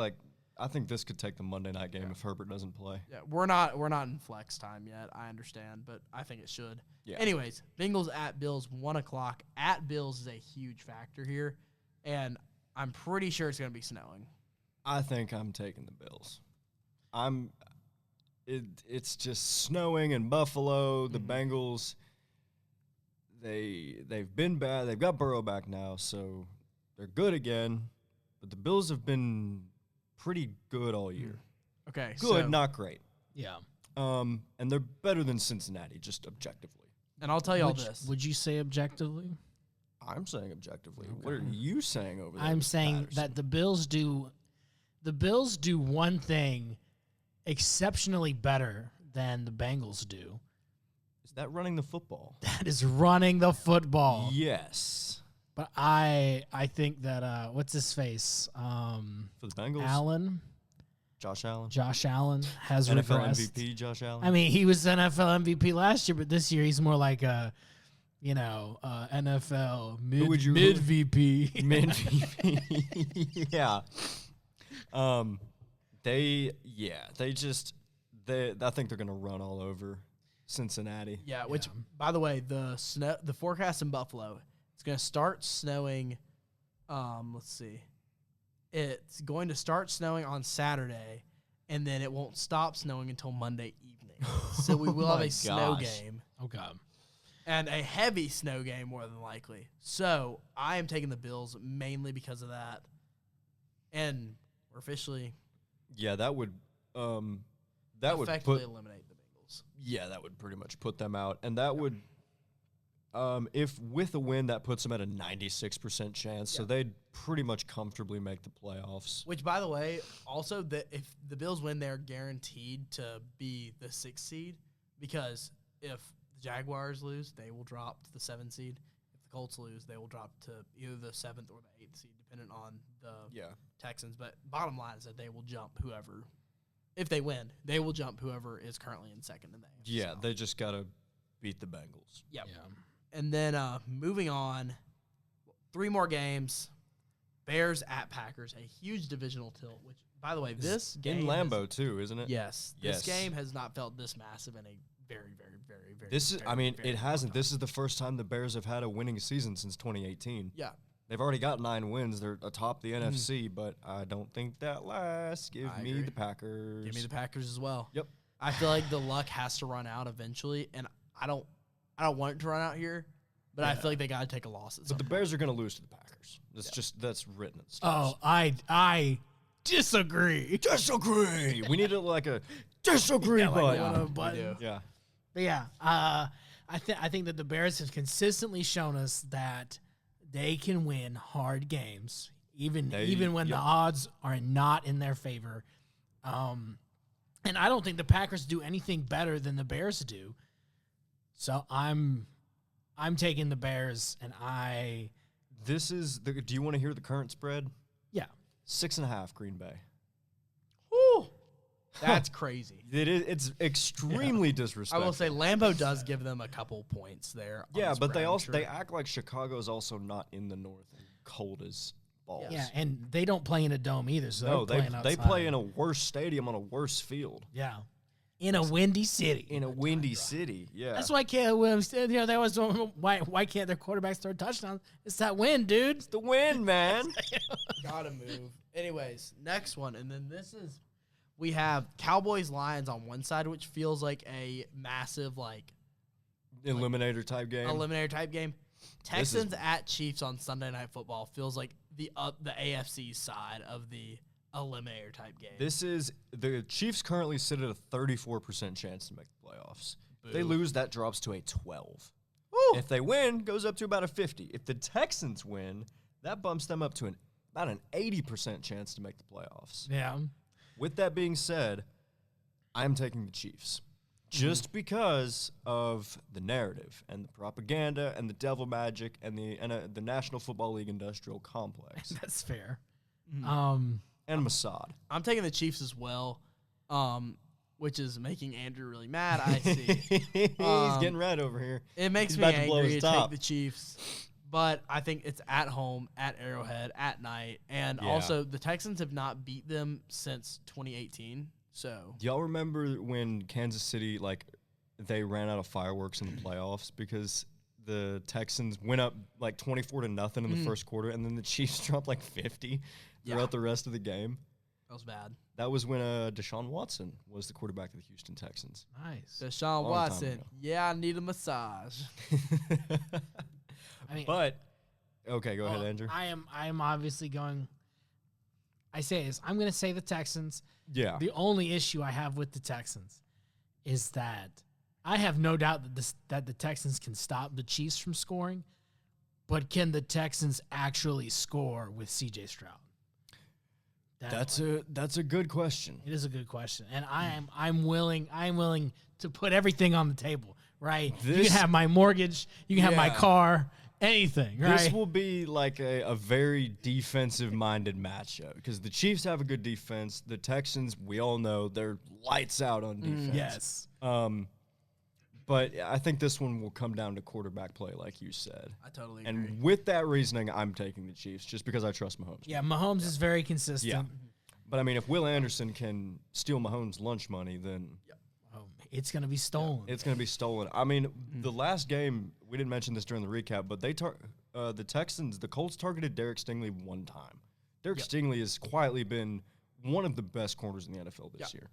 I think this could take the Monday night game if Herbert doesn't play. Yeah, we're not in flex time yet. I understand, but I think it should. Yeah. Anyways, Bengals at Bills, 1 o'clock. At Bills is a huge factor here, and I'm pretty sure it's going to be snowing. I think I'm taking the Bills. It's just snowing in Buffalo. The Bengals, they've been bad. They've got Burrow back now, so they're good again. But the Bills have been pretty good all year. Okay, Good, so, not great. Yeah. And they're better than Cincinnati, just objectively. and I'll tell you all this. Would you say objectively? I'm saying objectively. What are you saying over there? I'm saying Patterson? that the Bills do one thing exceptionally better than the Bengals do. Is that running the football? That is running the football. Yes. But I think that what's his face? For the Bengals? Josh Allen has NFL regressed. MVP Josh Allen. I mean, he was NFL MVP last year, but this year he's more like a, NFL mid VP. Mid VP. Yeah. They just I think they're going to run all over Cincinnati. Yeah, which, by the way, the forecast in Buffalo, it's going to start snowing. Let's see. It's going to start snowing on Saturday, and then it won't stop snowing until Monday evening. So we will have a snow game. Oh, God. And a heavy snow game, more than likely. So I am taking the Bills mainly because of that. And we're officially that would effectively eliminate the Bengals. Yeah, that would pretty much put them out. And that would, if with a win, that puts them at a 96% chance. So they'd pretty much comfortably make the playoffs. Which, by the way, also, if the Bills win, they're guaranteed to be the 6th seed. Because if the Jaguars lose, they will drop to the 7th seed. If the Colts lose, they will drop to either the 7th or the 8th seed, depending on the Texans. But bottom line is that they will jump whoever. If they win, they will jump whoever is currently in second in the AFC. Yeah, they just got to beat the Bengals. Yep. Yeah. And then moving on, 3 more games. Bears at Packers, a huge divisional tilt, which, by the way, this game in Lambeau too, isn't it? Yes. This game has not felt this massive in a very, very, very, very This is, very, I mean, very it hasn't. long time. This is the first time the Bears have had a winning season since 2018. Yeah. They've already got 9 wins. They're atop the NFC, but I don't think that lasts. Give I me agree. the Packers. Give me the Packers as well. Yep. I feel like the luck has to run out eventually, and I don't want it to run out here, but I feel like they got to take a loss at some But the point. Bears are going to lose to the Packers. That's written in Oh, stars. I disagree. Disagree. We need a disagree button. But Yeah. yeah, I think that the Bears have consistently shown us that they can win hard games, even when the odds are not in their favor. And I don't think the Packers do anything better than the Bears do. So I'm taking the Bears, and This is the. Do you want to hear the current spread? yeah. 6.5 Green Bay. Whew. That's crazy. It's extremely I disrespectful. will say Lambeau does give them a couple points there. on Yeah, the but spread, they I'm also sure. they act like Chicago's also not in the north and cold as balls. Yeah, and they don't play in a dome either, so No, they're they playing they outside. play in a worse stadium on a worse field. Yeah. In a windy city. In a windy city. Yeah. That's why Caleb Williams, they always don't, why can't their quarterbacks throw touchdowns? It's that wind, dude. the win, man. Gotta move. Anyways, next one. And then we have Cowboys-Lions on one side, which feels like a massive, Eliminator type game. eliminator type game. Texans at Chiefs on Sunday Night Football feels like the AFC side of the eliminator type game. This is the Chiefs currently sit at a 34% chance to make the playoffs. If they Boo. lose, that drops to a 12. Woo. If they win, goes up to about a 50. If the Texans win, that bumps them up to about an 80% chance to make the playoffs. Yeah. With that being said, I'm taking the Chiefs. Just because of the narrative and the propaganda and the devil magic and the National Football League industrial complex That's fair. and Mossad. I'm taking the Chiefs as well, which is making Andrew really mad, I see. He's getting red over here. It makes He's me about to blow angry his to take top. the Chiefs, but I think it's at home, at Arrowhead, at night, and Yeah. also the Texans have not beat them since 2018. So Do y'all remember when Kansas City, they ran out of fireworks in the playoffs because the Texans went up 24-0 in the first quarter, and then the Chiefs dropped 50 throughout the rest of the game? that was bad. That was when Deshaun Watson was the quarterback of the Houston Texans. Nice. Deshaun Long time Watson, ago. yeah, I need a massage. I mean, But okay, go ahead, Andrew. I am obviously going. I say this. I'm going to say the Texans. Yeah, The only issue I have with the Texans is that I have no doubt that the Texans can stop the Chiefs from scoring, but can the Texans actually score with C.J. Stroud? that's a good question. It is a good question, and I'm willing to put everything on the table. Right? You This- can have my mortgage. You can have my Yeah. car. Anything. Right? This will be a very defensive-minded matchup because the Chiefs have a good defense. The Texans, we all know, they're lights out on defense. Yes. But I think this one will come down to quarterback play, like you said. I totally agree. And with that reasoning, I'm taking the Chiefs just because I trust Mahomes. Yeah. Mahomes is very consistent. Yeah. But, I mean, if Will Anderson can steal Mahomes' lunch money, then it's going to be stolen. It's going to be stolen. I mean, the last game, we didn't mention this during the recap, but the Colts targeted Derek Stingley one time. Derek Stingley has quietly been one of the best corners in the NFL this year.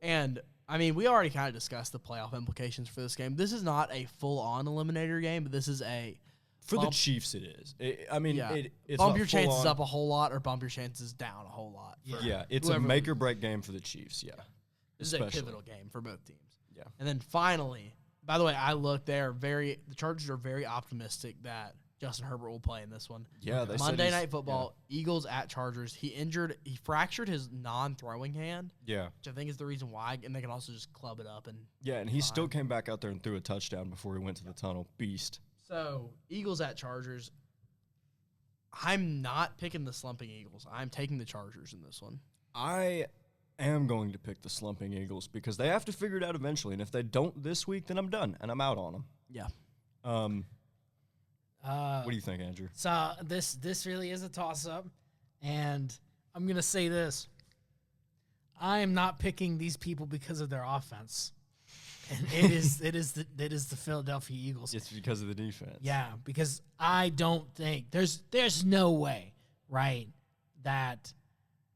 And, I mean, we already kind of discussed the playoff implications for this game. This is not a full-on eliminator game, but this is a... For the Chiefs, it is. It's bump not your chances full-on. up a whole lot or bump your chances down a whole lot. It's a make-or-break game for the Chiefs, This is a pivotal game for both teams. Yeah. And then finally, by the way, I looked, the Chargers are very optimistic that Justin Herbert will play in this one. Yeah, they Monday Night Football, Eagles at Chargers. He fractured his non-throwing hand. Yeah. Which I think is the reason why, and they can also just club it up. And he still came back out there and threw a touchdown before he went to the tunnel. Beast. So, Eagles at Chargers. I'm not picking the slumping Eagles. I'm taking the Chargers in this one. I am going to pick the slumping Eagles because they have to figure it out eventually. And if they don't this week, then I'm done, and I'm out on them. Yeah. What do you think, Andrew? So this really is a toss-up, and I'm going to say this. I am not picking these people because of their offense. And it is the Philadelphia Eagles. It's because of the defense. Yeah, because I don't think there's no way, right, that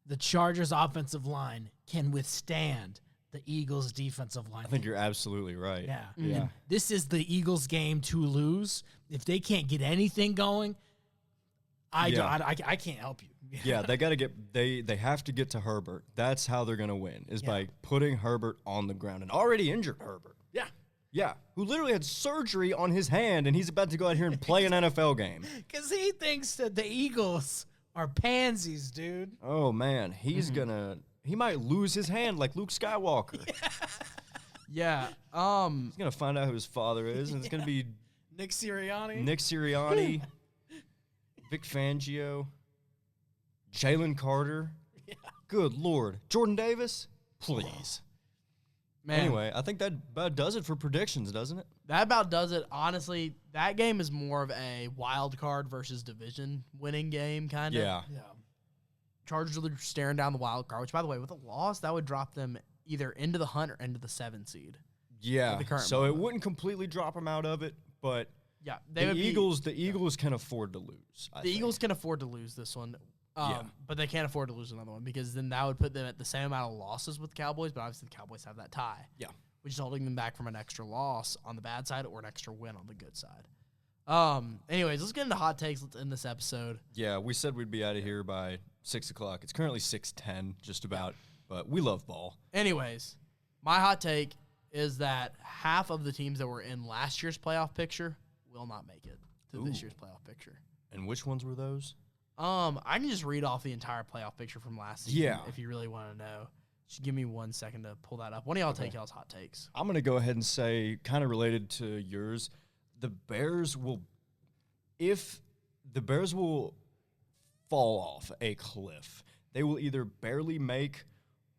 the Chargers offensive line can withstand the Eagles defensive line. I think you're absolutely right. Yeah. Yeah. And this is the Eagles game to lose. If they can't get anything going, I can't help you. Yeah, they got to get they have to get to Herbert. That's how they're going to win is by putting Herbert on the ground. And already injured Herbert. Yeah. Yeah, who literally had surgery on his hand and he's about to go out here and play an NFL game. Cuz he thinks that the Eagles are pansies, dude. Oh man, he might lose his hand like Luke Skywalker. Yeah. He's going to find out who his father is and it's going to be Nick Sirianni. Nick Sirianni, Vic Fangio, Jalen Carter. Yeah. Good Lord. Jordan Davis, please. Man. Anyway, I think that about does it for predictions, doesn't it? That about does it. Honestly, that game is more of a wild card versus division winning game, kind of. Yeah. Chargers are staring down the wild card, which, by the way, with a loss, that would drop them either into the hunt or into the 7 seed. Yeah. So moment. it wouldn't completely drop them out of it, but yeah, the Eagles can afford to lose. The Eagles can afford to lose this one. But they can't afford to lose another one because then that would put them at the same amount of losses with the Cowboys, but obviously the Cowboys have that tie. Yeah. Which is holding them back from an extra loss on the bad side or an extra win on the good side. Anyways, let's get into hot takes. Let's end this episode. Yeah, we said we'd be out of here by 6 o'clock. It's currently 6:10, just about, but we love ball. Anyways, my hot take is that half of the teams that were in last year's playoff picture will not make it to this year's playoff picture. And which ones were those? I can just read off the entire playoff picture from last season if you really want to know. Just give me 1 second to pull that up. One of y'all take y'all's hot takes. I'm going to go ahead and say, kind of related to yours, the Bears will fall off a cliff. They will either barely make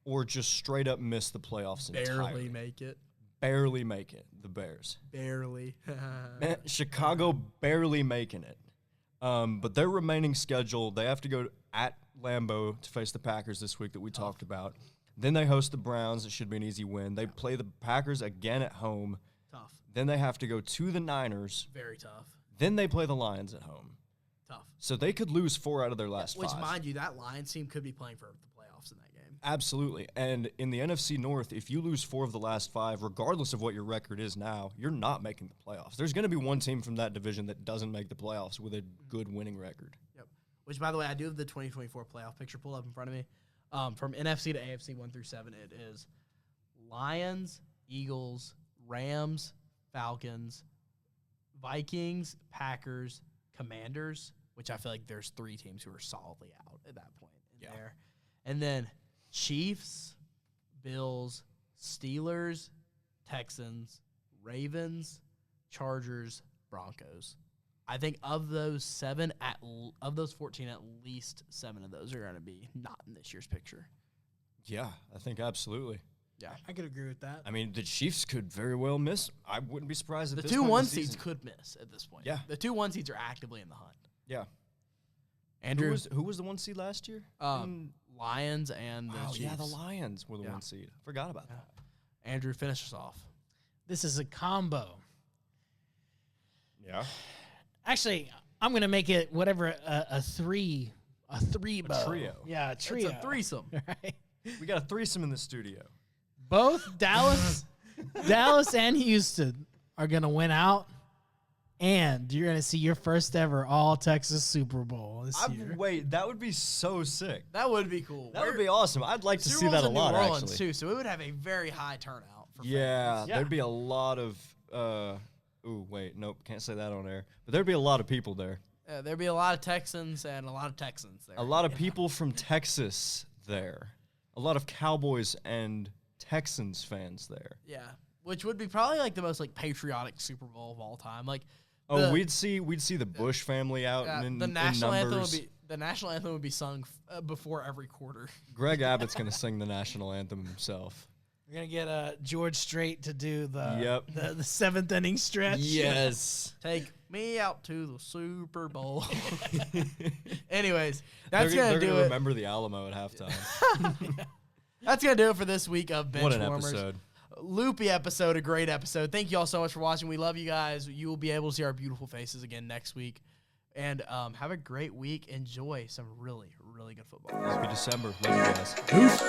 or just straight up miss the playoffs entirely. Barely make it. Barely make it, the Bears. Barely. Man, Chicago barely making it. But their remaining schedule, they have to go at Lambeau to face the Packers this week that we talked about. Then they host the Browns. It should be an easy win. They play the Packers again at home. Tough. Then they have to go to the Niners. Very tough. Then they play the Lions at home. Tough. So they could lose 4 out of their last 5. Which, mind you, that Lions team could be playing for the playoffs in that game. Absolutely. And in the NFC North, if you lose 4 of the last 5, regardless of what your record is now, you're not making the playoffs. There's going to be one team from that division that doesn't make the playoffs with a good winning record. Yep. Which, by the way, I do have the 2024 playoff picture pulled up in front of me. From NFC to AFC 1 through 7, it is Lions, Eagles, Rams, Falcons, Vikings, Packers, Commanders, which I feel like there's 3 teams who are solidly out at that point in there. And then Chiefs, Bills, Steelers, Texans, Ravens, Chargers, Broncos. I think of those 7, of those 14, at least 7 of those are going to be not in this year's picture. Yeah, I think absolutely. Yeah. I could agree with that. I mean, the Chiefs could very well miss. I wouldn't be surprised if the this 2 point in 1 the seeds season. could miss at this point. Yeah. The 2 1 seeds are actively in the hunt. Yeah. Andrew, Who was the 1 seed last year? Lions and the Chiefs. Yeah, the Lions were the 1 seed. I forgot about that. Andrew, finish us off. This is a combo. Yeah. Actually, I'm gonna make it whatever a three bow. trio. Yeah, a trio. It's a threesome. Right? We got a threesome in the studio. Both Dallas and Houston are gonna win out, and you're gonna see your first ever all Texas Super Bowl this year. Wait, that would be so sick. That would be cool. That would be awesome. I'd like to Super see Bowl's that a in lot, New Orleans actually. too, so it would have a very high turnout for Yeah, fans. there'd be a lot of. Ooh, wait, nope, can't say that on air. But there'd be a lot of people there. There'd be a lot of Texans and a lot of Texans there. A lot of people from Texas there. A lot of Cowboys and Texans fans there. Yeah, which would be probably like the most like patriotic Super Bowl of all time. Like, We'd see the Bush family out in the national in anthem numbers. would be sung before every quarter. Greg Abbott's gonna sing the national anthem himself. We're gonna get George Strait to do the Yep. the seventh inning stretch. Yes. Take me out to the Super Bowl. Anyways, that's they're gonna do gonna it. remember the Alamo at halftime. That's gonna do it for this week of What an Benchwarmers. episode. Loopy episode, a great episode. Thank you all so much for watching. We love you guys. You will be able to see our beautiful faces again next week. And have a great week. Enjoy some really, really good football. Happy December. Love you guys. Peace.